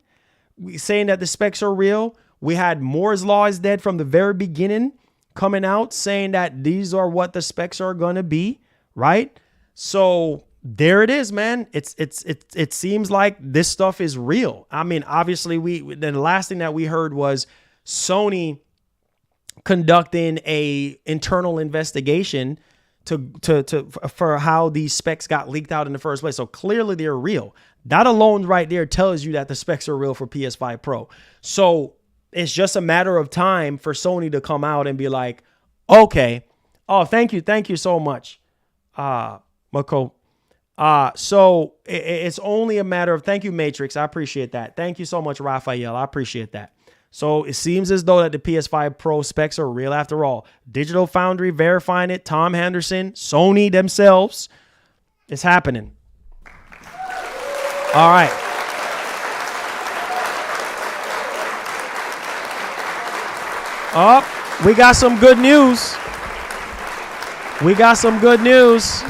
saying that the specs are real. We had Moore's Law is Dead from the very beginning coming out saying that these are what the specs are going to be, right? So there it is, man. It seems like this stuff is real. I mean, obviously, the last thing that we heard was Sony conducting a internal investigation for how these specs got leaked out in the first place. So clearly they're real. That alone right there tells you that the specs are real for PS5 Pro. So it's just a matter of time for Sony to come out and be like, okay, oh, thank you so much, Mako. So it's only a matter of, thank you, Matrix. I appreciate that. Thank you so much, Raphael. I appreciate that. So it seems as though that the PS5 Pro specs are real after all. Digital Foundry verifying it. Tom Henderson, Sony themselves. It's happening. All right. Oh, we got some good news. We got some good news.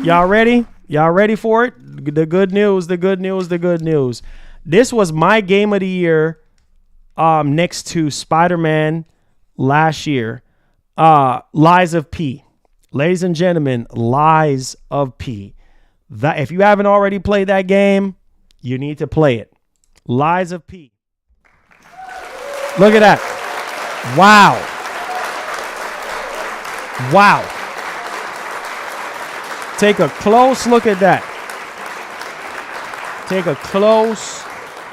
Y'all ready? Y'all ready for it? The good news, the good news, the good news. This was my game of the year next to Spider-Man last year. Lies of P. Ladies and gentlemen, Lies of P. That, if you haven't already played that game, you need to play it. Lies of P. Look at that. Wow. Wow. Take a close look at that. Take a close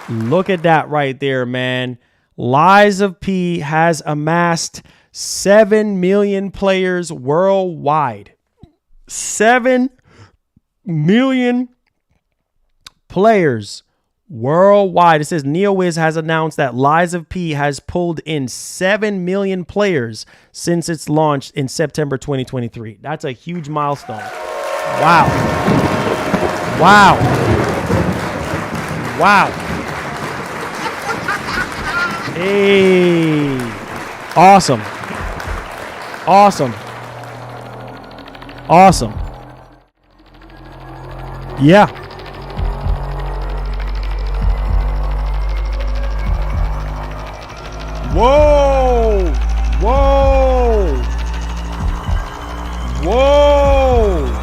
look at that right there, man. Lies of P has amassed 7 million players worldwide. 7 million players worldwide. It says NeoWiz has announced that Lies of P has pulled in 7 million players since its launch in September 2023. That's a huge milestone. Wow. Wow. Wow. Hey. Awesome. Awesome. Awesome. Yeah. Whoa. Whoa. Whoa.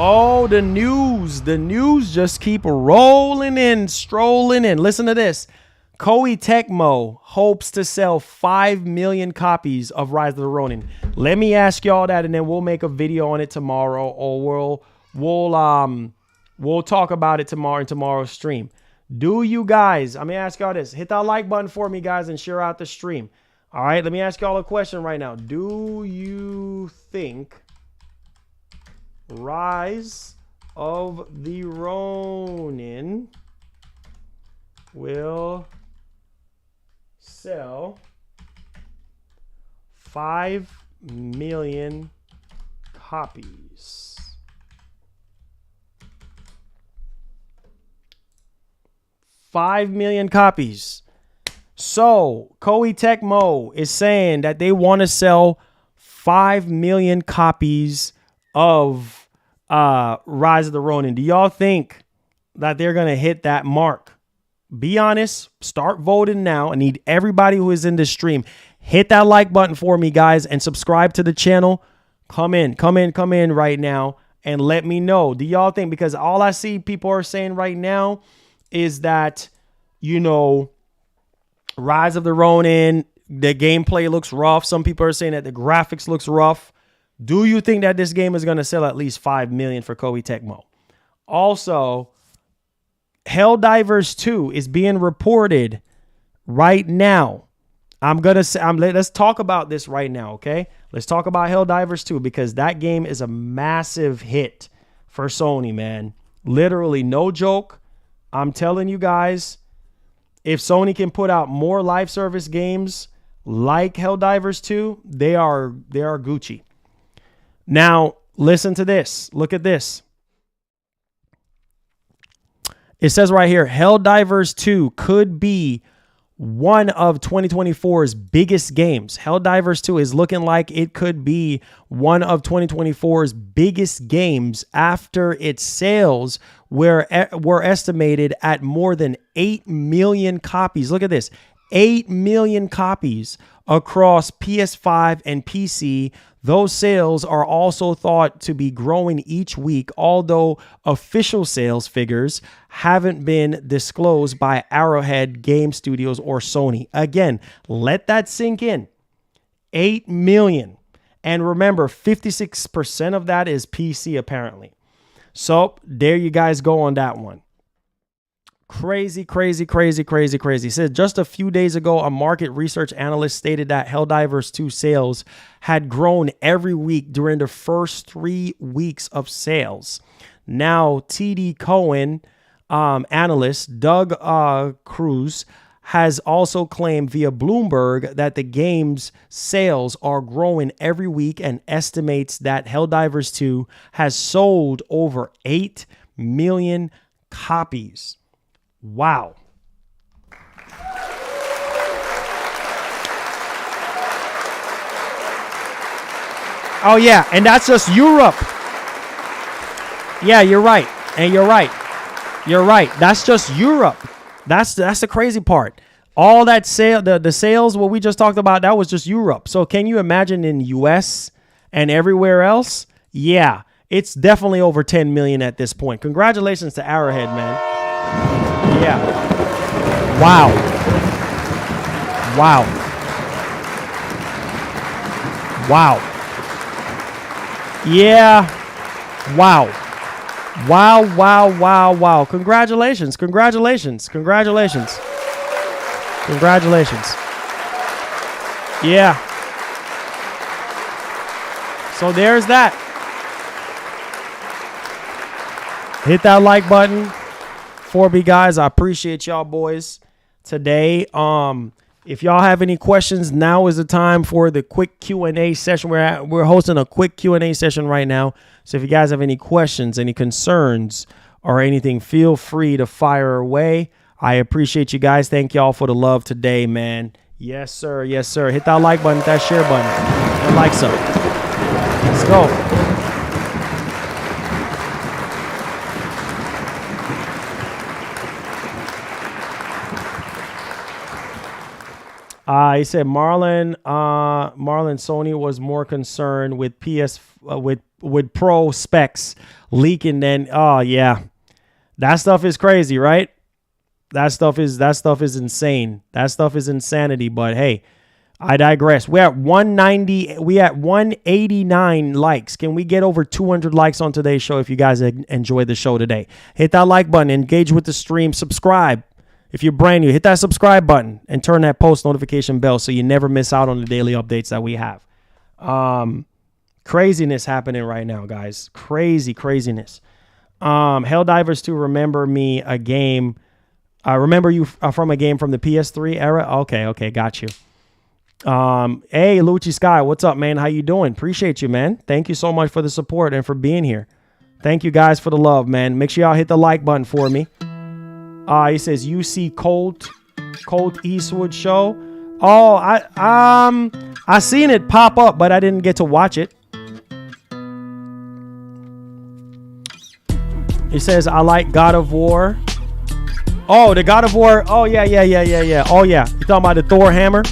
Oh, the news just keep rolling in, strolling in. Listen to this. Koei Tecmo hopes to sell 5 million copies of Rise of the Ronin. Let me ask y'all that, and then we'll make a video on it tomorrow, or we'll talk about it tomorrow in tomorrow's stream. Do you guys, I'm gonna ask y'all this. Hit that like button for me, guys, and share out the stream. All right, let me ask y'all a question right now. Do you think Rise of the Ronin will sell 5 million copies? $5 million copies. So Koei Tecmo is saying that they want to sell 5 million copies of Rise of the Ronin. Do y'all think that they're going to hit that mark? Be honest. Start voting now. I need everybody who is in this stream. Hit that like button for me, guys, and subscribe to the channel. Come in right now and let me know. Do y'all think, because all I see people are saying right now is that, you know, Rise of the Ronin, the gameplay looks rough. Some people are saying that the graphics looks rough. Do you think that this game is going to sell at least 5 million for Koei Tecmo? Also, Helldivers 2 is being reported right now. Let's talk about this right now, okay? Let's talk about Helldivers 2, because that game is a massive hit for Sony, man. Literally, no joke. I'm telling you guys, if Sony can put out more live service games like Helldivers 2, they are Gucci. Now, listen to this. Look at this. It says right here, Helldivers 2 could be one of 2024's biggest games. Helldivers 2 is looking like it could be one of 2024's biggest games after its sales were estimated at more than 8 million copies. Look at this. 8 million copies across PS5 and PC. Those sales are also thought to be growing each week, although official sales figures haven't been disclosed by Arrowhead Game Studios or Sony. Again, let that sink in. 8 million. And remember, 56% of that is PC apparently. So there you guys go on that one. Crazy. It said just a few days ago, a market research analyst stated that Helldivers 2 sales had grown every week during the first 3 weeks of sales. Now, TD Cowen analyst Doug Cruz has also claimed via Bloomberg that the game's sales are growing every week and estimates that Helldivers 2 has sold over 8 million copies. Wow. Oh, yeah, and that's just Europe. Yeah, you're right. And you're right. You're right. That's just Europe. That's the crazy part. All that the sales, what we just talked about, that was just Europe. So can you imagine in US and everywhere else? Yeah, it's definitely over 10 million at this point. Congratulations to Arrowhead, man. Yeah. Wow. Wow. Wow. Yeah. Wow. Wow, wow, wow, wow. Congratulations. Congratulations. Congratulations. Congratulations. Yeah. So there's that. Hit that like button. 4B guys, I appreciate y'all boys today. If y'all have any questions, now is the time for the quick Q&A session. We're hosting a quick Q&A session right now. So if you guys have any questions, any concerns, or anything, feel free to fire away. I appreciate you guys. Thank y'all for the love today, man. Yes, sir. Yes, sir. Hit that like button, hit that share button, and like some. Let's go. He said Marlon Sony was more concerned with with pro specs leaking than yeah. That stuff is crazy, right? That stuff is insane. That stuff is insanity, but hey, I digress. We're at 190, we at 189 likes. Can we get over 200 likes on today's show if you guys enjoyed the show today? Hit that like button, engage with the stream, subscribe. If you're brand new, hit that subscribe button and turn that post notification bell so you never miss out on the daily updates that we have. Craziness happening right now, guys. Craziness. Helldivers 2, remember me a game. Remember you from a game from the PS3 era? Okay, got you. Hey, Lucci Sky, what's up, man? How you doing? Appreciate you, man. Thank you so much for the support and for being here. Thank you guys for the love, man. Make sure y'all hit the like button for me. He says UC Colt Eastwood show. Oh, I seen it pop up, but I didn't get to watch it. He says I like God of War. Oh, the God of War. Oh yeah. Oh yeah. You talking about the Thor hammer?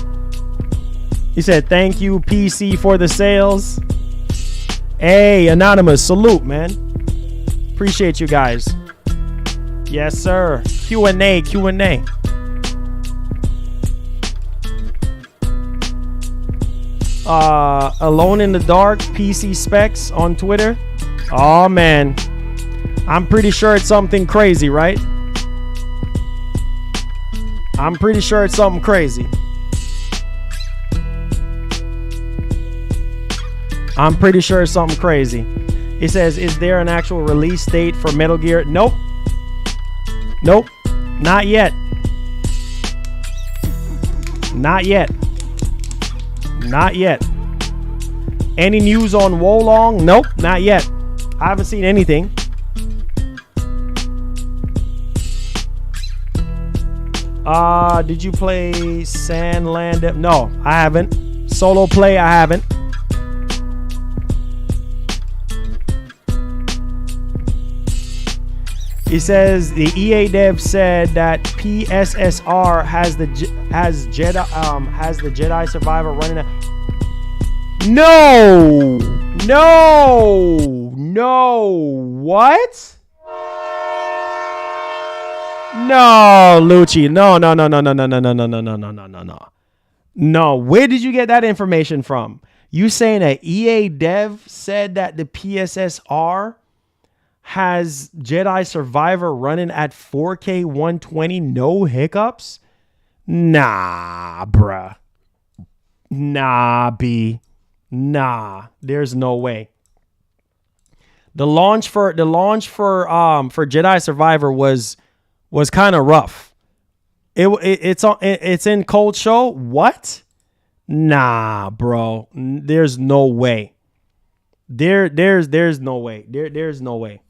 He said thank you PC for the sales. Hey, Anonymous, salute, man. Appreciate you guys. Yes, sir. Q&A. Alone in the Dark, PC Specs on Twitter. Oh, man. I'm pretty sure it's something crazy, right? I'm pretty sure it's something crazy. I'm pretty sure it's something crazy. It says, is there an actual release date for Metal Gear? Nope. Not yet. Any news on Wolong? Nope, not yet. I haven't seen anything. Did you play Sandland? No, I haven't. Solo play, I haven't. He says the EA dev said that PSSR has the Jedi Survivor running. No. What? No, Lucci. No. Where did you get that information from? You saying that EA dev said that the PSSR has Jedi Survivor running at 4K 120, no hiccups? Nah, bruh. Nah, B. Nah, there's no way. The launch for Jedi Survivor was was kind of rough. It's in Cold Show. What? Nah, bro. There's no way. There's no way. There's no way.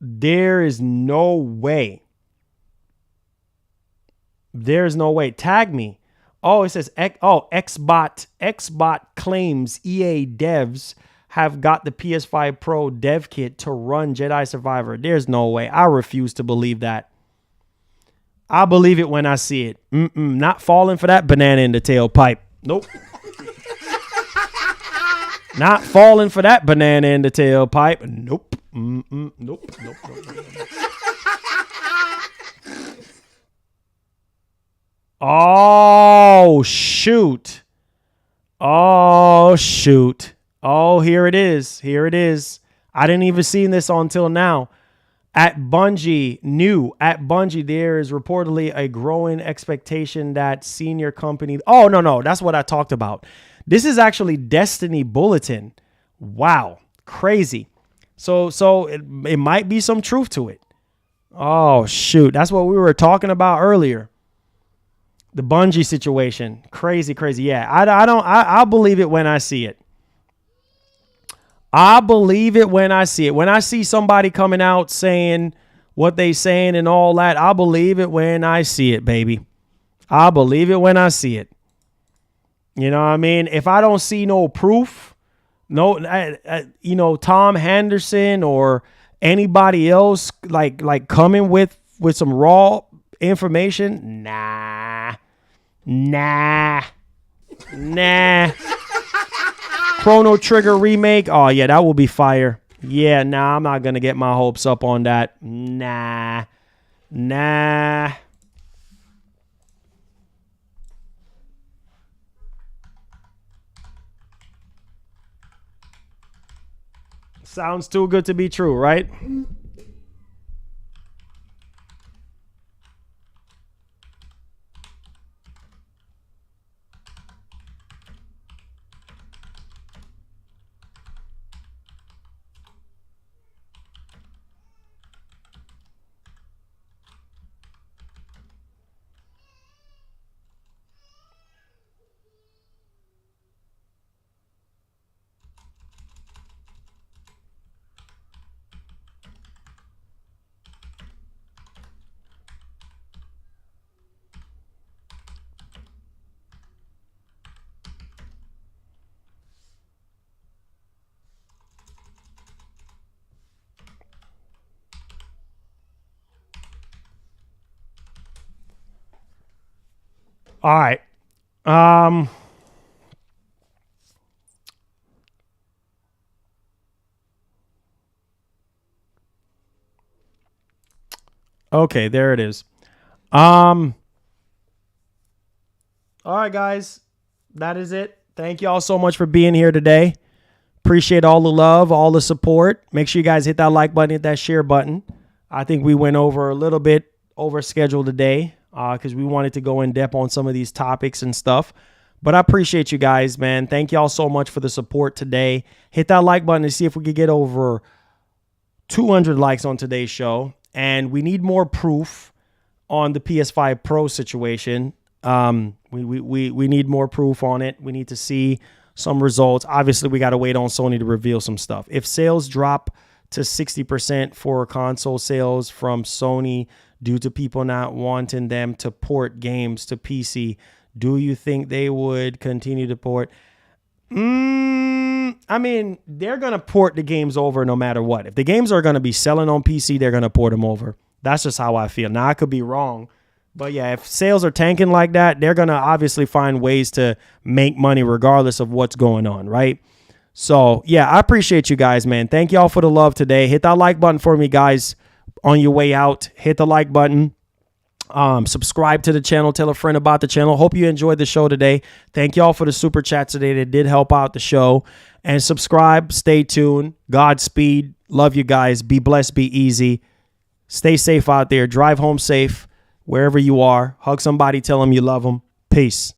There is no way. There's no way. Tag me. Oh, it says, Xbot claims EA devs have got the PS5 Pro dev kit to run Jedi Survivor. There's no way. I refuse to believe that. I believe it when I see it. Not falling for that banana in the tailpipe. Nope. Not falling for that banana in the tailpipe. Nope. Nope. Oh, shoot. Oh, shoot. Oh, here it is. Here it is. I didn't even see this until now. At Bungie, there is reportedly a growing expectation that senior company... Oh, no. That's what I talked about. This is actually Destiny Bulletin. Wow. Crazy. So it might be some truth to it. Oh, shoot. That's what we were talking about earlier. The Bungie situation. Crazy. Yeah, I believe it when I see it. I believe it when I see it. When I see somebody coming out saying what they saying and all that, I believe it when I see it, baby. I believe it when I see it. You know what I mean? If I don't see no proof, Tom Henderson or anybody else like coming with some raw information, nah. Chrono Trigger remake. Oh, yeah, that will be fire. Yeah, nah, I'm not going to get my hopes up on that. Nah. Sounds too good to be true, right? All right. Okay, there it is. All right, guys. That is it. Thank you all so much for being here today. Appreciate all the love, all the support. Make sure you guys hit that like button, hit that share button. I think we went over a little bit over schedule today because we wanted to go in depth on some of these topics and stuff. But I appreciate you guys, man. Thank you all so much for the support today. Hit that like button to see if we could get over 200 likes on today's show. And we need more proof on the PS5 Pro situation. We need more proof on it. We need to see some results. Obviously, we got to wait on Sony to reveal some stuff. If sales drop to 60% for console sales from Sony due to people not wanting them to port games to PC, do you think they would continue to port? I mean, they're going to port the games over no matter what. If the games are going to be selling on PC, they're going to port them over. That's just how I feel. Now, I could be wrong. But yeah, if sales are tanking like that, they're going to obviously find ways to make money regardless of what's going on, right? So yeah, I appreciate you guys, man. Thank y'all for the love today. Hit that like button for me, guys, on your way out. Hit the like button. Subscribe to the channel. Tell a friend about the channel. Hope you enjoyed the show today. Thank y'all for the super chats today. That did help out the show. And subscribe. Stay tuned. Godspeed. Love you guys. Be blessed. Be easy. Stay safe out there. Drive home safe. Wherever you are, hug somebody, tell them you love them. Peace.